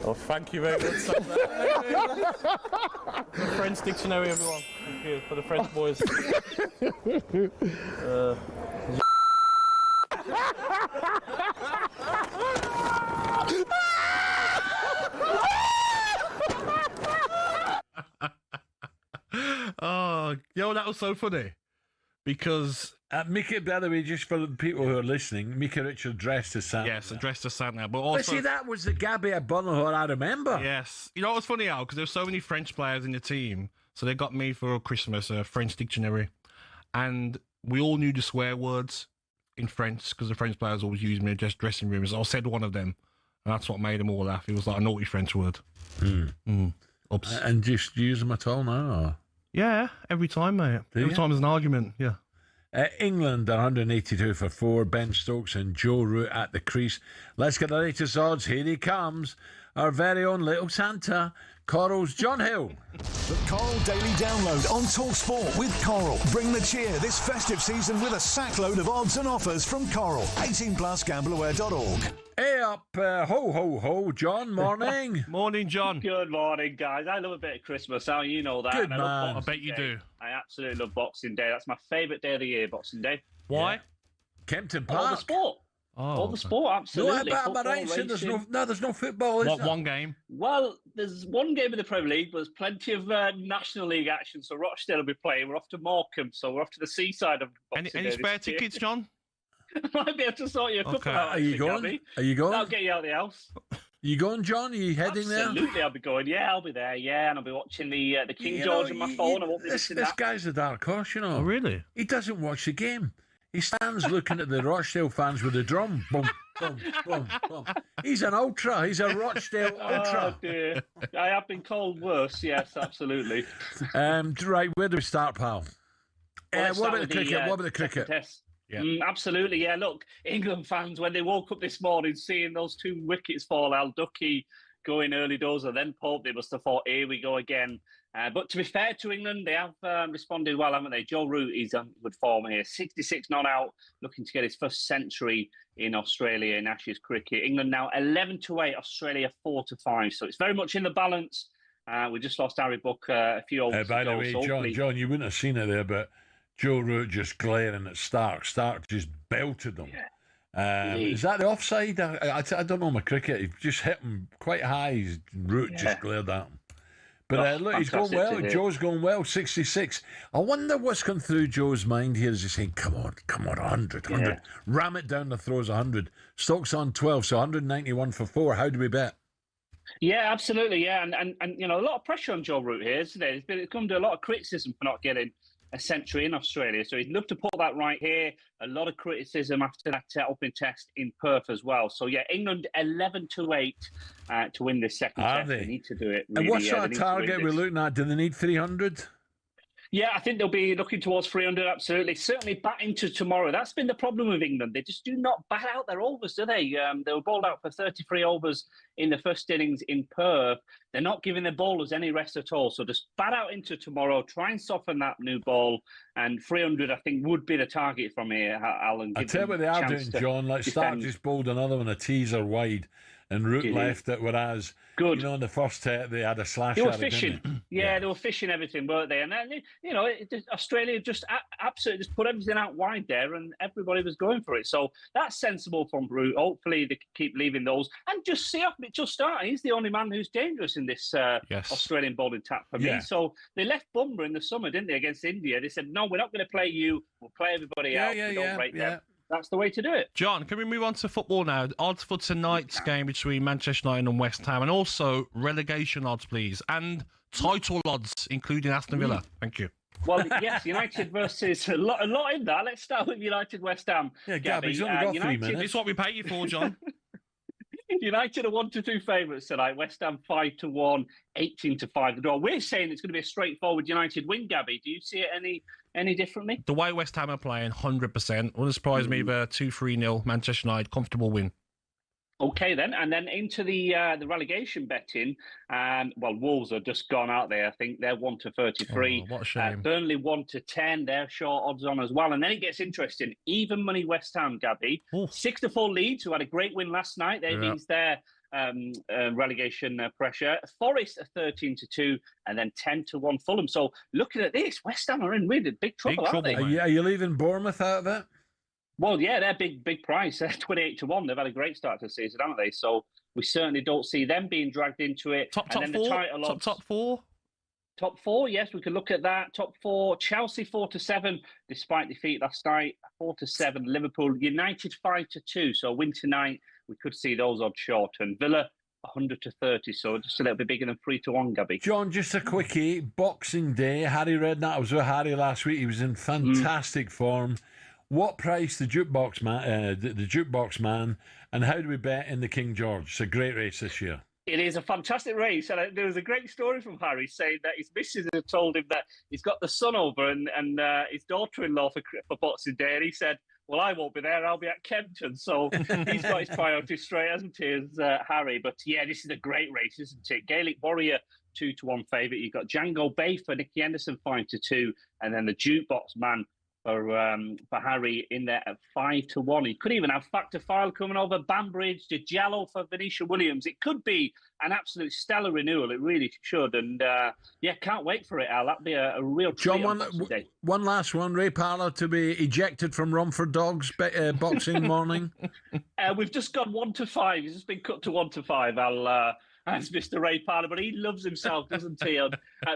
Oh, thank you very much. The French dictionary, everyone. Thank you for the French boys. Oh, yo, that was so funny. Because Mika, by the way, just for the people who are listening, Mika Richard dressed as Santa. Yes, dressed as Santa, but also... But see, that was the Gabby Agbonlahor I remember. Yes. You know what's funny, Al? Because there's so many French players in the team, so they got me for Christmas a French dictionary, and we all knew the swear words in French because the French players always used me in just dressing rooms. I said one of them, and that's what made them all laugh. It was like a naughty French word. Oops. And just use them at all now? Or? Yeah, every time, mate. Every time there's an argument, yeah. England 182 for 4. Ben Stokes and Joe Root at the crease. Let's get the latest odds. Here he comes. Our very own little Santa, Coral's John Hill. The Coral Daily Download on talkSPORT with Coral. Bring the cheer this festive season with a sackload of odds and offers from Coral. 18+, gambleaware.org. Hey up, ho, ho, ho, John, morning. Morning, John. Good morning, guys. I love a bit of Christmas. How you know that? Good and I man. love I bet you Day. do. I absolutely love Boxing Day. That's my favourite day of the year, Boxing Day. Why? Yeah. Kempton All the Park. sport. Oh, All the sport, absolutely. No, but Football, right, saying there's racing. there's no football, is What, there? one game? Well, there's one game in the Premier League, but there's plenty of National League action. So Rochdale will be playing. We're off to Morecambe, so we're off to the seaside of Boxing Any Day spare this year. tickets, John? I might be able to sort you a couple Okay. out. Are you actually, going? Gabby. Are you going? That'll get you out of the house. You going, John? Are you heading there? Absolutely, I'll be going. Yeah, I'll be there. Yeah, and I'll be watching the King George on my phone. I won't be this missing that. guy's a dark horse, you know. Oh, really? He doesn't watch the game. He stands looking at the Rochdale fans with a drum. Boom, boom, boom, boom. He's an ultra. He's a Rochdale ultra. Oh dear, I have been called worse. Yes, absolutely. Right, where do we start, pal? Well, let's what start about the with cricket? What about the second cricket? test. Yeah. Absolutely, yeah. Look, England fans, when they woke up this morning seeing those 2 wickets fall, Al Ducky going early doors and then Pope, they must have thought, here we go again. But to be fair to England, they have responded well, haven't they? Joe Root is on good form here. 66 not out, looking to get his first century in Australia in Ashes cricket. England now 11-8, Australia 4-5. So it's very much in the balance. We just lost Harry Buck a few overs By the ago. way, So John, you wouldn't have seen it there, but Joe Root just glaring at Stark. Stark just belted him. Yeah. Is that the offside? I don't know my cricket. He just hit him quite high. Root just glared at him. But look, he's going well. Joe's going well, 66. I wonder what's going through Joe's mind here. Is he saying, come on, 100. Ram it down the throws 100. Stokes on 12, so 191 for 4. How do we bet? Yeah, absolutely. Yeah, and you know, a lot of pressure on Joe Root here, isn't it? It's come to a lot of criticism for not getting a century in Australia. So he'd love to put that right here. A lot of criticism after that opening test in Perth as well. So yeah, England 11-8 to win this second test. They need to do it. Really. And what sort of target we're looking at? Do they need 300? Yeah, I think they'll be looking towards 300, absolutely. Certainly bat into tomorrow. That's been the problem with England. They just do not bat out their overs, do they? They were bowled out for 33 overs in the first innings in Perth. They're not giving their bowlers any rest at all. So just bat out into tomorrow, try and soften that new ball. And 300, I think, would be the target from here, Alan. I tell you what they are doing, John. Like Stark just bowled another one, a teaser wide, and Root left it, whereas... You know, in the first test, they had a slash. They were fishing. They were fishing everything, weren't they? And then, you know, Australia just absolutely just put everything out wide there, and everybody was going for it. So that's sensible from Root. Hopefully, they keep leaving those and just see off Mitchell Stark. He's the only man who's dangerous in this Australian bowling attack for me. So they left Bumrah in the summer, didn't they, against India? They said, no, we're not going to play you. We'll play everybody out. We don't break them. That's the way to do it. John, can we move on to football now? Odds for tonight's game between Manchester United and West Ham, and also relegation odds, please, and title odds, including Aston Villa. Thank you. Well, yes, United versus a lot in that. Let's start with United West Ham. Yeah, Gabby's only got 3 minutes. It's what we pay you for, John. United are 1-2 favourites tonight. West Ham 5-1, 18-5 the draw. We're saying it's going to be a straightforward United win, Gabby. Do you see it any differently? The way West Ham are playing, 100%. Wouldn't surprise me if 2-3-0 Manchester United, comfortable win. Okay, then. And then into the relegation betting. Well, Wolves are just gone out there. I think they're 1-33. Oh, what a shame. Burnley 1-10. They're short odds on as well. And then it gets interesting. Even money West Ham, Gabby. 6-4 Leeds, who had a great win last night. They eased their relegation pressure. Forest are 13-2, and then 10-1 Fulham. So looking at this, West Ham are in really big trouble, aren't they? Are you leaving Bournemouth out of it? Well, yeah, they're big price. They're 28-1. They've had a great start to the season, haven't they? So we certainly don't see them being dragged into it. Top and then four? The title odds, top four? Top four, yes, we could look at that. Top four, Chelsea 4-7, despite defeat last night. 4-7, Liverpool. United 5-2. So win tonight, we could see those odds shorten. Villa 100-30, so just a little bit bigger than 3-1, Gabby. John, just a quickie. Boxing Day, Harry Redknapp. I was with Harry last week. He was in fantastic form. What price the jukebox man, and how do we bet in the King George? It's a great race this year. It is a fantastic race, and there was a great story from Harry saying that his missus had told him that he's got the son over and his daughter-in-law for Boxing Day, and he said, well, I won't be there, I'll be at Kempton. So he's got his priorities straight, hasn't he, as Harry? But yeah, this is a great race, isn't it? Gaelic Warrior 2-1 favourite. You've got Django Bay for Nicky Henderson 5-2, and then the Jukebox Man for Harry in there at 5-1. He could even have Factor File coming over, Banbridge, Diallo for Venetia Williams. It could be an absolute stellar renewal. It really should. And can't wait for it, Al. That'd be a real treat. John, one last one. Ray Parlour to be ejected from Romford Dogs boxing morning. We've just gone 1 to 5. He's just been cut to 1 to 5. As Mr. Ray Parlour, but he loves himself, doesn't he, at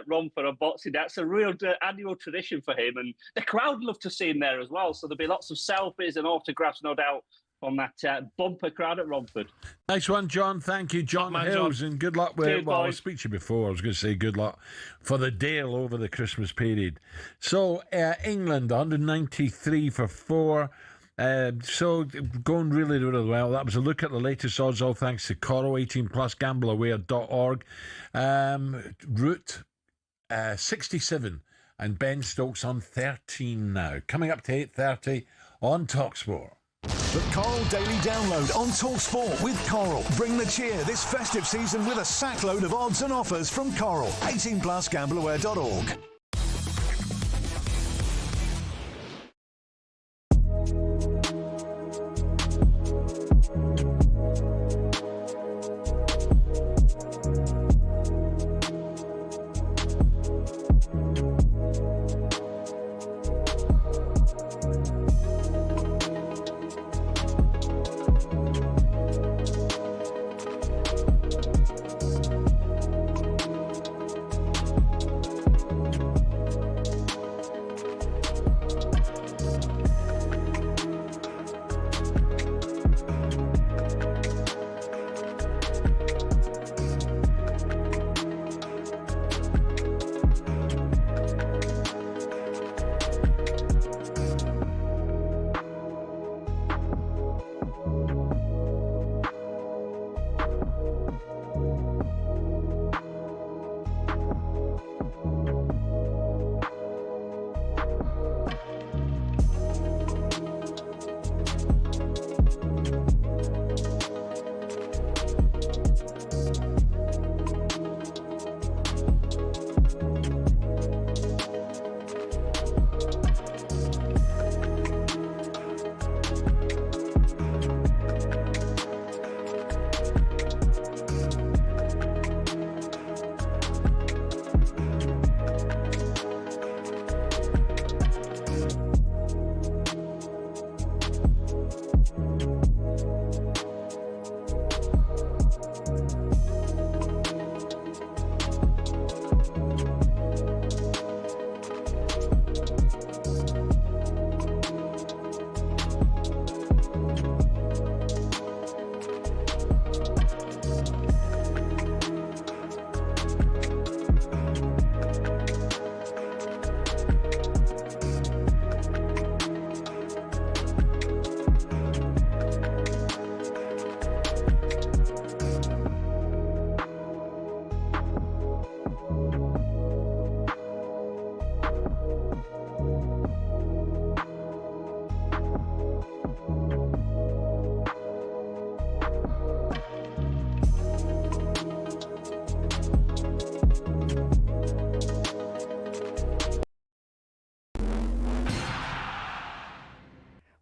Romford on boxing. That's a real annual tradition for him, and the crowd love to see him there as well. So there'll be lots of selfies and autographs, no doubt, from that bumper crowd at Romford. Nice one, John. Thank you, John Hills, and good luck with. Cheers, I'll speak to you before. I was going to say good luck for the Dale over the Christmas period. So England 193 for 4. So going really, really well. That was a look at the latest odds, all thanks to Coral, 18 plus, gambleaware.org. Root 67 and Ben Stokes on 13 now. Coming up to 8:30 on talkSPORT. The Coral Daily Download on talkSPORT with Coral. Bring the cheer this festive season with a sackload of odds and offers from Coral. 18 plus, gambleaware.org.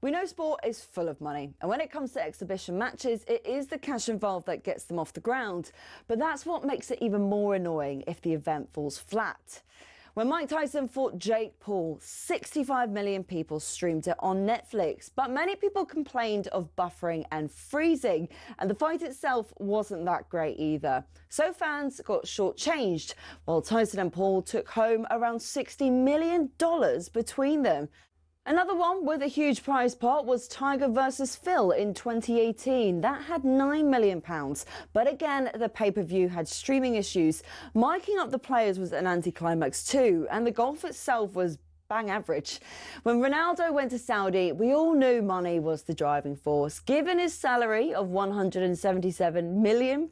We know sport is full of money, and when it comes to exhibition matches, it is the cash involved that gets them off the ground. But that's what makes it even more annoying if the event falls flat. When Mike Tyson fought Jake Paul, 65 million people streamed it on Netflix, but many people complained of buffering and freezing, and the fight itself wasn't that great either. So fans got shortchanged, while Tyson and Paul took home around $60 million between them. Another one with a huge prize pot was Tiger versus Phil in 2018. That had £9 million. But again, the pay-per-view had streaming issues. Miking up the players was an anticlimax too, and the golf itself was bang average. When Ronaldo went to Saudi, we all knew money was the driving force, given his salary of £177 million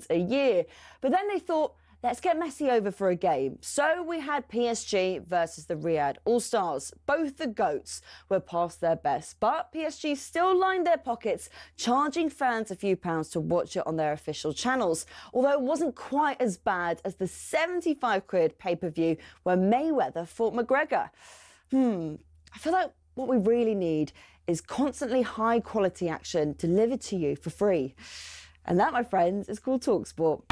a year. But then they thought, let's get Messi over for a game. So we had PSG versus the Riyadh All-Stars. Both the GOATs were past their best, but PSG still lined their pockets, charging fans a few pounds to watch it on their official channels. Although it wasn't quite as bad as the 75 quid pay-per-view where Mayweather fought McGregor. I feel like what we really need is constantly high-quality action delivered to you for free. And that, my friends, is called talkSPORT.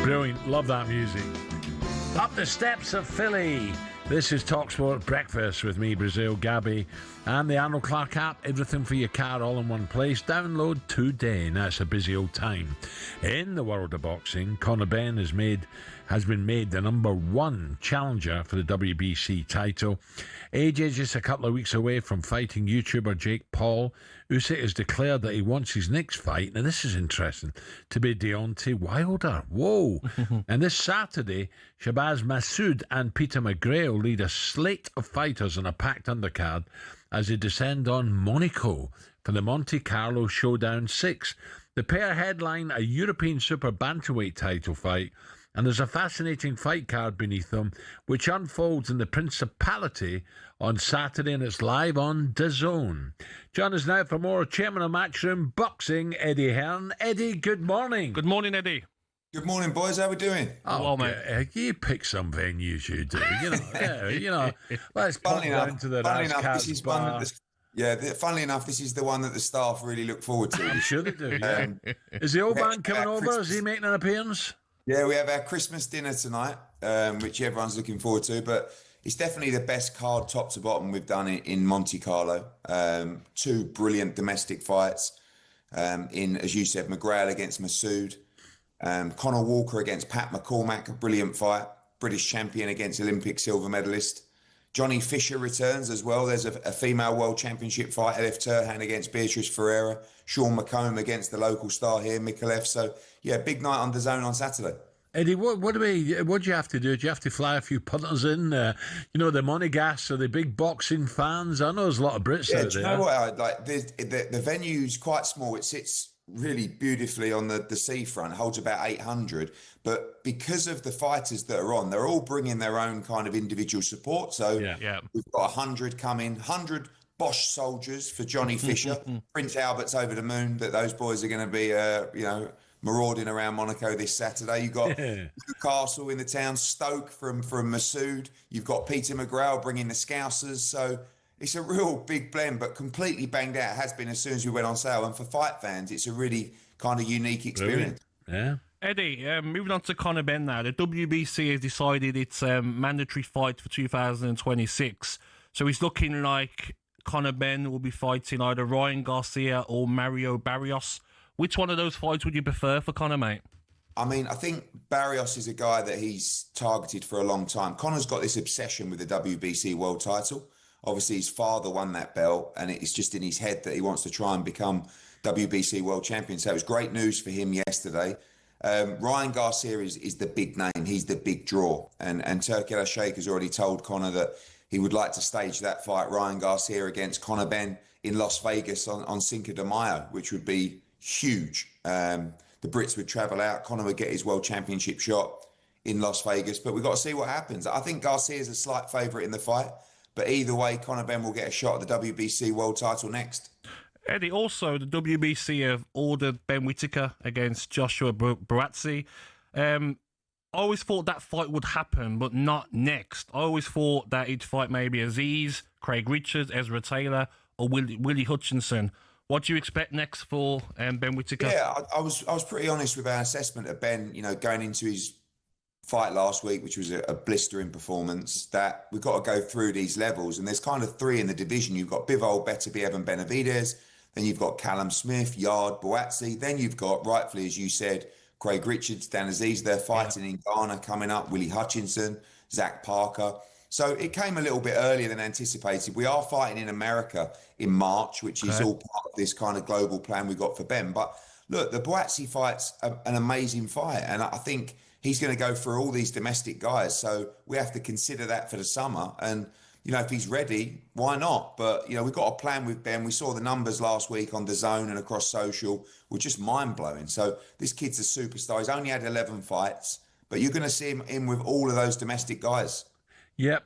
Brilliant. Love that music. Up the steps of Philly. This is talkSPORT Breakfast with me, Brazil Gabby, and the Arnold Clark app. Everything for your car all in one place. Download today. Now it's a busy old time. In the world of boxing, Conor Benn has been made the #1 challenger for the WBC title. AJ just a couple of weeks away from fighting YouTuber Jake Paul. Usyk has declared that he wants his next fight, now this is interesting, to be Deontay Wilder. Whoa! And this Saturday, Shabazz Massoud and Peter McGrail lead a slate of fighters on a packed undercard as they descend on Monaco for the Monte Carlo Showdown 6. The pair headline a European Super Bantamweight title fight, and there's a fascinating fight card beneath them, which unfolds in the Principality on Saturday, and it's live on DAZN. Join us now for more. Chairman of Matchroom Boxing, Eddie Hearn. Eddie, good morning. Good morning, Eddie. Good morning, boys. How we doing? Oh, well, mate. You pick some venues, you do. Let's pop down to the Razzcast bar. Funnily enough, this is the one that the staff really look forward to. I'm sure they do, yeah. Is the old man coming over? Is he making an appearance? Yeah, we have our Christmas dinner tonight, which everyone's looking forward to. But it's definitely the best card, top to bottom, we've done in Monte Carlo. 2 brilliant domestic fights in, as you said, McGrail against Massoud. Conor Walker against Pat McCormack, a brilliant fight. British champion against Olympic silver medalist. Johnny Fisher returns as well. There's a female world championship fight. Elif Turhan against Beatrice Ferreira. Sean McComb against the local star here, Mikalev. So, yeah, big night on DAZN on Saturday. Eddie, what do you have to do? Do you have to fly a few punters in? The Monegasque, are they big boxing fans? I know there's a lot of Brits out there. Do you know what? The venue's quite small. It sits really beautifully on the seafront, holds about 800. But because of the fighters that are on, they're all bringing their own kind of individual support. So we've got 100 coming, 100 Bosch soldiers for Johnny Fisher. Prince Albert's over the moon that those boys are going to be, marauding around Monaco this Saturday. You've got Newcastle in the town, Stoke from Massoud. You've got Peter McGrail bringing the Scousers. So it's a real big blend, but completely banged out. It has been as soon as we went on sale. And for fight fans, it's a really kind of unique experience. Yeah. Eddie, moving on to Conor Benn now. The WBC has decided it's a mandatory fight for 2026. So it's looking like Conor Benn will be fighting either Ryan Garcia or Mario Barrios. Which one of those fights would you prefer for Conor, mate? I mean, I think Barrios is a guy that he's targeted for a long time. Conor's got this obsession with the WBC world title. Obviously, his father won that belt, and it's just in his head that he wants to try and become WBC world champion. So it was great news for him yesterday. Ryan Garcia is the big name. He's the big draw. And Turki Al-Sheikh has already told Conor that he would like to stage that fight, Ryan Garcia against Conor Benn, in Las Vegas on Cinco de Mayo, which would be huge. The Brits would travel out. Conor would get his world championship shot in Las Vegas. But we've got to see what happens. I think Garcia is a slight favourite in the fight. But either way, Conor Benn will get a shot at the WBC world title next. Eddie, also, the WBC have ordered Ben Whittaker against Joshua Buatsi. I always thought that fight would happen, but not next. I always thought that he'd fight maybe Aziz, Craig Richards, Ezra Taylor, or Willie Hutchinson. What do you expect next for Ben Whittaker? Yeah, I was pretty honest with our assessment of Ben, going into his fight last week, which was a blistering performance, that we've got to go through these levels. And there's kind of three in the division. You've got Bivol, Beterbiev and Benavidez. Then you've got Callum Smith, Yard, Buatsi. Then you've got, rightfully, as you said, Craig Richards, Dan Aziz. They're fighting in Ghana coming up, Willie Hutchinson, Zach Parker. So it came a little bit earlier than anticipated. We are fighting in America in March, which is all part of this kind of global plan we got for Ben. But look, the Buatsi fight's an amazing fight. And I think he's going to go through all these domestic guys. So we have to consider that for the summer. And, if he's ready, why not? But, we've got a plan with Ben. We saw the numbers last week on DAZN and across social were just mind-blowing. So this kid's a superstar. He's only had 11 fights, but you're going to see him in with all of those domestic guys. Yep.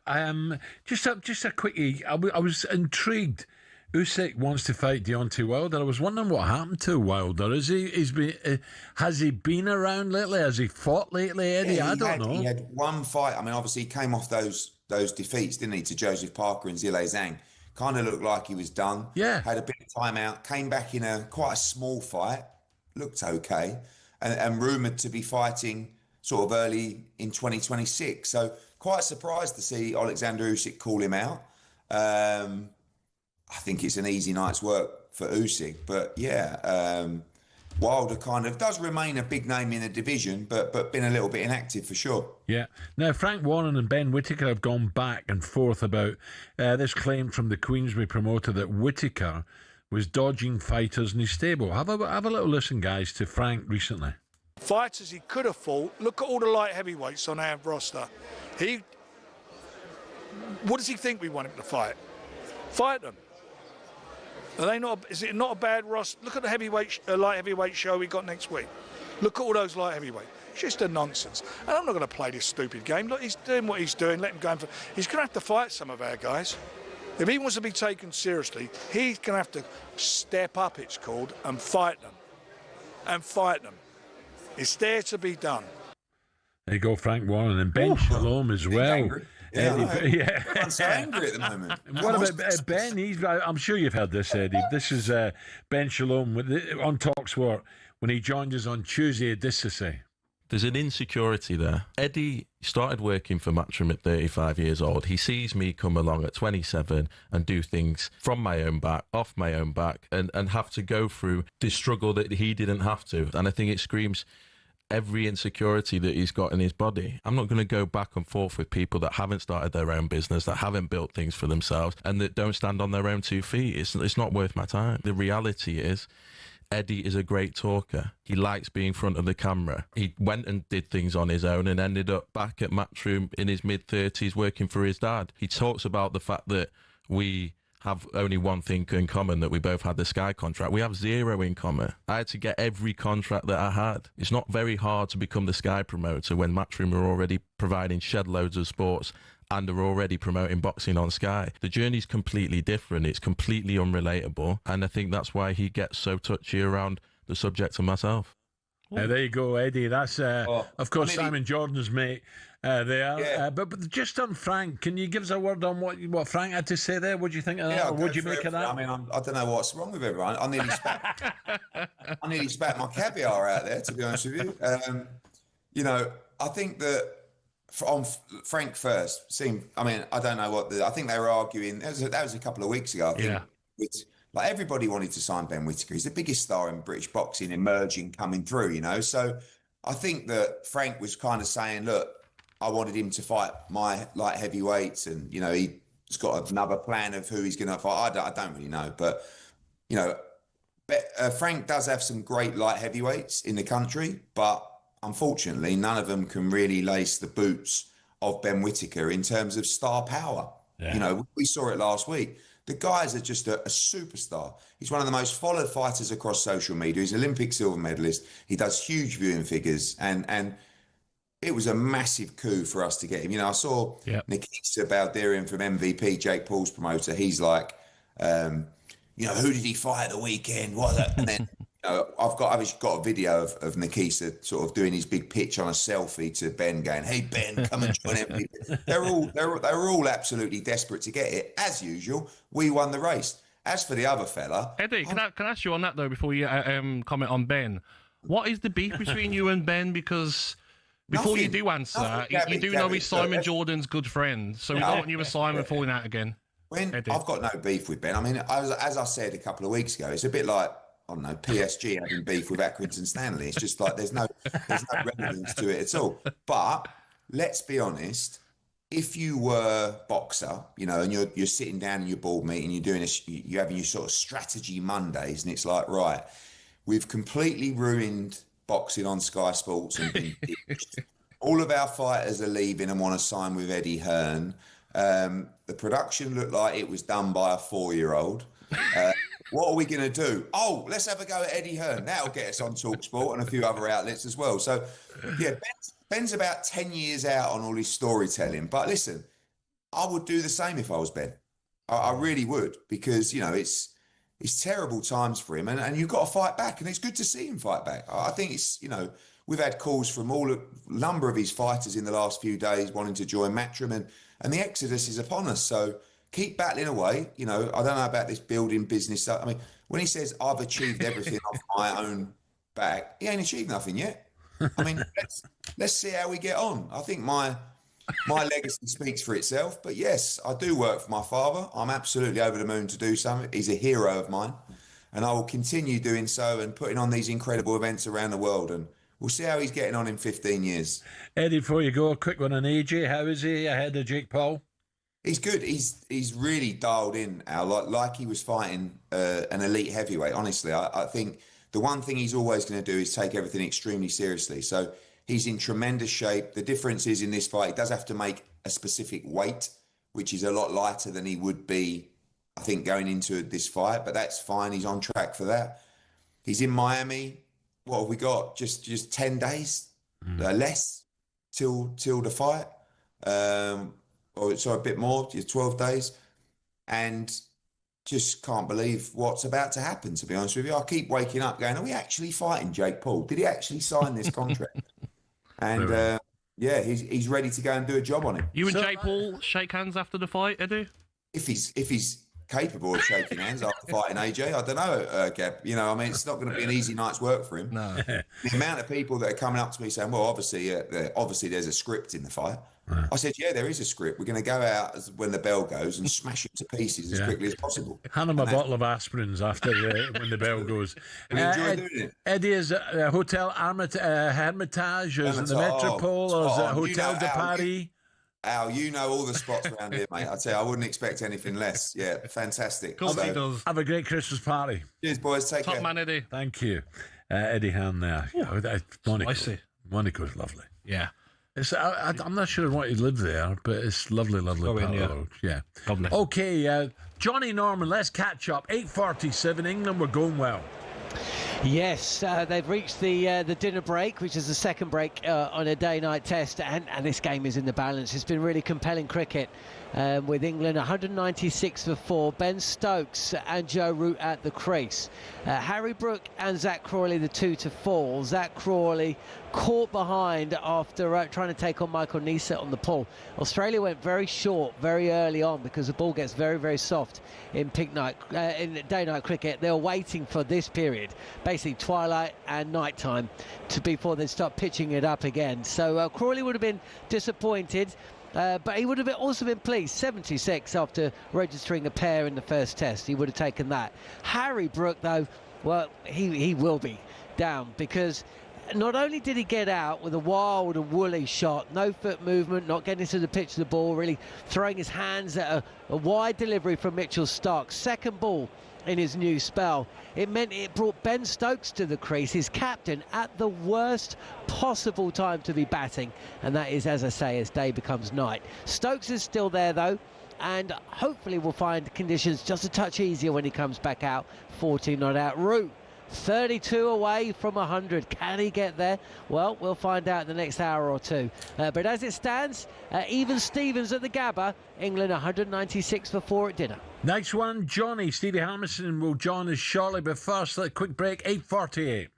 Just a quickie. I was intrigued. Usyk wants to fight Deontay Wilder. I was wondering what happened to Wilder. Has he been around lately? Has he fought lately, Eddie? I don't know. He had one fight. I mean, obviously, he came off those defeats, didn't he, to Joseph Parker and Zhilei Zhang. Kind of looked like he was done. Yeah. Had a bit of time out. Came back in quite a small fight. Looked okay. And rumoured to be fighting sort of early in 2026. So quite surprised to see Alexander Usyk call him out. I think it's an easy night's work for Usyk. But yeah, Wilder kind of does remain a big name in the division, but been a little bit inactive for sure. Yeah. Now, Frank Warren and Ben Whittaker have gone back and forth about this claim from the Queensbury promoter that Whittaker was dodging fighters in his stable. Have a little listen, guys, to Frank recently. Fighters he could have fought. Look at all the light heavyweights on our roster. What does he think we want him to fight? Fight them. Are they not? Is it not a bad roster? Look at the light heavyweight show we got next week. Look at all those light heavyweights. It's just a nonsense. And I'm not going to play this stupid game. Look, he's doing what he's doing. Let him go. He's going to have to fight some of our guys. If he wants to be taken seriously, he's going to have to step up, it's called, and fight them. It's there to be done. There you go, Frank Warren and Ben Shalom as well. Yeah, everyone's so angry at the moment. What about Ben? I'm sure you've heard this, Eddie. This is Ben Shalom on talkSPORT when he joined us on Tuesday at this to say. There's an insecurity there. Eddie started working for Matchroom at 35 years old. He sees me come along at 27 and do things from my own back, off my own back, and have to go through this struggle that he didn't have to. And I think it screams every insecurity that he's got in his body. I'm not going to go back and forth with people that haven't started their own business, that haven't built things for themselves, and that don't stand on their own 2 feet. It's not worth my time. The reality is, Eddie is a great talker. He likes being in front of the camera. He went and did things on his own and ended up back at Matchroom in his mid-30s working for his dad. He talks about the fact that we have only one thing in common, that we both had the Sky contract. We have zero in common. I had to get every contract that I had. It's not very hard to become the Sky promoter when Matchroom are already providing shed loads of sports and are already promoting boxing on Sky. The journey's completely different. It's completely unrelatable. And I think that's why he gets so touchy around the subject of myself. There you go, Eddie. That's, of course, Simon Jordan's mate there. Yeah. But just on Frank, can you give us a word on what Frank had to say there? What do you think of that? Or what do you make of that? I mean, I don't know what's wrong with everyone. I nearly spat my caviar out there, to be honest with you. I think that on Frank first, I don't know I think they were arguing, that was a couple of weeks ago, I think. Like, everybody wanted to sign Ben Whittaker. He's the biggest star in British boxing, emerging, coming through, So I think that Frank was kind of saying, look, I wanted him to fight my light heavyweights, and, he's got another plan of who he's going to fight. I don't really know. But, Frank does have some great light heavyweights in the country, but unfortunately, none of them can really lace the boots of Ben Whittaker in terms of star power. Yeah. We saw it last week. The guys are just a superstar. He's one of the most followed fighters across social media. He's Olympic silver medalist. He does huge viewing figures. And it was a massive coup for us to get him. You know, I saw Nikita Balderian from MVP, Jake Paul's promoter. He's like, you know, who did he fight at the weekend? What? And then I've got a video of Nikita sort of doing his big pitch on a selfie to Ben, going, "Hey Ben, come and join MVP." They were all absolutely desperate to get it. As usual, we won the race. As for the other fella, Eddie, can I ask you on that though before you comment on Ben? What is the beef between you and Ben? Because before you do answer, you do know he's Simon Jordan's good friend, so we don't want you and Simon falling out again. I've got no beef with Ben. I mean, as I said a couple of weeks ago, it's a bit like, I don't know, PSG having beef with Accrington Stanley. It's just like there's no relevance to it at all. But let's be honest, if you were boxer, you know, and you're sitting down in your board meeting, you're doing you're having your sort of strategy Mondays, and it's like, right, we've completely ruined boxing on Sky Sports and been all of our fighters are leaving and want to sign with Eddie Hearn. The production looked like it was done by a 4-year-old. What are we going to do? Oh, let's have a go at Eddie Hearn. That'll get us on talkSPORT and a few other outlets as well. So, yeah, Ben's about 10 years out on all his storytelling. But listen, I would do the same if I was Ben. I really would, because, you know, it's terrible times for him, and you've got to fight back, and it's good to see him fight back. I think it's, you know, we've had calls from a number of his fighters in the last few days wanting to join Matchroom, and the exodus is upon us. So keep battling away. You know, I don't know about this building business stuff. I mean, when he says I've achieved everything off my own back, he ain't achieved nothing yet. I mean, let's see how we get on. I think my legacy speaks for itself. But yes, I do work for my father. I'm absolutely over the moon to do something. He's a hero of mine, and I will continue doing so and putting on these incredible events around the world. And we'll see how he's getting on in 15 years. Eddie, before you go, a quick one on AJ. How is he ahead of Jake Paul? He's good. He's really dialed in, Al, like he was fighting an elite heavyweight. Honestly, I think the one thing he's always going to do is take everything extremely seriously. So he's in tremendous shape. The difference is in this fight, he does have to make a specific weight, which is a lot lighter than he would be, I think, going into this fight. But that's fine. He's on track for that. He's in Miami. What have we got? Just 10 days less till the fight. Or so a bit more, 12 days. And just can't believe what's about to happen, to be honest with you. I keep waking up going, are we actually fighting Jake Paul? Did he actually sign this contract? And yeah, he's ready to go and do a job on it. You and Jake Paul shake hands after the fight, Eddie? If he's capable of shaking hands after fighting AJ, I don't know, Gab. You know, I mean, it's not going to be an easy night's work for him. No. The amount of people that are coming up to me saying, well, obviously there's a script in the fight. Right. I said, yeah, there is a script. We're going to go out when the bell goes and smash it to pieces as quickly as possible. Hand him a bottle of aspirins after when the bell goes. Enjoy doing it. Eddie, is it Hotel Hermitage, or is it the Metropole, or is it Hotel de Paris? Al, you know all the spots around here, mate. I tell you, I wouldn't expect anything less. Yeah, fantastic. Cool, he does. Have a great Christmas party. Cheers, boys. Take care. Top man, Eddie. Thank you. Eddie Hearn there. Monaco's lovely. Yeah. I'm not sure why he lived there, but it's lovely part of the road. Yeah. Lovely. Okay, Johnny Norman, let's catch up. 8:47, England were going well. Yes, they've reached the dinner break, which is the second break on a day-night test, and this game is in the balance. It's been really compelling cricket with England 196 for 4. Ben Stokes and Joe Root at the crease. Harry Brook and Zach Crawley the 2 to fall. Zach Crawley caught behind after trying to take on Michael Neesett on the pull. Australia went very short very early on because the ball gets very, very soft in day-night cricket. They were waiting for this period, basically twilight and nighttime, before they start pitching it up again. So Crawley would have been disappointed. But he would have also been pleased. 76 after registering a pair in the first test. He would have taken that. Harry Brook, though, well, he will be down, because not only did he get out with a wild and woolly shot, no foot movement, not getting to the pitch of the ball, really throwing his hands at a wide delivery from Mitchell Starc. Second ball in his new spell. It meant it brought Ben Stokes to the crease, his captain, at the worst possible time to be batting, and that is, as I say, as day becomes night. Stokes is still there, though, and hopefully we'll find conditions just a touch easier when he comes back out. 14 not out. Root 32 away from 100. Can he get there? Well, we'll find out in the next hour or two. But as it stands, even Stevens at the Gabba, England 196 for 4 at dinner. Nice one, Johnny. Stevie Hamilton will join us shortly, but first, a quick break, 8:48.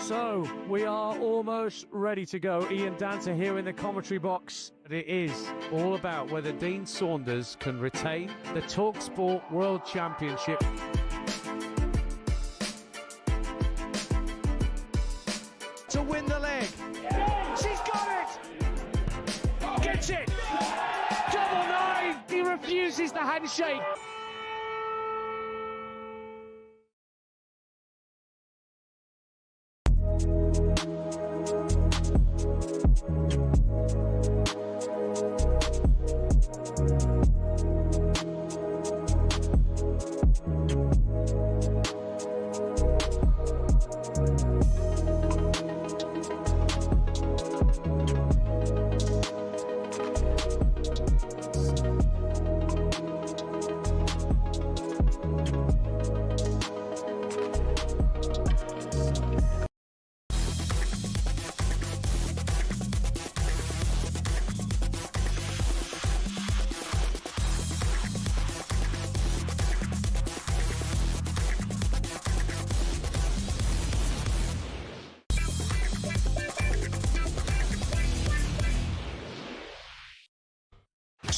So, we are almost ready to go. Ian Dancer here in the commentary box. And it is all about whether Dean Saunders can retain the talkSPORT World Championship. To win the leg. She's got it! Gets it! Double 9! He refuses the handshake.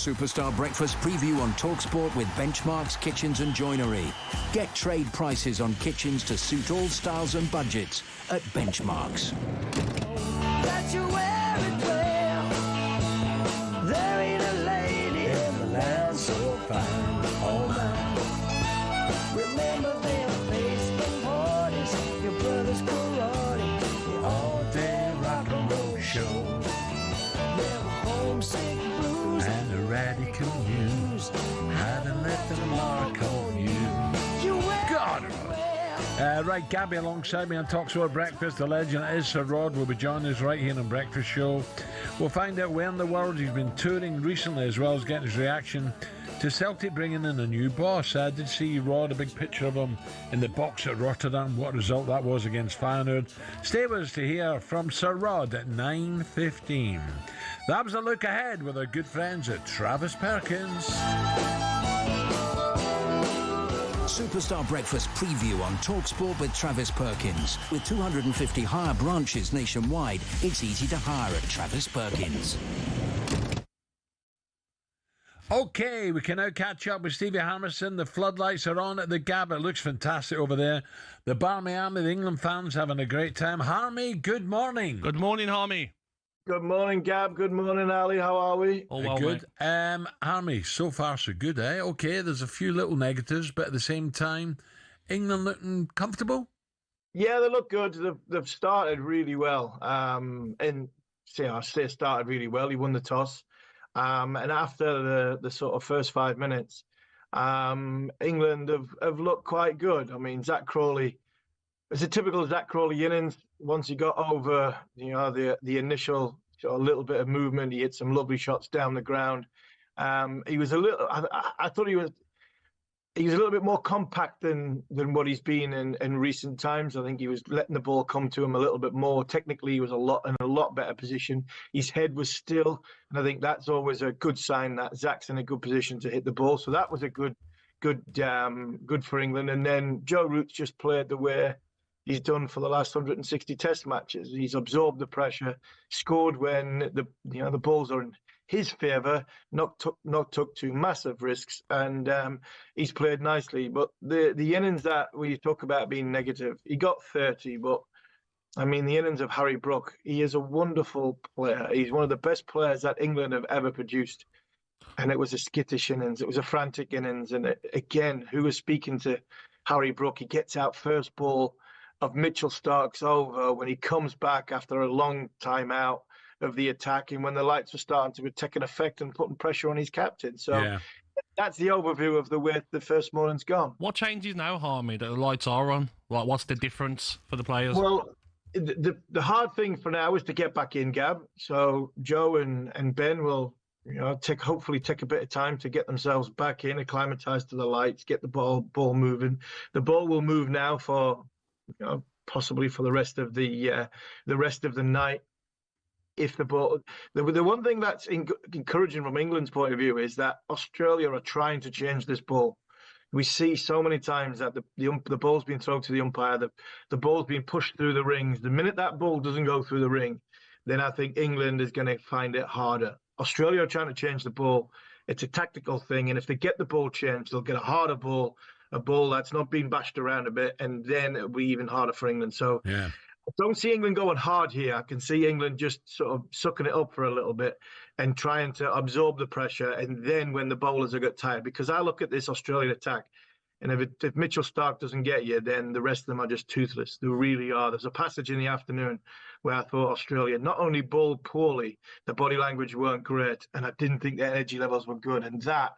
Superstar Breakfast preview on talkSPORT with Benchmarks Kitchens and Joinery. Get trade prices on kitchens to suit all styles and budgets at Benchmarks. That you wear it well. There ain't a lady in the land so fine. Oh my. Remember them Facebook parties, your brother's karate, the all-day rock and roll show. There were homesick blues and the radical news. Haven't left a mark on you. You wear God. it well. Right, Gabby alongside me on talkSPORT Breakfast. The legend is Sir Rod will be joining us right here on Breakfast Show. We'll find out where in the world he's been touring recently, as well as getting his reaction to Celtic bringing in a new boss. I did see Rod, a big picture of him in the box at Rotterdam. What a result that was against Feyenoord. Stay with us to hear from Sir Rod at 9:15. That was a look ahead with our good friends at Travis Perkins. Superstar Breakfast preview on talkSPORT with Travis Perkins. With 250 hire branches nationwide, it's easy to hire at Travis Perkins. Okay, we can now catch up with Stevie Harmison. The floodlights are on at the Gab. It looks fantastic over there. The Barmy Army, the England fans having a great time. Harmy, good morning. Good morning, Harmy. Good morning, Gab. Good morning, Ali. How are we? Oh, well, good. Harmy, so far so good, eh? Okay, there's a few little negatives, but at the same time, England looking comfortable? Yeah, they look good. They've started really well. I say started really well. He won the toss. And after the sort of first 5 minutes, England have looked quite good. I mean, Zach Crawley, it's a typical Zach Crawley innings. Once he got over, the initial sort of little bit of movement, he hit some lovely shots down the ground. He was a little. I thought he was a little bit more compact than what he's been in recent times. I think he was letting the ball come to him a little bit more. Technically, he was in a lot better position. His head was still, and I think that's always a good sign that Zach's in a good position to hit the ball. So that was a good for England. And then Joe Root's just played the way he's done for the last 160 Test matches. He's absorbed the pressure, scored when the balls are in his favour, not took two massive risks, and he's played nicely. But the innings that we talk about being negative, he got 30, but I mean the innings of Harry Brook, he is a wonderful player. He's one of the best players that England have ever produced. And it was a skittish innings, it was a frantic innings, and again, who was speaking to Harry Brook? He gets out first ball of Mitchell Stark's over when he comes back after a long time out of the attack, and when the lights were starting to take an effect and putting pressure on his captain. So that's the overview of the way the first morning's gone. What changes now, Harmy, that the lights are on? Like, what's the difference for the players? Well, the hard thing for now is to get back in, Gab. So Joe and Ben will hopefully take a bit of time to get themselves back in, acclimatise to the lights, get the ball moving. The ball will move now for possibly for the rest of the night. If the ball, the one thing that's encouraging from England's point of view is that Australia are trying to change this ball. We see so many times that the ball's being thrown to the umpire, the ball's being pushed through the rings. The minute that ball doesn't go through the ring, then I think England is going to find it harder. Australia are trying to change the ball. It's a tactical thing, and if they get the ball changed, they'll get a harder ball, a ball that's not being bashed around a bit, and then it'll be even harder for England. So I don't see England going hard here. I can see England just sort of sucking it up for a little bit and trying to absorb the pressure, and then when the bowlers are got tired, because I look at this Australian attack, and if Mitchell Stark doesn't get you, then the rest of them are just toothless. They really are. There's a passage in the afternoon where I thought Australia not only bowled poorly, the body language weren't great, and I didn't think their energy levels were good, and that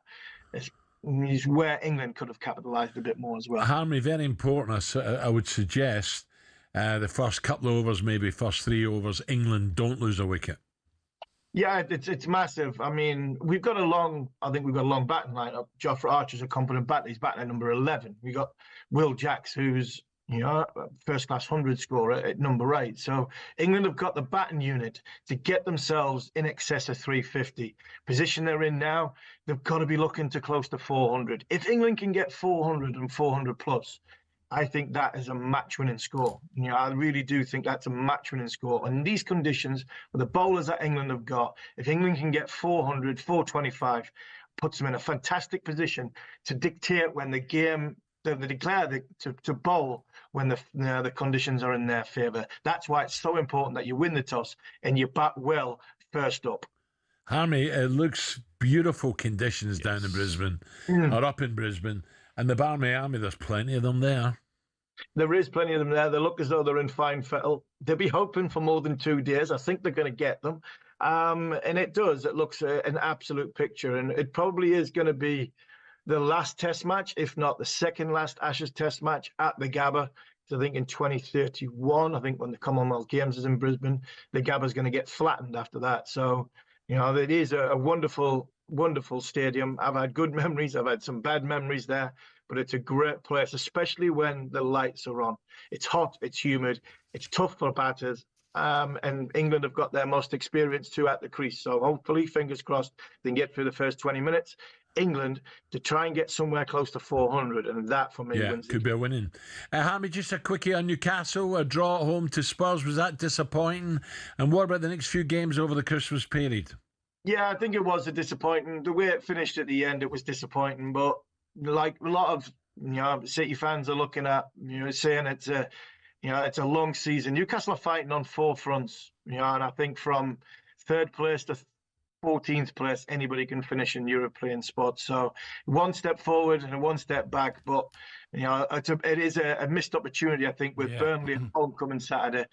is where England could have capitalised a bit more as well. Harmy, very important. I would suggest the first couple of overs, maybe first 3 overs, England don't lose a wicket. Yeah, it's massive. I mean, we've got a long batting lineup. Jofra Archer's a competent batter. He's batting at number 11. We got Will Jacks, who's first-class 100 scorer at number 8. So England have got the batting unit to get themselves in excess of 350. Position they're in now, they've got to be looking to close to 400. If England can get 400 and 400 plus, I think that is a match-winning score. I really do think that's a match-winning score. And these conditions, with the bowlers that England have got, if England can get 400, 425, puts them in a fantastic position to dictate when the game, they declare to bowl when the conditions are in their favour. That's why it's so important that you win the toss and you bat well first up. Harmy, it looks beautiful conditions down in Brisbane, or up in Brisbane. And the Barmy Army, there's plenty of them there. There is plenty of them there. They look as though they're in fine fettle. They'll be hoping for more than 2 days. I think they're going to get them. And it does. It looks an absolute picture. And it probably is going to be the last Test match, if not the second last Ashes Test match at the Gabba, I think in 2031, I think when the Commonwealth Games is in Brisbane, the Gabba's going to get flattened after that. So, it is a wonderful, wonderful stadium. I've had good memories. I've had some bad memories there, but it's a great place, especially when the lights are on. It's hot, it's humid, it's tough for batters. And England have got their most experience too at the crease. So hopefully, fingers crossed, they can get through the first 20 minutes. England to try and get somewhere close to 400, and that for me wins. Could be a winning. Harmy, just a quickie on Newcastle, a draw at home to Spurs. Was that disappointing? And what about the next few games over the Christmas period? Yeah, I think it was a disappointing. The way it finished at the end, it was disappointing. But like a lot of City fans are looking at, saying it's a long season. Newcastle are fighting on 4 fronts, and I think from 3rd place to 14th place, anybody can finish in European spots. So 1 step forward and 1 step back. But it is a missed opportunity, I think, with Burnley at home coming Saturday,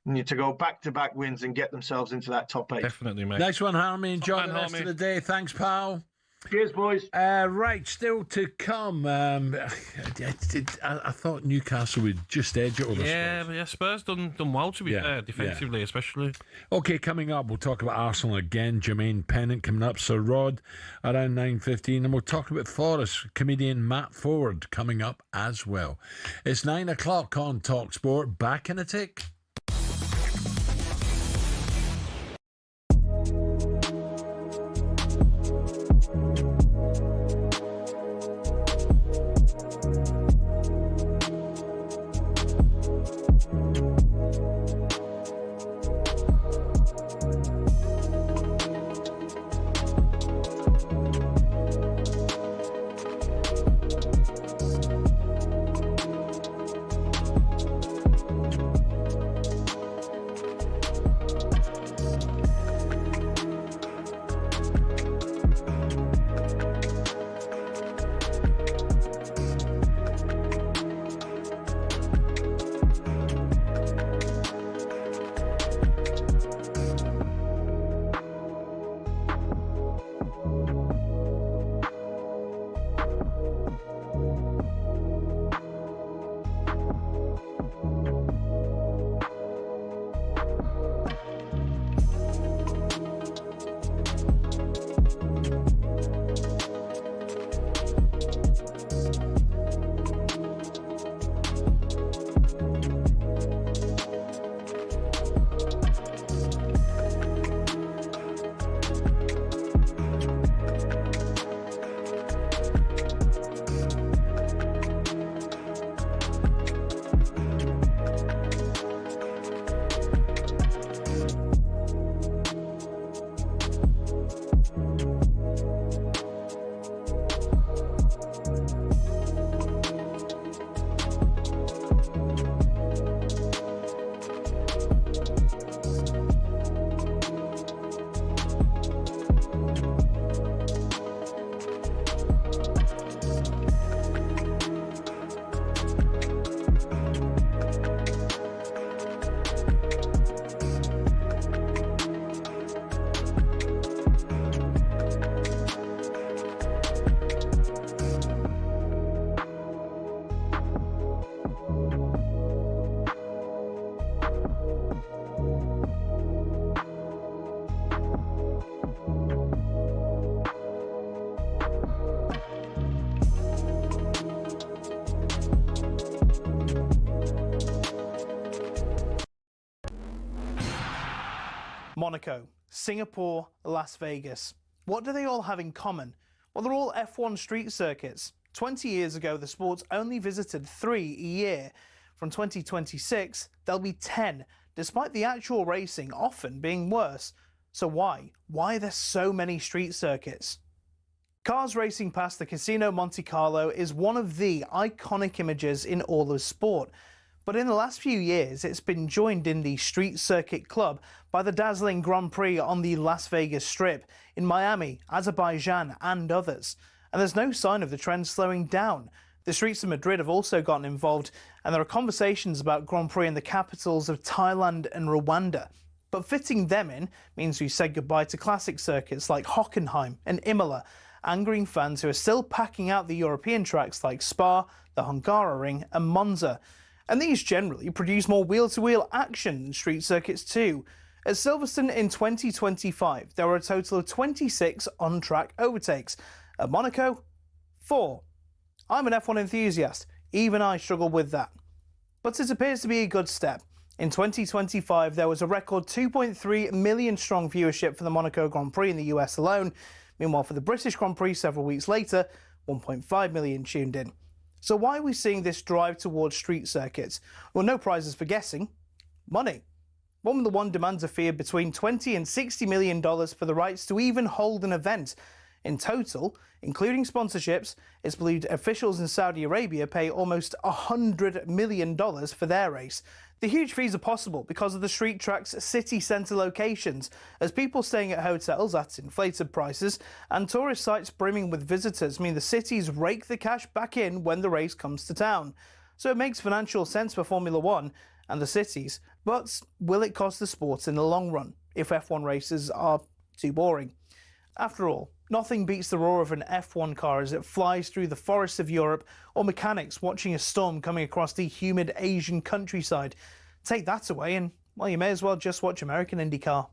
to go back-to-back wins and get themselves into that top 8. Definitely, mate. Nice one, Harmy. Enjoy the rest of the day. Thanks, pal. Cheers, boys. Right, still to come. I thought Newcastle would just edge it over Spurs. Yeah, Spurs done well, to be fair, defensively especially. Okay, coming up, we'll talk about Arsenal again. Jermaine Pennant coming up, Sir Rod, around 9:15. And we'll talk about Forest. Comedian Matt Ford coming up as well. It's 9 o'clock on talkSPORT. Back in a tick. Monaco, Singapore, Las Vegas. What do they all have in common? Well, they're all F1 street circuits. 20 years ago, the sports only visited 3 a year. From 2026, there'll be 10, despite the actual racing often being worse. So why? Why are there so many street circuits? Cars racing past the Casino Monte Carlo is one of the iconic images in all of sport. But in the last few years, it's been joined in the Street Circuit Club by the dazzling Grand Prix on the Las Vegas Strip, in Miami, Azerbaijan and others. And there's no sign of the trend slowing down. The streets of Madrid have also gotten involved, and there are conversations about Grand Prix in the capitals of Thailand and Rwanda. But fitting them in means we said goodbye to classic circuits like Hockenheim and Imola, angering fans who are still packing out the European tracks like Spa, the Hungaroring and Monza. And these generally produce more wheel-to-wheel action than street circuits too. At Silverstone in 2025, there were a total of 26 on-track overtakes. At Monaco, 4. I'm an F1 enthusiast. Even I struggle with that. But it appears to be a good step. In 2025, there was a record 2.3 million strong viewership for the Monaco Grand Prix in the US alone. Meanwhile, for the British Grand Prix several weeks later, 1.5 million tuned in. So why are we seeing this drive towards street circuits? Well, no prizes for guessing. Money. Formula One demands a fee of between $20 and $60 million for the rights to even hold an event. In total, including sponsorships, it's believed officials in Saudi Arabia pay almost $100 million for their race. The huge fees are possible because of the street track's city centre locations, as people staying at hotels at inflated prices and tourist sites brimming with visitors mean the cities rake the cash back in when the race comes to town. So it makes financial sense for Formula One and the cities, but will it cost the sport in the long run if F1 races are too boring? After all, nothing beats the roar of an F1 car as it flies through the forests of Europe, or mechanics watching a storm coming across the humid Asian countryside. Take that away and, well, you may as well just watch American IndyCar.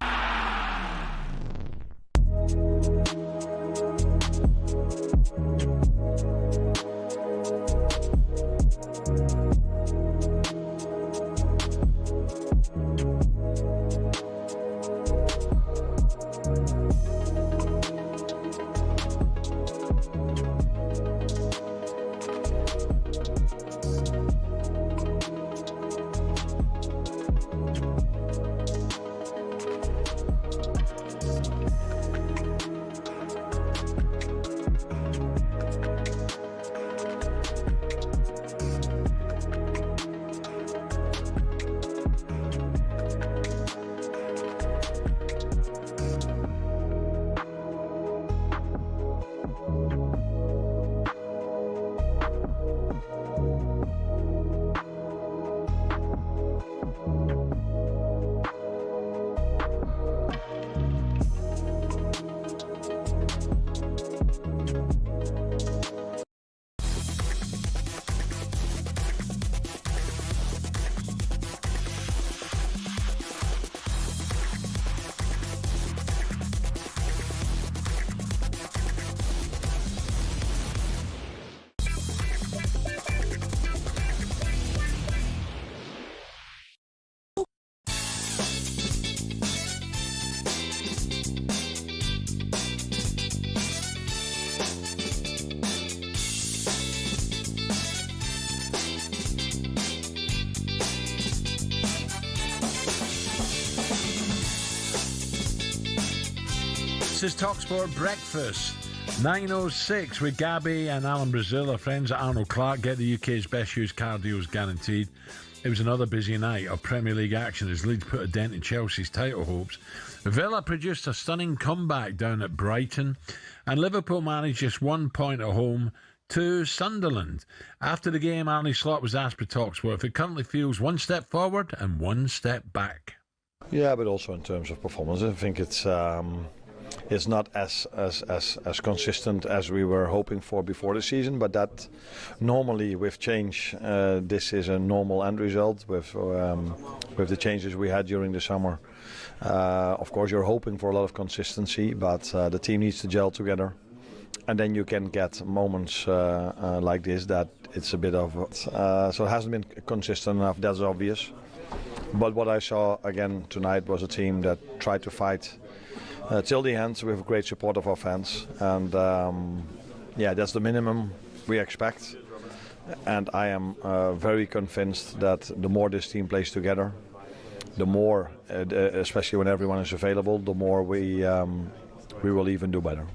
This is talkSPORT Breakfast, 9:06 with Gabby and Alan Brazil, our friends at Arnold Clark. Get the UK's best used car deals guaranteed. It was another busy night of Premier League action as Leeds put a dent in Chelsea's title hopes. Villa produced a stunning comeback down at Brighton, and Liverpool managed just 1 point at home to Sunderland. After the game, Arnie Slot was asked by talkSPORT if it currently feels one step forward and one step back. Yeah, but also in terms of performance, I think it's not as consistent as we were hoping for before the season, but that normally with change, this is a normal end result with the changes we had during the summer. Of course, you're hoping for a lot of consistency, but the team needs to gel together, and then you can get moments like this that it's a bit of so it hasn't been consistent enough. That's obvious. But what I saw again tonight was a team that tried to fight till the end with great support of our fans, and that's the minimum we expect. And I am very convinced that the more this team plays together, the more, especially when everyone is available, the more we will even do better.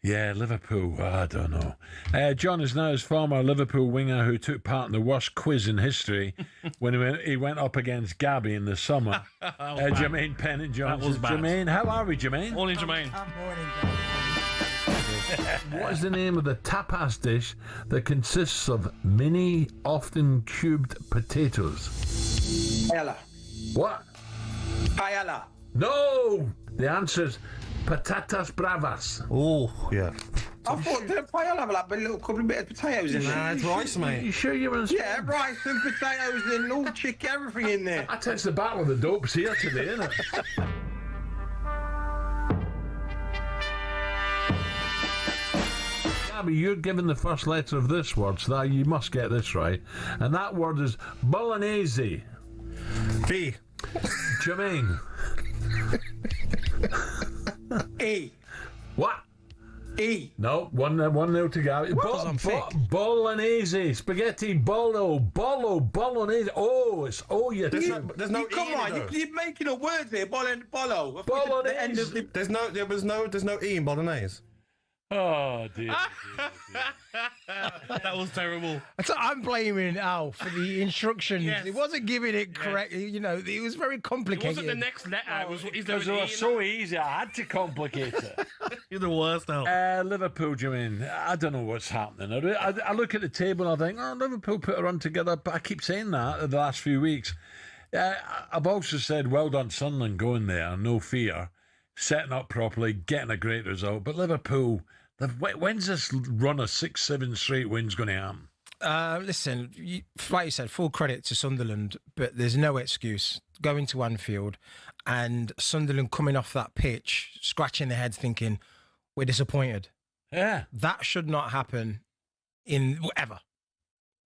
Yeah, Liverpool, I don't know. John is now his former Liverpool winger who took part in the worst quiz in history when he went up against Gabby in the summer. Jermaine Pennant-Johnson. That was bad. Jermaine, how are we, Jermaine? Morning, Jermaine. What is the name of the tapas dish that consists of mini, often cubed potatoes? Paella. What? Paella. No! The answer is patatas bravas. Oh, yeah. I thought the I'll have like a little couple of bit of potatoes in there. Nah, it's rice, mate. You sure you were? Yeah, rice and potatoes and all chicken, everything in there. That's the battle of the dopes here today, isn't it? Gabby, you're given the first letter of this word, so that you must get this right. And that word is bolognese. B. Jermaine. E. What? E. No, 1-0 to Gabby. Bolognese, spaghetti, bolognese. Oh, it's you. There's no Come E on, in it, you're making up words here. Bolo. Bolognese. There's no E in bolognese. Oh dear. That was terrible. So I'm blaming Al for the instructions. Yes. He wasn't giving it correctly. You know, it was very It complicated. wasn't the next letter. Because they were so easy, I had to complicate it. You're the worst now. Liverpool, Jermaine. I don't know what's happening. I look at the table and I think, Liverpool put a run together, but I keep saying that in the last few weeks. I've also said, well done, Sunderland, going there, no fear, setting up properly, getting a great result. But Liverpool, when's this run of 6-7 straight wins going to happen? Listen, like you said, full credit to Sunderland, but there's no excuse going to Anfield and Sunderland coming off that pitch, scratching their heads thinking, we're disappointed. Yeah. That should not happen in whatever.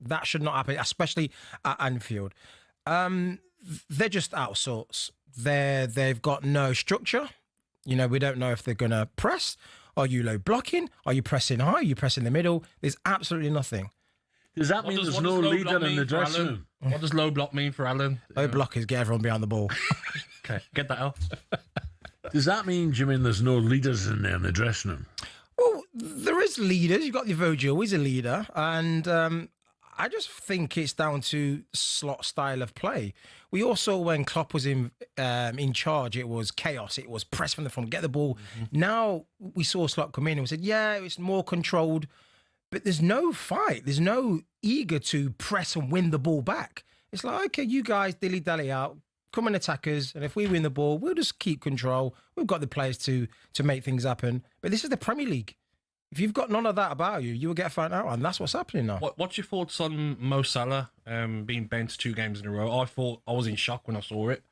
That should not happen, especially at Anfield. They're just out of sorts. They've got no structure. You know, we don't know if they're going to press. Are you low blocking? Are you pressing high? Are you pressing the middle? There's absolutely nothing. Does that mean there's no leader in the dressing room? What does low block mean for Alan? Low block is get everyone behind the ball. Okay, get that out. Does that mean, Jimmy, there's no leaders in there in the dressing room? Well, there is leaders. You've got your Virgil, he's a leader. And I just think it's down to slot style of play. We all saw when Klopp was in charge, it was chaos. It was press from the front, get the ball. Mm-hmm. Now we saw Slot come in and we said, yeah, it's more controlled, but there's no fight. There's no eager to press and win the ball back. It's like, okay, you guys dilly-dally out, come and attack us, and if we win the ball, we'll just keep control. We've got the players to make things happen. But this is the Premier League. If you've got none of that about you, you will get found out, and that's what's happening now. What's your thoughts on Mo Salah being benched 2 games in a row? I was in shock when I saw it,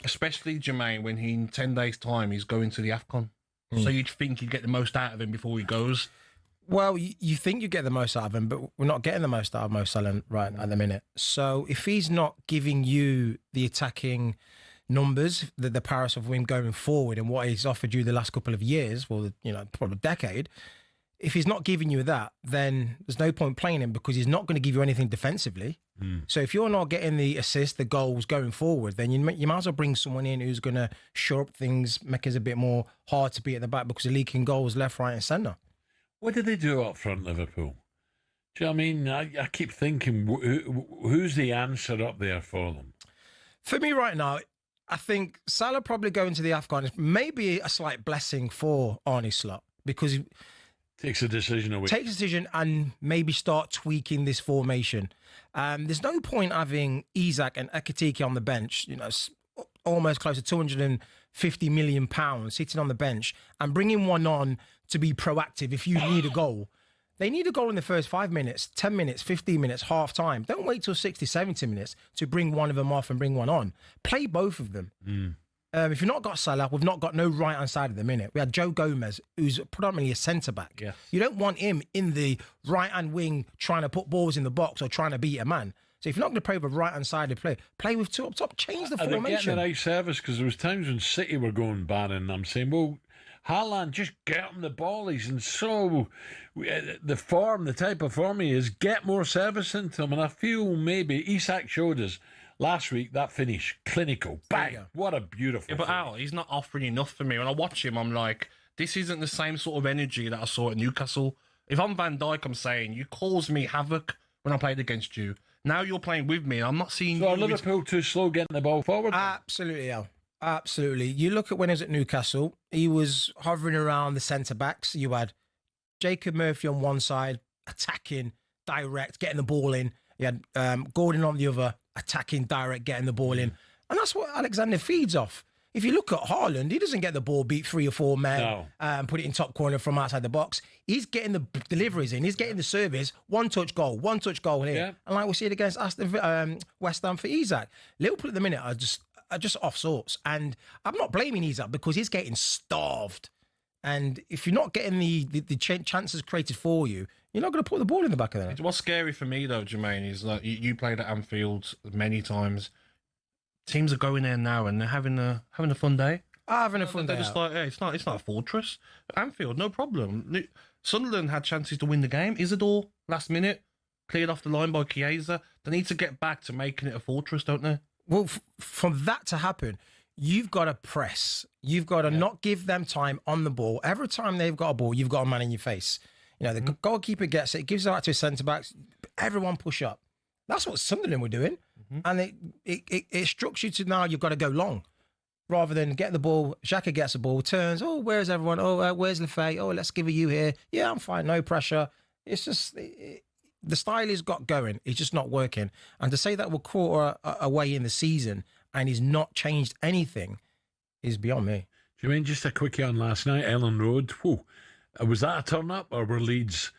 especially Jermaine, when in 10 days' time he's going to the AFCON. So you'd think you'd get the most out of him before he goes. Well, you think you get the most out of him, but we're not getting the most out of Mo Salah right at the minute. So if he's not giving you the attacking numbers, the Paris of him going forward and what he's offered you the last couple of years, well, probably a decade, if he's not giving you that, then there's no point playing him because he's not going to give you anything defensively. So if you're not getting the assists, the goals going forward, then you might as well bring someone in who's going to shore up things, make it a bit more hard to beat at the back because they're leaking goals left, right and centre. What did they do up front, Liverpool? Do you know what I mean? I keep thinking, who's the answer up there for them? For me right now, I think Salah probably going to the AFCON is maybe a slight blessing for Arne Slot because he takes a decision away. Takes a decision and maybe start tweaking this formation. There's no point having Isak and Ekitike on the bench, almost close to £250 million sitting on the bench and bringing one on to be proactive if you need a goal. They need a goal in the first 5 minutes, 10 minutes, 15 minutes, half time. Don't wait till 60, 70 minutes to bring one of them off and bring one on. Play both of them. If you've not got Salah, we've not got no right-hand side at the minute. We had Joe Gomez, who's predominantly a centre-back. Yes. You don't want him in the right-hand wing trying to put balls in the box or trying to beat a man. So if you're not going to play with a right-hand side of play with two up top, change the formation. Are they getting the right service? Because there was times when City were going bad and I'm saying, well, Haaland, just get him the ball. He's in the type of form he is, get more service into him. And I feel maybe Isak showed us last week that finish, clinical, bang, what a beautiful Yeah, but finish. Al, he's not offering enough for me. When I watch him, I'm like, this isn't the same sort of energy that I saw at Newcastle. If I'm Van Dijk, I'm saying, you caused me havoc when I played against you. Now you're playing with me, and I'm not seeing So are Liverpool too slow getting the ball forward? Absolutely, Al. Absolutely. You look at when he was at Newcastle, he was hovering around the centre-backs. You had Jacob Murphy on one side, attacking, direct, getting the ball in. You had Gordon on the other, attacking, direct, getting the ball in. And that's what Alexander feeds off. if you look at Haaland, he doesn't get the ball, beat 3 or 4 men, put it in top corner from outside the box. He's getting the deliveries in. He's getting the service. One touch goal here. Yeah. And like we see it against West Ham for Isak. Liverpool at the minute are just off sorts. And I'm not blaming Isak because he's getting starved. And if you're not getting the chances created for you, you're not going to put the ball in the back of the net. What's scary for me, though, Jermaine, is that you played at Anfield many times. Teams are going there now and they're having a fun day. Having a fun day. They're just like, hey, it's not a fortress. Anfield, no problem. Sunderland had chances to win the game. Isidore, last minute, cleared off the line by Chiesa. They need to get back to making it a fortress, don't they? Well, for that to happen, you've got to press. You've got to not give them time on the ball. Every time they've got a ball, you've got a man in your face. You know, the goalkeeper gets it, gives it out to his centre-backs. Everyone push up. That's what Sunderland were doing. And it instructs you to now you've got to go long. Rather than get the ball, Xhaka gets the ball, turns, oh, where's everyone? Oh, where's Lefay? Oh, let's give it you here. Yeah, I'm fine, no pressure. It's just, the style he's got going, it's just not working. And to say that we're quarter away in the season and he's not changed anything is beyond me. Do you mean just a quickie on last night, Ellen Road? Whoa. Was that a turn-up or were Leeds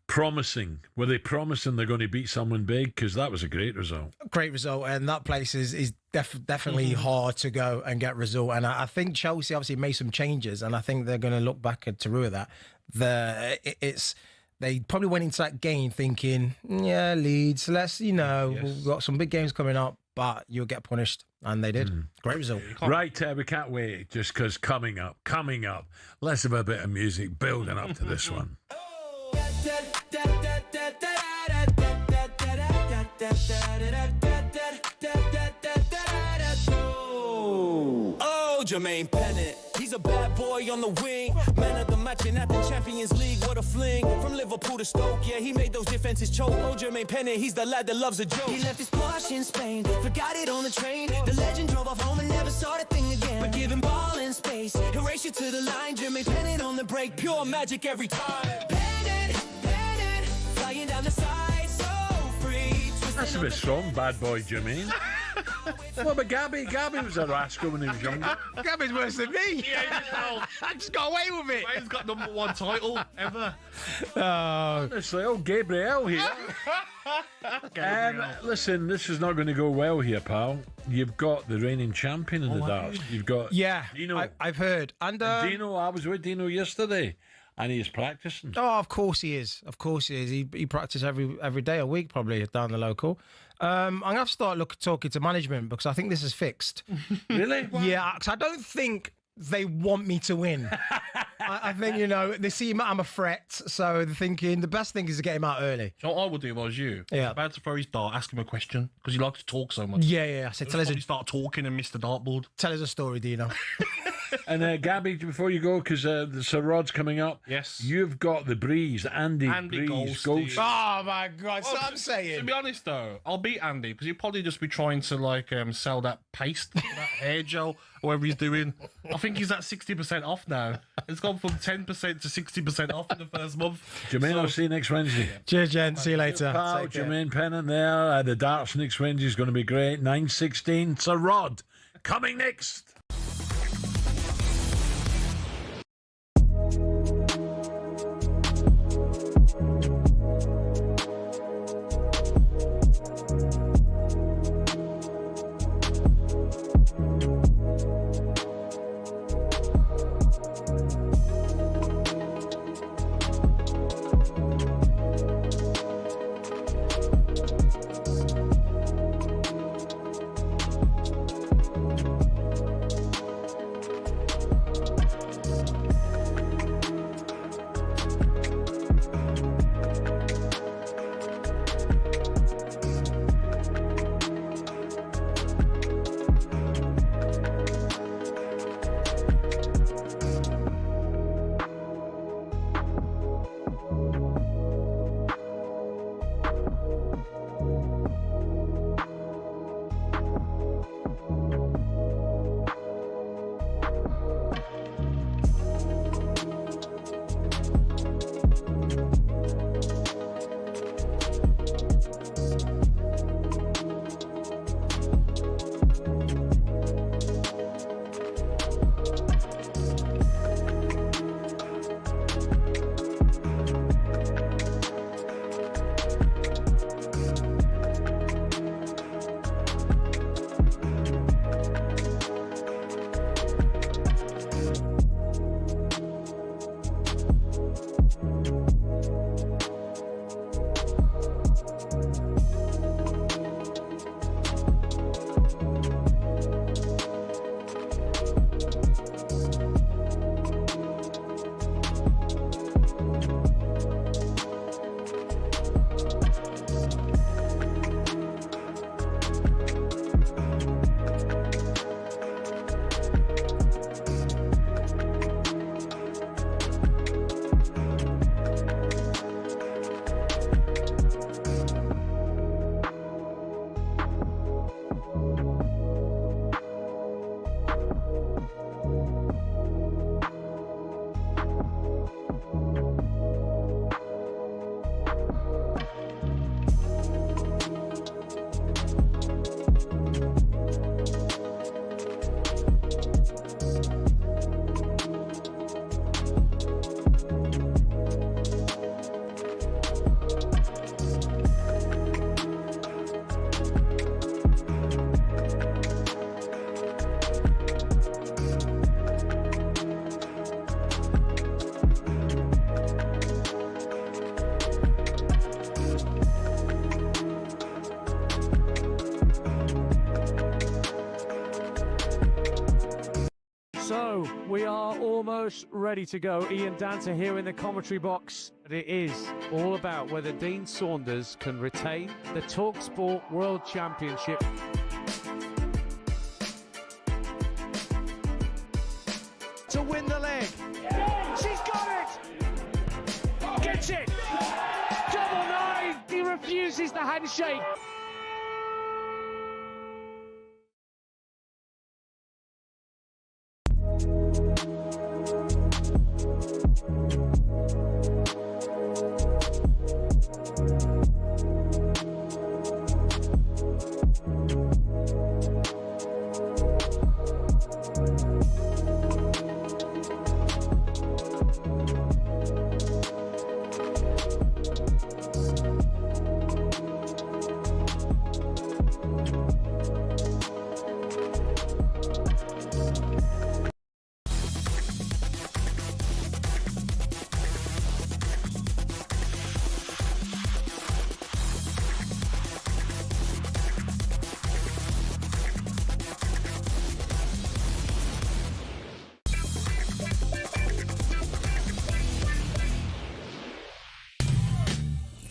promising? Were they promising they're going to beat someone big? Because that was a great result. Great result, and that place is definitely hard to go and get result. And I think Chelsea obviously made some changes, and I think they're going to look back at Tarua that. They probably went into that game thinking, yeah, Leeds, we've got some big games coming up, but you'll get punished. And they did. Great result. Right, we can't wait, just because coming up, let's have a bit of music building up to this one. Oh, Jermaine Pennant, he's a bad boy on the wing. Man of the match and at the Champions League, what a fling. From Liverpool to Stoke, yeah, he made those defenses choke. Oh, Jermaine Pennant, he's the lad that loves a joke. He left his Porsche in Spain, forgot it on the train. The legend drove off home and never saw the thing again. But give him ball in space, he'll race you to the line. Jermaine Pennant on the break, pure magic every time. Pennant, flying down the side, so free. That's a bit strong, bad boy Jermaine. What about Gabby? Gabby was a rascal when he was younger. Gabby's worse than me. Yeah, I just got away with it. He's got #1 title ever. Honestly, Gabriel here. Listen, this is not going to go well here, pal. You've got the reigning champion in the darts. You've got Dino. I've heard. And Dino, I was with Dino yesterday. And he's practicing. Oh, of course he is. Of course he is. He practices every day a week, probably down the local. I'm going to have to start talking to management because I think this is fixed. Really? Yeah, because I don't think they want me to win. I think, they see I'm a threat, so they're thinking the best thing is to get him out early. So what I would do if I was you, yeah, about to throw his dart, ask him a question, because he likes to talk so much. Yeah. I said, start talking and miss the dartboard. Tell us a story, Dino. And Gabby, before you go, because the Sir Rod's coming up. Yes. You've got the Breeze, Andy Breeze. Oh my God! So I'm saying. To be honest though, I'll beat Andy because he'll probably just be trying to sell that paste, that hair gel, whatever he's doing. I think he's at 60% off now. It's gone from 10% to 60% off in the first month. Jermaine, I'll see you next Wednesday. Cheers, Jen. See you later. Pal, Jermaine Pennant there. The darts next Wednesday is going to be great. 9:16. Sir Rod coming next. we are almost ready to go. Ian Danter here in the commentary box. It is all about whether Dean Saunders can retain the talkSPORT World Championship. To win the leg. She's got it! Gets it! Double nine! He refuses the handshake.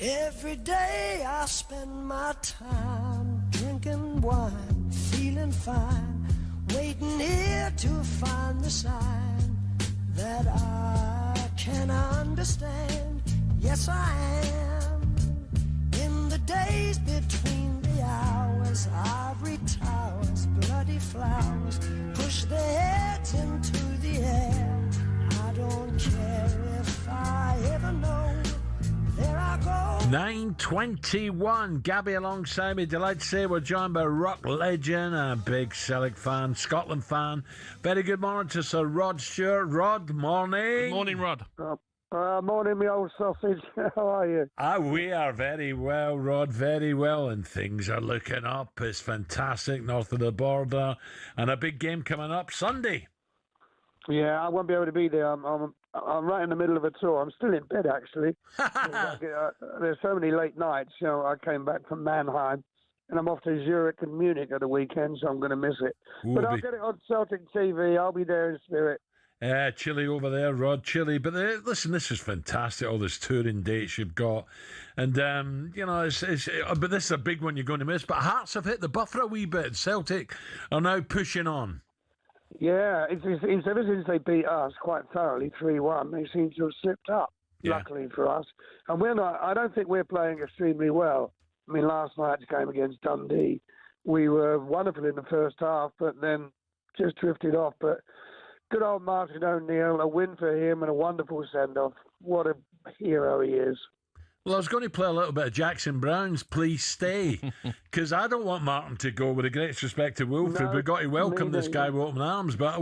Every day I spend my time drinking wine, feeling fine, waiting here to find the sign that I can understand. Yes, I am. In the days between the hours, ivory towers, bloody flowers push their heads into the air. I don't care if I ever know. There I go. 9:21. Gabby alongside me. Delighted to say we're joined by rock legend, a big Celtic fan, Scotland fan. Very good morning to Sir Rod Stewart. Rod, morning. Good morning, Rod. Morning, me old sausage. How are you? We are very well, Rod, very well, and things are looking up. It's fantastic north of the border, and a big game coming up Sunday. Yeah, I won't be able to be there. I'm right in the middle of a tour. I'm still in bed, actually. There's so many late nights. You know, I came back from Mannheim, and I'm off to Zurich and Munich at the weekend, so I'm going to miss it. But I'll get it on Celtic TV. I'll be there in spirit. Chilly over there, Rod, chilly. But listen, this is fantastic, all this touring dates you've got. And, but this is a big one you're going to miss. But Hearts have hit the buffer a wee bit. Celtic are now pushing on. Yeah, it's ever since they beat us quite thoroughly, 3-1, they seem to have slipped up, luckily for us. And we're not. I don't think we're playing extremely well. I mean, last night's game against Dundee, we were wonderful in the first half, but then just drifted off. But good old Martin O'Neill, a win for him and a wonderful send-off. What a hero he is. Well, I was going to play a little bit of Jackson Brown's Please Stay, because I don't want Martin to go, with the greatest respect to Wilfred. No, We've got to welcome this guy with open arms. But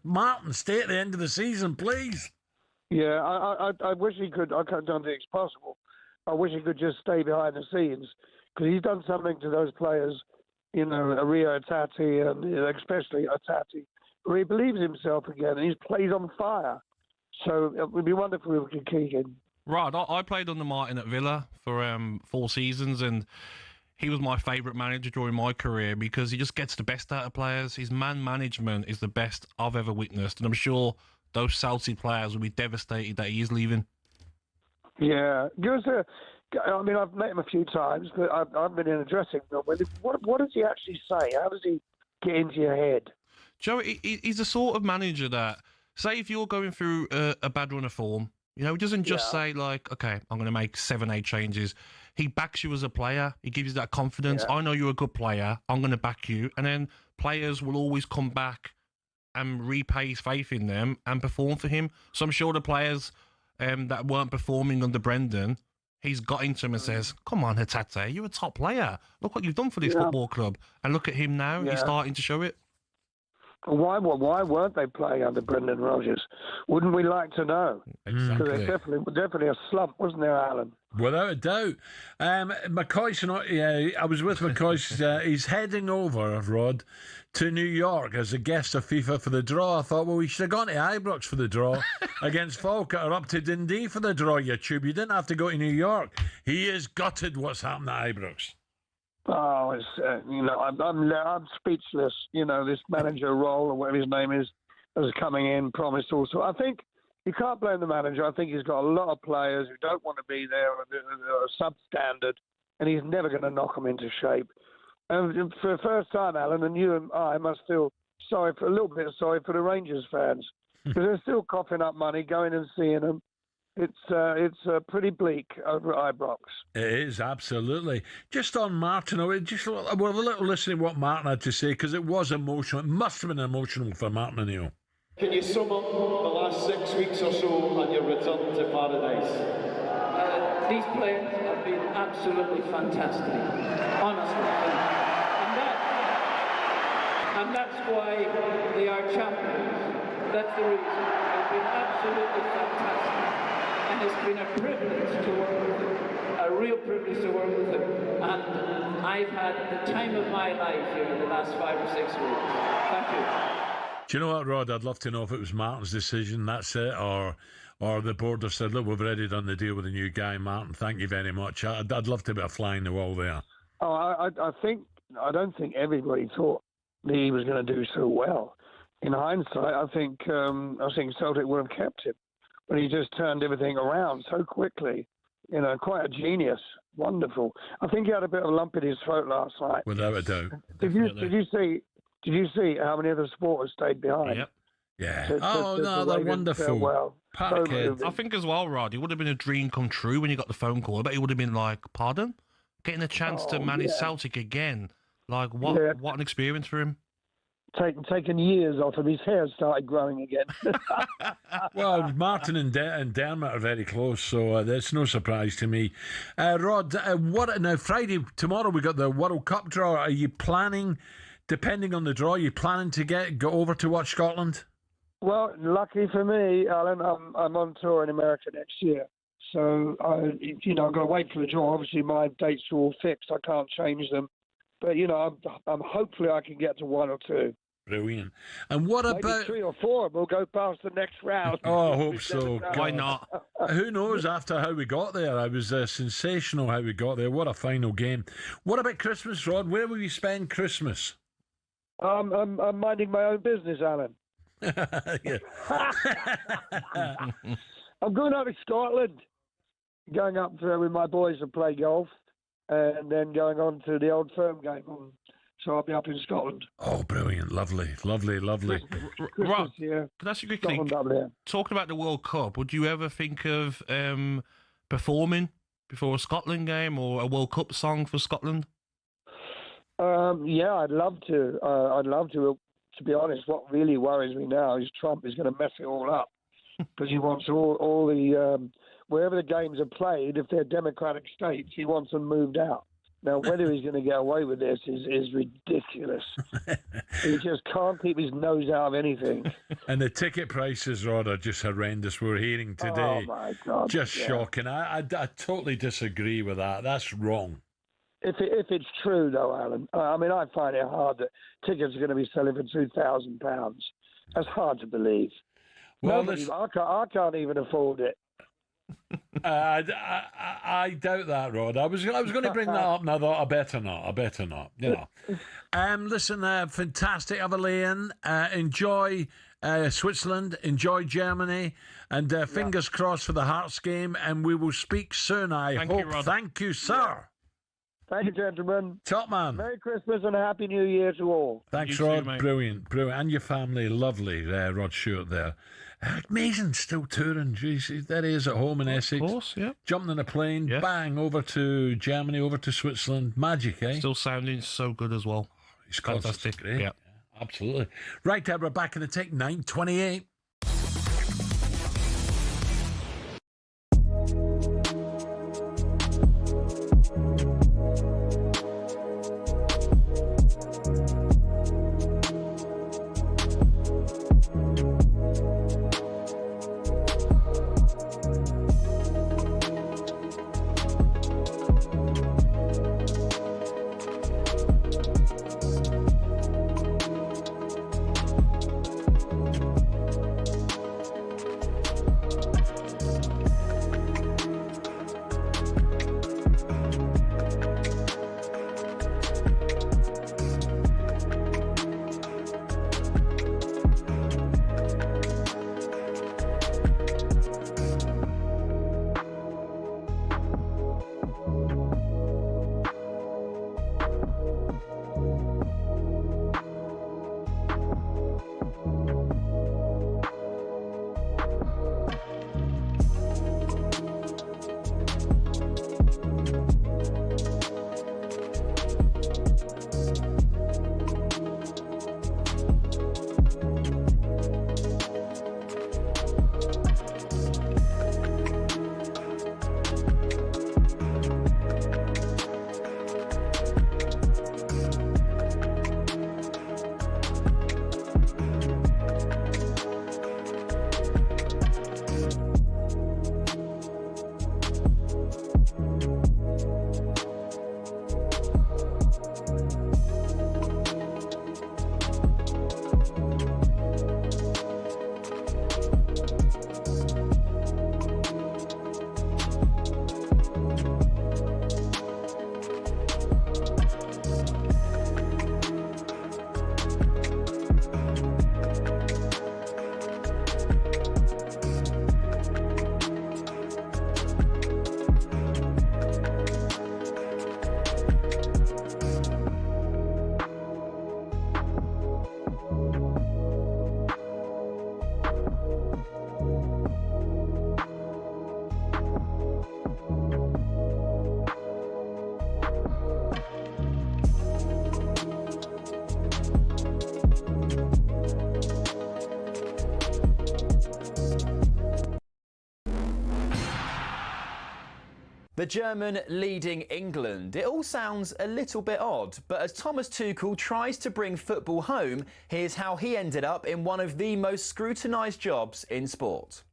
Martin, stay at the end of the season, please. Yeah, I wish he could. I don't think it's possible. I wish he could just stay behind the scenes, because he's done something to those players, you know, Rio Tati and especially Tati, where he believes himself again and he plays on fire. So it would be wonderful if we could keep him. Right, I played under Martin at Villa for 4 seasons, and he was my favourite manager during my career because he just gets the best out of players. His man management is the best I've ever witnessed, and I'm sure those Celtic players will be devastated that he is leaving. Yeah, I mean, I've met him a few times, but I've been in a dressing room with him. What does he actually say? How does he get into your head? Joe, he's the sort of manager that, say if you're going through a bad run of form, you know, he doesn't just say, like, okay, I'm going to make 7-8 changes. He backs you as a player. He gives you that confidence. I know you're a good player. I'm going to back you. And then players will always come back and repay his faith in them and perform for him. So I'm sure the players that weren't performing under Brendan, he's got into him and says, come on, Hatate, you're a top player. Look what you've done for this football club. And look at him now. He's starting to show it. Why weren't they playing under Brendan Rodgers? Wouldn't we like to know? Exactly. Because there's definitely a slump, wasn't there, Alan? Without a doubt. McCoy's, I was with McCoy. He's heading over, Rod, to New York as a guest of FIFA for the draw. I thought, well, we should have gone to Ibrox for the draw against Falkirk, or up to Dundee for the draw, you tube. You didn't have to go to New York. He is gutted what's happened at Ibrox. Oh, it's I'm speechless. You know, this manager role or whatever his name is, as coming in, promised also. I think you can't blame the manager. I think he's got a lot of players who don't want to be there or are substandard, and he's never going to knock them into shape. And for the first time, Alan, and you and I must feel sorry for the Rangers fans because they're still coughing up money, going and seeing them. It's pretty bleak over at Ibrox. It is, absolutely. Just on Martin, we're a little listening to what Martin had to say because it was emotional. It must have been emotional for Martin O'Neill. Can you sum up the last 6 weeks or so on your return to paradise? These players have been absolutely fantastic, honestly. And that's why they are champions. That's the reason. They've been absolutely fantastic. And it's been a privilege to work with them, a real privilege to work with them. And I've had the time of my life here in the last 5 or 6 weeks. Thank you. Do you know what, Rod? I'd love to know if it was Martin's decision, that's it, or the board have said, look, we've already done the deal with the new guy, Martin, thank you very much. I'd love to be a fly in the wall there. Oh, I don't think everybody thought that he was going to do so well. In hindsight, I think Celtic would have kept him, but he just turned everything around so quickly. You know, quite a genius, wonderful. I think he had a bit of a lump in his throat last night. Without a doubt. Did you see how many other supporters stayed behind? Yep. Yeah. They're wonderful. I think as well, Rod, it would have been a dream come true when you got the phone call. I bet he would have been like, pardon? Getting a chance to manage Celtic again. Like, what an experience for him. Taken years off him, his hair started growing again. Well, Martin and Dermot are very close, so that's no surprise to me. Rod, now Friday, tomorrow we got the World Cup draw. Are you planning, depending on the draw, are you planning to go over to watch Scotland? Well, lucky for me, Alan, I'm on tour in America next year. So, I've got to wait for the draw. Obviously, my dates are all fixed. I can't change them. But, I'm hopefully I can get to 1 or 2. Brilliant. And what maybe about 3 or 4? We'll go past the next round. Oh, I hope so. Why not? Who knows after how we got there? I was sensational how we got there. What a final game. What about Christmas, Rod? Where will you spend Christmas? I'm minding my own business, Alan. I'm going out to Scotland. Going up there with my boys to play golf. And then going on to the Old Firm game. So I'll be up in Scotland. Oh, brilliant. Lovely. Rod, can I ask you quickly, talking about the World Cup, would you ever think of performing before a Scotland game or a World Cup song for Scotland? Yeah, I'd love to. To be honest, what really worries me now is Trump is going to mess it all up because he wants all the... wherever the games are played, if they're democratic states, he wants them moved out. Now, whether he's going to get away with this is ridiculous. He just can't keep his nose out of anything. And the ticket prices, Rod, are just horrendous. We're hearing today. Oh, my God. Just shocking. I totally disagree with that. That's wrong. If it's true, though, Alan, I mean, I find it hard that tickets are going to be selling for £2,000. That's hard to believe. Well, I can't even afford it. I doubt that, Rod. I was going to bring that up, and I thought I better not. Listen, fantastic, Avalon. Enjoy Switzerland, enjoy Germany, and fingers crossed for the Hearts game. And we will speak soon. I hope. You, Rod. Thank you, sir. Thank you, gentlemen. Top man. Merry Christmas and a Happy New Year to all. Thanks, You Rod. too, mate. Brilliant. And your family, lovely. Rod Stewart there. Amazing, still touring. Jeez, there he is at home in Essex. Of course, yeah. Jumping in a plane, bang, over to Germany, over to Switzerland. Magic, eh? Still sounding so good as well. He's fantastic. Great. Yeah. Absolutely. Right, Deborah, back in the tick, 9:28. The German leading England. It all sounds a little bit odd, but as Thomas Tuchel tries to bring football home, here's how he ended up in one of the most scrutinised jobs in sport.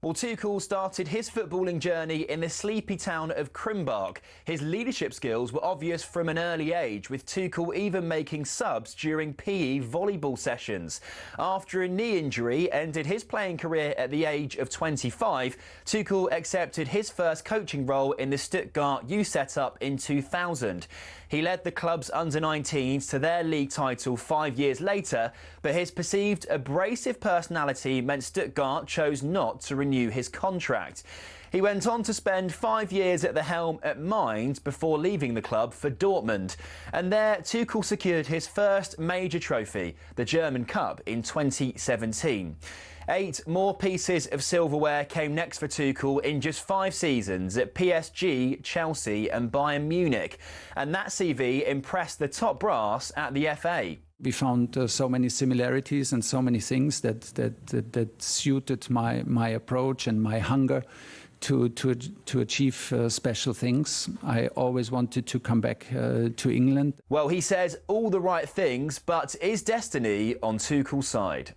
Well, Tuchel started his footballing journey in the sleepy town of Krimbach. His leadership skills were obvious from an early age, with Tuchel even making subs during PE volleyball sessions. After a knee injury ended his playing career at the age of 25, Tuchel accepted his first coaching role in the Stuttgart U setup in 2000. He led the club's under-19s to their league title 5 years later, but his perceived abrasive personality meant Stuttgart chose not to renew his contract. He went on to spend 5 years at the helm at Mainz before leaving the club for Dortmund. And there, Tuchel secured his first major trophy, the German Cup, in 2017. 8 more pieces of silverware came next for Tuchel in just 5 seasons at PSG, Chelsea and Bayern Munich. And that CV impressed the top brass at the FA. We found so many similarities and so many things that suited my approach and my hunger to achieve special things. I always wanted to come back to England. Well, he says all the right things, but is destiny on Tuchel's side?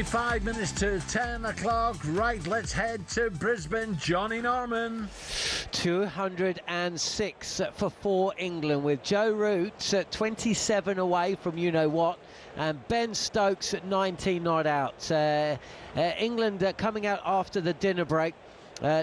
Five minutes to 10 o'clock. Right, let's head to Brisbane. Johnny Norman. 206 for 4 England, with Joe Root at 27 away from you-know-what, and Ben Stokes at 19 not out. England coming out after the dinner break,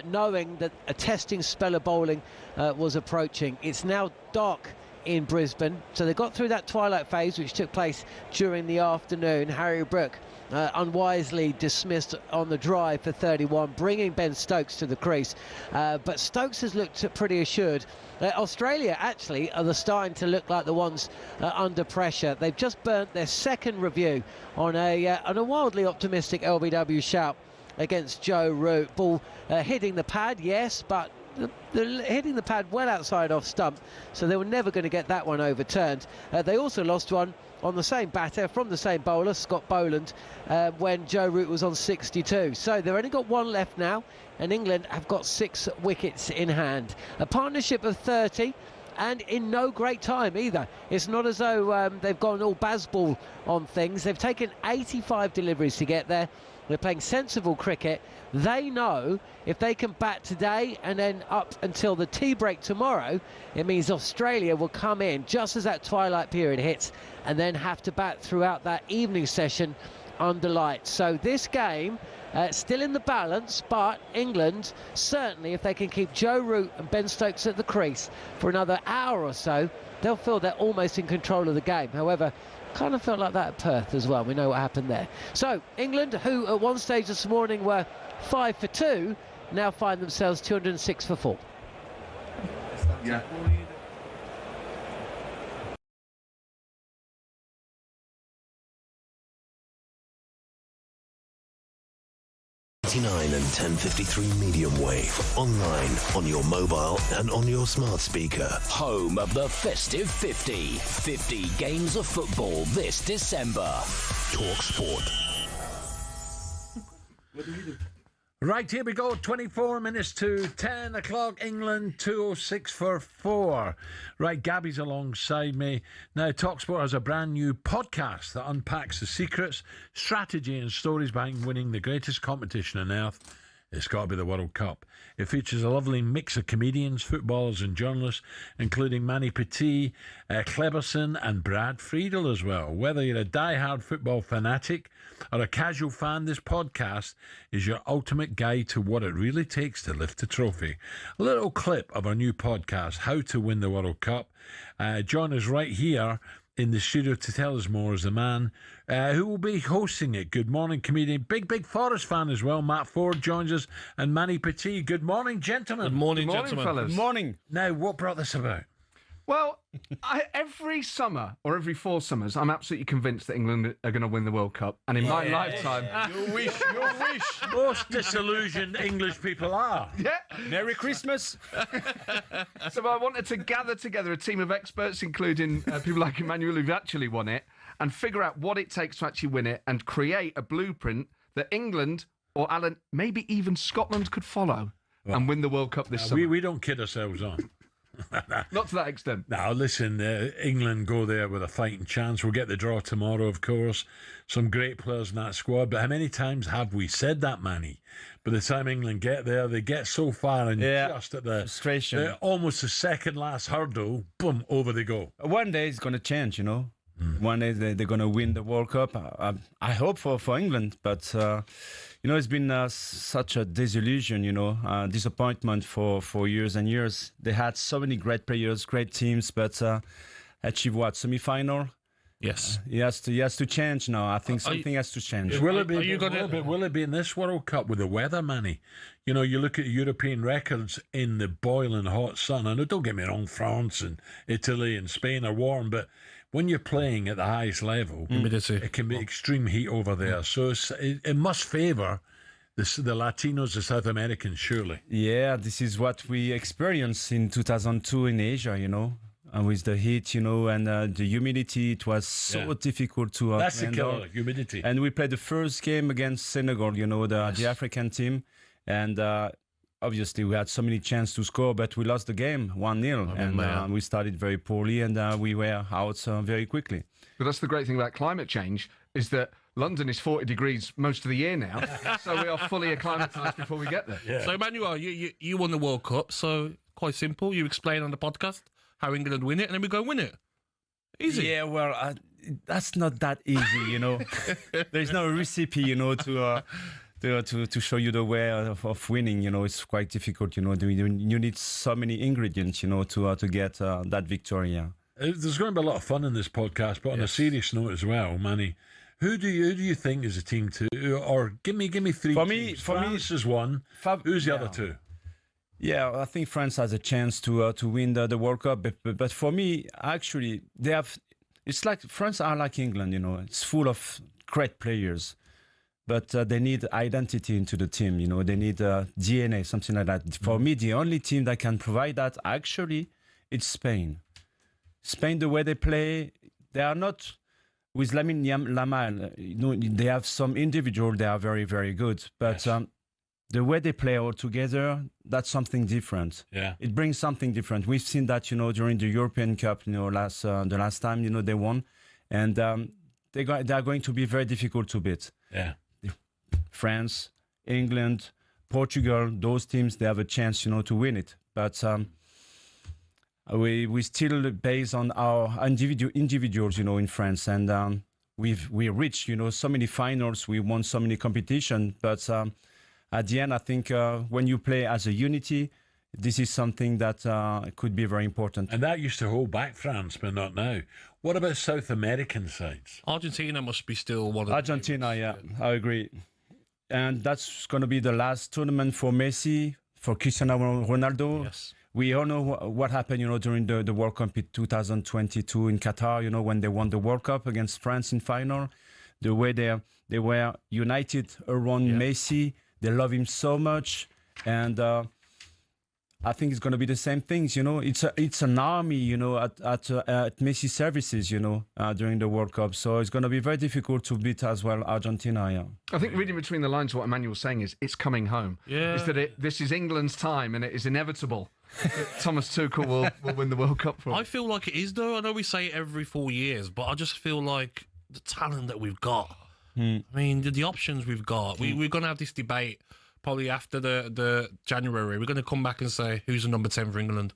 knowing that a testing spell of bowling was approaching. It's now dark in Brisbane, so they got through that twilight phase which took place during the afternoon. Harry Brook unwisely dismissed on the drive for 31, bringing Ben Stokes to the crease. But Stokes has looked pretty assured. Australia actually are starting to look like the ones under pressure. They've just burnt their second review on a wildly optimistic LBW shout against Joe Root. Ball hitting the pad, yes, but they're hitting the pad well outside off stump, so they were never going to get that one overturned. They also lost one on the same batter from the same bowler, Scott Boland, when Joe Root was on 62. So they've only got one left now, and England have got 6 wickets in hand. A partnership of 30, and in no great time either. It's not as though they've gone all Bazball on things. They've taken 85 deliveries to get there. They're playing sensible cricket. They know if they can bat today and then up until the tea break tomorrow, it means Australia will come in just as that twilight period hits and then have to bat throughout that evening session under lights. So this game still in the balance, but England, certainly if they can keep Joe Root and Ben Stokes at the crease for another hour or so, they'll feel they're almost in control of the game. However, kind of felt like that at Perth as well. We know what happened there. So England, who at one stage this morning were 5 for 2, now find themselves 206 for 4. Yeah. 1089 and 1053 medium wave. Online, on your mobile and on your smart speaker. Home of the festive 50. 50 games of football this December. talkSPORT. Right, here we go. 24 minutes to 10 o'clock. England 2:06 for 4. Right, Gabby's alongside me. Now, talkSPORT has a brand new podcast that unpacks the secrets, strategy and stories behind winning the greatest competition on earth. It's got to be the World Cup. It features a lovely mix of comedians, footballers and journalists, including Manny Petit, Kleberson and Brad Friedel as well. Whether you're a die-hard football fanatic or a casual fan, this podcast is your ultimate guide to what it really takes to lift the trophy. A little clip of our new podcast, How to Win the World Cup. Join us right here in the studio to tell us more is the man who will be hosting it. Good morning, comedian, big Forest fan as well. Matt Ford joins us, and Manny Petit. Good morning, gentlemen. Good morning, gentlemen. fellas. Good morning. Now, what brought this about? Well, every summer or every 4 summers, I'm absolutely convinced that England are going to win the World Cup. And in my lifetime... You wish. Most disillusioned English people are. Yeah. Merry Christmas. So I wanted to gather together a team of experts, including people like Emmanuel who've actually won it, and figure out what it takes to actually win it and create a blueprint that England or Alan, maybe even Scotland could follow and win the World Cup this summer. We don't kid ourselves on. Not to that extent. Now, listen, England go there with a fighting chance. We'll get the draw tomorrow, of course. Some great players in that squad. But how many times have we said that, Manny? By the time England get there, they get so far and just at the almost the second last hurdle, boom, over they go. One day it's going to change, you know. One day they're going to win the World Cup. I hope for England, but you know, it's been such a disillusion, you know, disappointment for years and years. They had so many great players, great teams, but achieve what, semi-final? Yes. He has to change now. I think something has to change. Will it be in this World Cup with the weather, Manny? You know, you look at European records in the boiling hot sun. I know, don't get me wrong, France and Italy and Spain are warm, but when you're playing at the highest level, humidity, it can be extreme heat over there. So it must favour the Latinos, the South Americans, surely. Yeah, this is what we experienced in 2002 in Asia, you know. And with the heat, you know, and the humidity, it was so difficult to... That's the killer, humidity. And we played the first game against Senegal, you know, the African team. And obviously we had so many chances to score, but we lost the game 1-0. And we started very poorly, and we were out very quickly. But that's the great thing about climate change, is that London is 40 degrees most of the year now, so we are fully acclimatised before we get there. Yeah. So, Emmanuel, you won the World Cup, so quite simple. You explain on the podcast how England win it, and then we go win it. Easy. Yeah, well, that's not that easy, you know. There's no recipe, you know, to show you the way of winning. You know, it's quite difficult. You know, you need so many ingredients, you know, to get that victory. Yeah. There's going to be a lot of fun in this podcast, but on a serious note as well, Manny. Who do you think is a team to, or give me 3 teams. France is one. Who's the other 2? Yeah, I think France has a chance to win the World Cup, but for me, actually, they have. It's like France are like England, you know. It's full of great players, but they need identity into the team. You know, they need DNA, something like that. For me, the only team that can provide that actually, it's Spain. Spain, the way they play, they are not with Lamine Yamal. You know, they have some individual. They are very, very good, but. The way they play all together, that's something different. Yeah, it brings something different. We've seen that, you know, during the European Cup, you know, the last time, you know, they won, and they are going to be very difficult to beat. Yeah, France, England, Portugal, those teams, they have a chance, you know, to win it. But we still based on our individuals, you know, in France, and we reached, you know, so many finals, we won so many competitions, but. At the end, I think when you play as a unity, this is something that could be very important. And that used to hold back France, but not now. What about South American sides? Argentina must be still one of the Argentina, yeah, I agree. And that's going to be the last tournament for Messi, for Cristiano Ronaldo. Yes. We all know what happened, you know, during the World Cup in 2022 in Qatar, you know, when they won the World Cup against France in final. The way they were united around Messi, They love him so much, and I think it's going to be the same things. It's an army, at Messi's services, during the World Cup. So it's going to be very difficult to beat as well Argentina. Yeah. I think reading between the lines, what Emmanuel's saying is it's coming home. Yeah. Is that this is England's time, and it is inevitable that Thomas Tuchel will win the World Cup for us. I feel like it is, though. I know we say it every 4 years, but I just feel like the talent that we've got. I mean, the options we've got. We're going to have this debate probably after the January. We're going to come back and say who's the number 10 for England.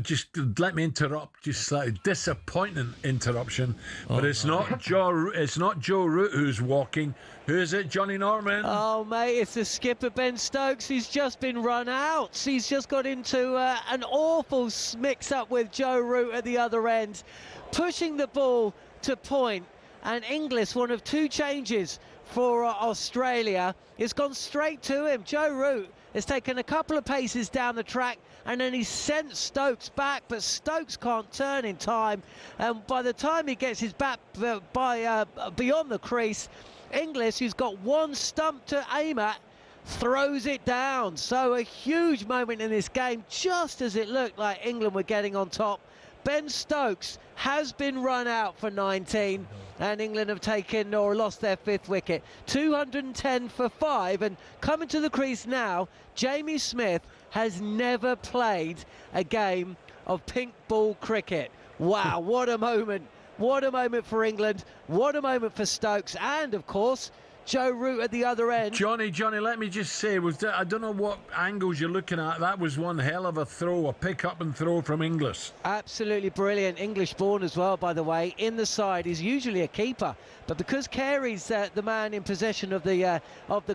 Just let me interrupt. Just slightly disappointing interruption, but it's not Joe. It's not Joe Root who's walking. Who is it? Johnny Norman. Oh mate, it's the skipper Ben Stokes. He's just been run out. He's just got into an awful mix-up with Joe Root at the other end, pushing the ball to point. And Inglis, one of 2 changes for Australia, it's gone straight to him. Joe Root has taken a couple of paces down the track, and then he sent Stokes back, but Stokes can't turn in time, and by the time he gets his bat beyond the crease, Inglis, who's got 1 stump to aim at, throws it down. So a huge moment in this game, just as it looked like England were getting on top. Ben Stokes has been run out for 19, and England have taken or lost their 5th wicket. 210 for 5, and coming to the crease now, Jamie Smith has never played a game of pink ball cricket. Wow, what a moment. What a moment for England. What a moment for Stokes, and of course Joe Root at the other end. Johnny, let me just say, I don't know what angles you're looking at. That was one hell of a throw, a pick up and throw from Inglis. Absolutely brilliant. English born as well, by the way. In the side, he's usually a keeper, but because Carey's the man in possession of the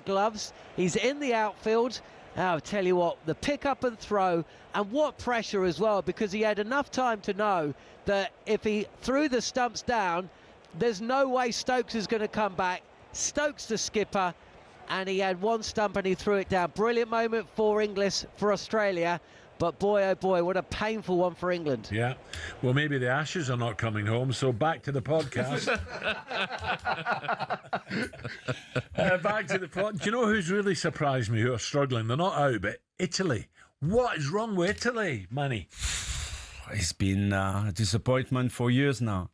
gloves, he's in the outfield. I'll tell you what, the pick up and throw, and what pressure as well, because he had enough time to know that if he threw the stumps down, there's no way Stokes is going to come back. Stokes the skipper, and he had 1 stump and he threw it down. Brilliant moment for Inglis, for Australia, but boy oh boy, what a painful one for England. Yeah, well, maybe the Ashes are not coming home, so back to the podcast. Back to the pod. Do you know who's really surprised me, who are struggling? They're not out, but Italy. What is wrong with Italy, Manny? It's been a disappointment for years now.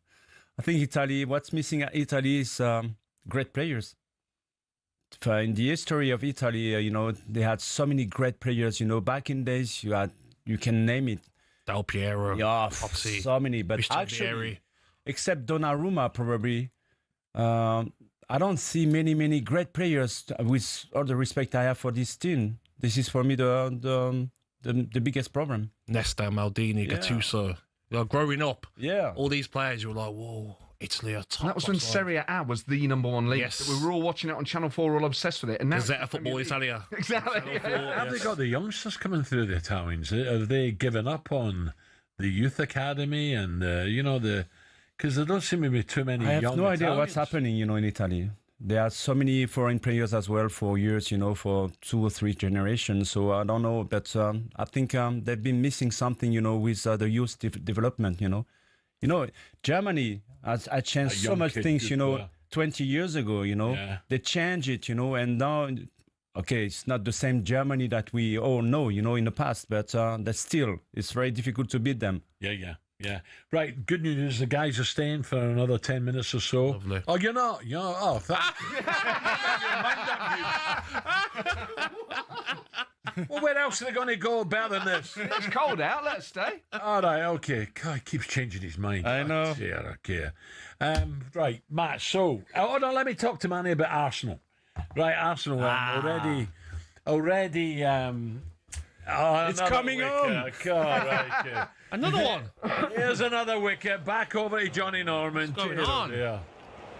I think Italy, what's missing at Italy is great players. In the history of Italy, they had so many great players. Back in days, you can name it. Del Piero, Popsy, so many. But actually, except Donnarumma, probably, I don't see many great players. With all the respect I have for this team, this is for me the biggest problem. Nesta, Maldini, Gattuso. Growing up, all these players, you were like, whoa. Italy are top. That was when Serie A was the #1 league. Yes. We were all watching it on Channel 4, all obsessed with it. And now Gazzetta Football Italia. Exactly. Have they got the youngsters coming through, the Italians? Have they given up on the youth academy and because there don't seem to be too many young Italians? I have no idea what's happening, in Italy. There are so many foreign players as well for years, for 2 or 3 generations. So I don't know, but I think they've been missing something, with the youth development, Germany has changed so much things, 20 years ago, They changed it, and now, okay, it's not the same Germany that we all know, in the past, but that still, it's very difficult to beat them. Yeah. Right, good news, the guys are staying for another 10 minutes or so. Lovely. Oh, you're not? Oh, thank you. Well, where else are they going to go better than this? It's cold out, let's stay. All right, okay. God, he keeps changing his mind. I know. Yeah, okay. Right, Matt, so, hold on, let me talk to Manny about Arsenal. Right, Arsenal already it's coming home. God, right, okay. Another one. Here's another wicket. Back over to Johnny Norman. What's going on? Yeah.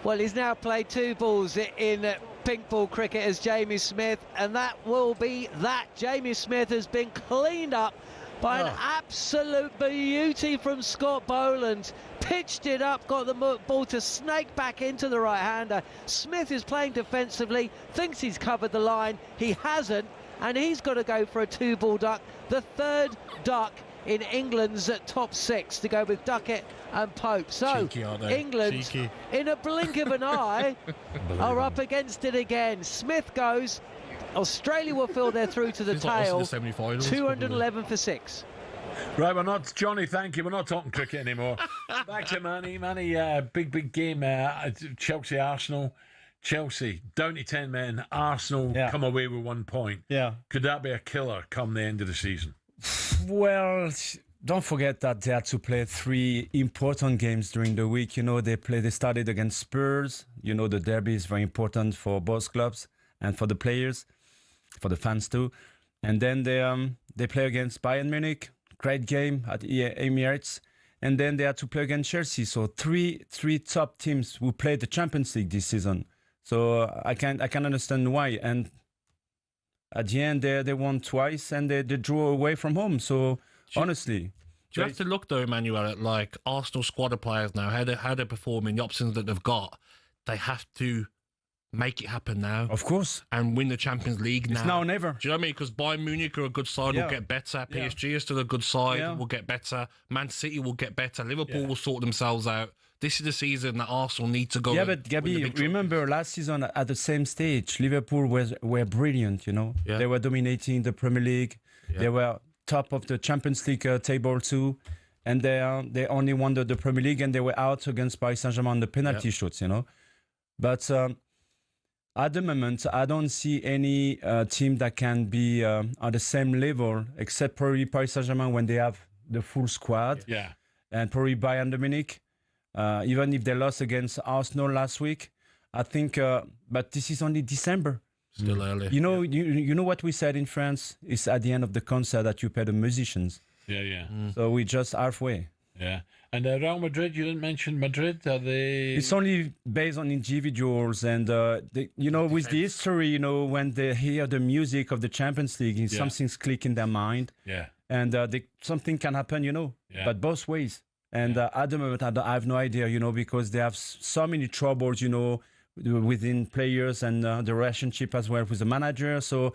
Well, he's now played 2 balls in pink ball cricket as Jamie Smith, and that will be that. Jamie Smith has been cleaned up by an absolute beauty from Scott Boland. Pitched it up, got the ball to snake back into the right-hander. Smith is playing defensively, thinks he's covered the line. He hasn't, and he's got to go for a 2-ball duck. The 3rd duck in England's top 6 to go with Duckett and Pope. So England, in a blink of an eye, are up against it again. Smith goes, Australia will feel they're through to the Seems like us in tail. the semi-finals, 211 for 6. Right, we're not, Johnny, thank you. We're not talking cricket anymore. Back to Manny. Manny, big game. Chelsea, Arsenal. Chelsea, down to 10 men. Arsenal come away with 1 point. Yeah. Could that be a killer come the end of the season? Well, don't forget that they had to play 3 important games during the week. You know, they started against Spurs. You know, the derby is very important for both clubs and for the players, for the fans too. And then they play against Bayern Munich. Great game at Emirates. And then they had to play against Chelsea. So three top teams who played the Champions League this season. So I can understand why. And at the end, they won twice and they drew away from home. So honestly, do you have to look though, Emmanuel, at like Arsenal squad of players now, how they're performing, the options that they've got. They have to make it happen now. Of course. And win the Champions League now. It's now or never. Do you know what I mean? Because Bayern Munich are a good side, will get better. PSG is still a good side, will get better. Man City will get better. Liverpool will sort themselves out. This is the season that Arsenal need to go. Yeah, but Gabby, remember last season at the same stage, Liverpool were brilliant, you know. Yeah. They were dominating the Premier League. Yeah. They were top of the Champions League table too. And they only won the Premier League and they were out against Paris Saint-Germain on the penalty shoots, you know. But at the moment, I don't see any team that can be at the same level, except probably Paris Saint-Germain when they have the full squad. Yeah. And probably Bayern Munich, even if they lost against Arsenal last week. I think, but this is only December. Still early. You know, you know what we said in France? It's at the end of the concert that you pay the musicians. Yeah. So we're just halfway. Yeah. And Real Madrid, you didn't mention Madrid. Are they? It's only based on individuals, and with the history, when they hear the music of the Champions League, something's click in their mind. Yeah. And something can happen, Yeah. but both ways. And at the moment, I have no idea, because they have so many troubles, within players and the relationship as well with the manager. So,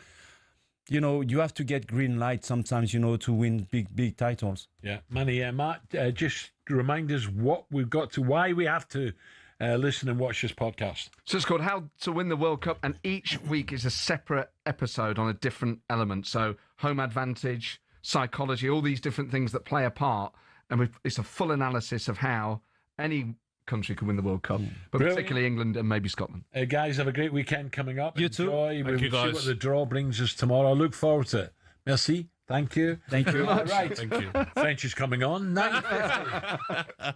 you have to get green light sometimes, to win big titles. Yeah. Manny, Matt, just remind us what we've got to, why we have to listen and watch this podcast. So it's called How to Win the World Cup, and each week is a separate episode on a different element. So home advantage, psychology, all these different things that play a part. And it's a full analysis of how any country can win the World Cup, but particularly England and maybe Scotland. Guys, have a great weekend coming up. You too. Enjoy. Thank you, guys. See what the draw brings us tomorrow. I look forward to it. Merci. Thank you. Thank you. Right. Thank you. French is coming on. 9:50.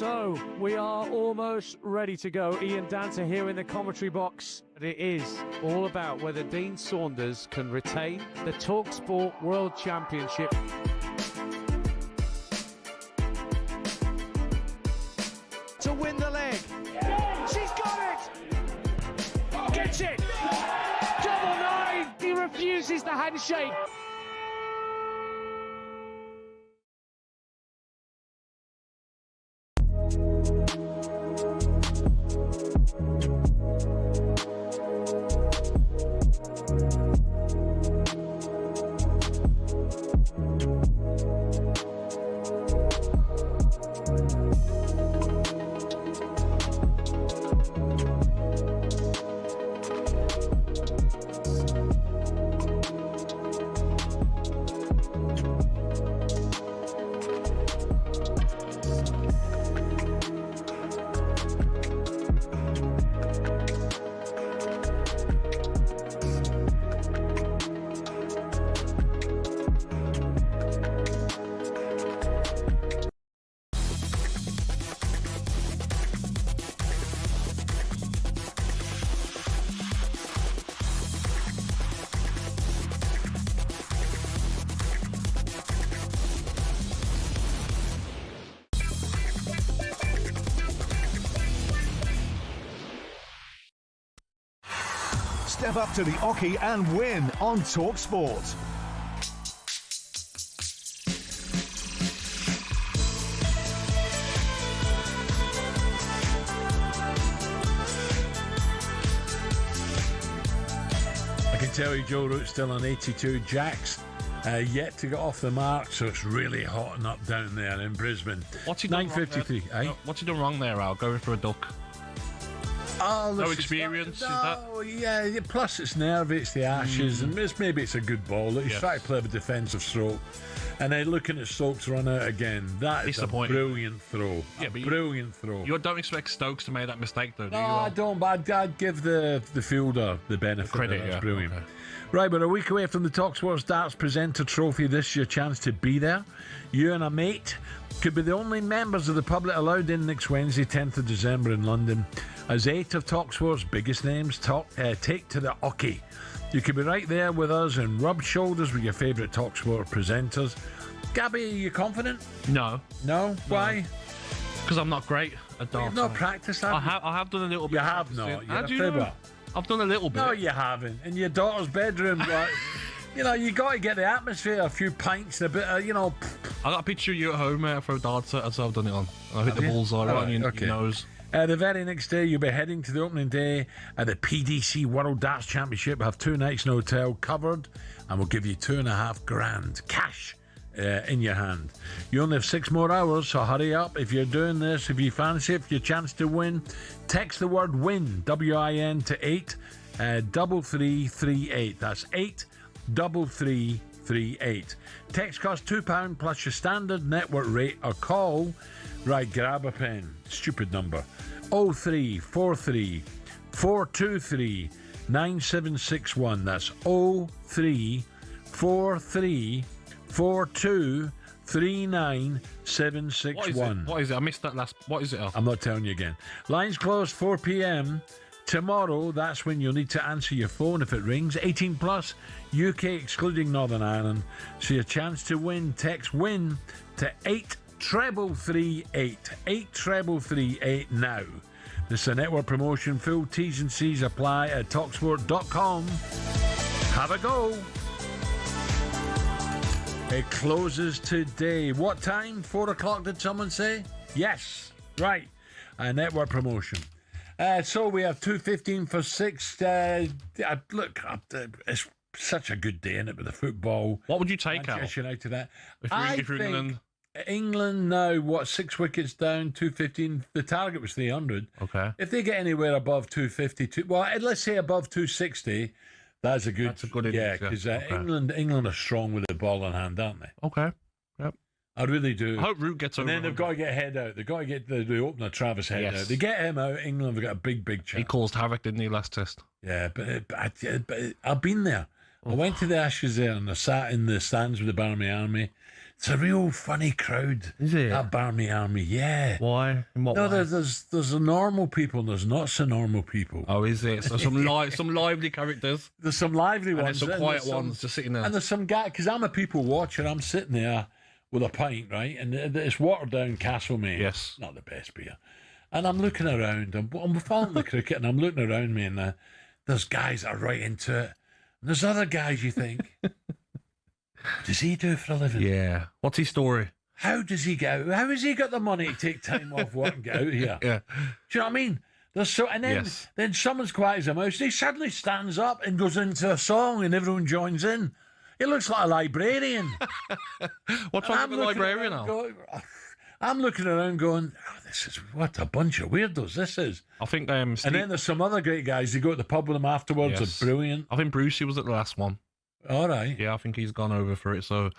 So, we are almost ready to go. Ian Danter here in the commentary box. And it is all about whether Dean Saunders can retain the talkSPORT World Championship. To win the leg. She's got it! Gets it! Double nine! He refuses the handshake. Step up to the Oki and win on talkSPORT. I can tell you Joe Root's still on 82 jacks. Yet to get off the mark, so it's really hotting up down there in Brisbane. What's he done 9:53. wrong there? What's he done wrong there, Al? Going for a duck. Oh, No experience, is that? Oh, yeah. Plus, it's nervy, it's the Ashes, and maybe it's a good ball. He's Yes. trying to play with defensive stroke. And then looking at Stokes run out again. That is a Disappointing. brilliant throw. Yeah, but brilliant throw. You don't expect Stokes to make that mistake, though, do No, you? I don't, but I'd give the fielder the benefit credit, of that. yeah. It's brilliant. Okay. Right, we're a week away from the talkSPORT Darts Presenter Trophy. This is your chance to be there. You and a mate could be the only members of the public allowed in next Wednesday, 10th of December in London, as 8 of talkSPORT's biggest names take to the Oki. You could be right there with us and rub shoulders with your favourite talkSPORT presenters. Gabby, are you confident? No. No? Why? Because I'm not great at darts. You've not practiced, have you? I have done a little bit. You of have practicing. not. How You're do a you know? fibber. I've done a little bit. No, you haven't. In your daughter's bedroom, like, you know, you got to get the atmosphere, a few pints, and a bit of, you know. I got a picture of you at home, mate. I throw darts at, that's how I've done it on. I hit the you? bullseye right All on your okay. nose. The very next day, you'll be heading to the opening day at the PDC World Darts Championship. We'll have 2 nights in a hotel covered, and we'll give you $2.5 grand cash in your hand. You only have 6 more hours, so hurry up. If you're doing this, if you fancy it, for your chance to win, text the word WIN, W-I-N, to 83338. That's 83338. Text costs £2 plus your standard network rate, or call. Right, grab a pen. Stupid number. 0343 423 9761. That's 0343 4239761. What is it? I missed that last. What is it? I'm not telling you again. Lines closed 4 p.m. tomorrow. That's when you'll need to answer your phone if it rings. 18 plus, UK excluding Northern Ireland. So your chance to win. Text WIN to 83338. 83338 now. This is a network promotion. Full T's and C's apply at talksport.com. Have a go. It closes today. What time? 4 o'clock, did someone say? Yes. Right. Network promotion. So we have 2:15 for 6. Look, it's such a good day, isn't it, with the football. What would you take out? Manchester United, that. If you're England. England now, 6 wickets down, 215. The target was 300. Okay. If they get anywhere above 250, let's say above 260, that's a good innings, yeah, because okay. England are strong with the ball in hand, aren't they? Okay. Yep. I really do. I hope Root gets over. And then they've got to get Head out. They've got to get the opener, Travis Head Yes. out. They get him out, England have got a big chance. He caused havoc, didn't he, last test? Yeah, but I've been there. I went to the Ashes there and I sat in the stands with the Barmy Army. It's a real funny crowd. Is it? That Barmy Army, yeah. Why? In what No, way? there's the normal people and there's not so normal people. Oh, is it? So some lively characters. There's some lively and ones. There's some quiet there's ones just sitting there. And there's some guy, because I'm a people watcher, I'm sitting there with a pint, right? And it's watered down Castlemaine. Yes. Not the best beer. And I'm looking around, I'm following the cricket, and I'm looking around me, and there's guys that are right into it. And there's other guys you think, what does he do for a living? Yeah. What's his story? How does he get out? How has he got the money to take time off work and get out here? Yeah. Do you know what I mean? And then someone's quiet as a mouse. He suddenly stands up and goes into a song, and everyone joins in. He looks like a librarian. What's wrong with the librarian now? I'm looking around going, this is what a bunch of weirdos this is. I think and then there's some other great guys. They go to the pub with them afterwards. Yes. They're brilliant. I think Brucey was at the last one. All right. Yeah, I think he's gone over for it. So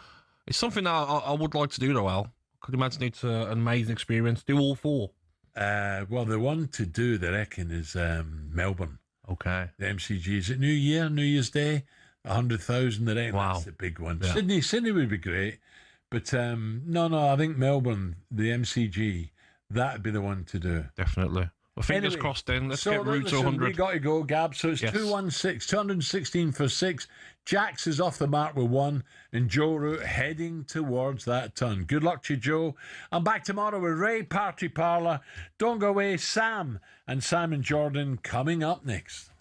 it's something that I would like to do, though, Al. Could imagine it's an amazing experience. Do all four. Well, the one to do, they reckon, is Melbourne. Okay. The MCG. Is it New Year's Day? 100,000. They reckon that's the big one. Yeah. Sydney would be great. But no, I think Melbourne, the MCG, that'd be the one to do. Definitely. Well, fingers crossed then. Let's get route to 100. We got to go, Gab. So it's 216, 216 for 6. Jax is off the mark with 1. And Joe Root heading towards that ton. Good luck to you, Joe. I'm back tomorrow with Ray Party Parlour. Don't go away, Sam and Simon Jordan coming up next.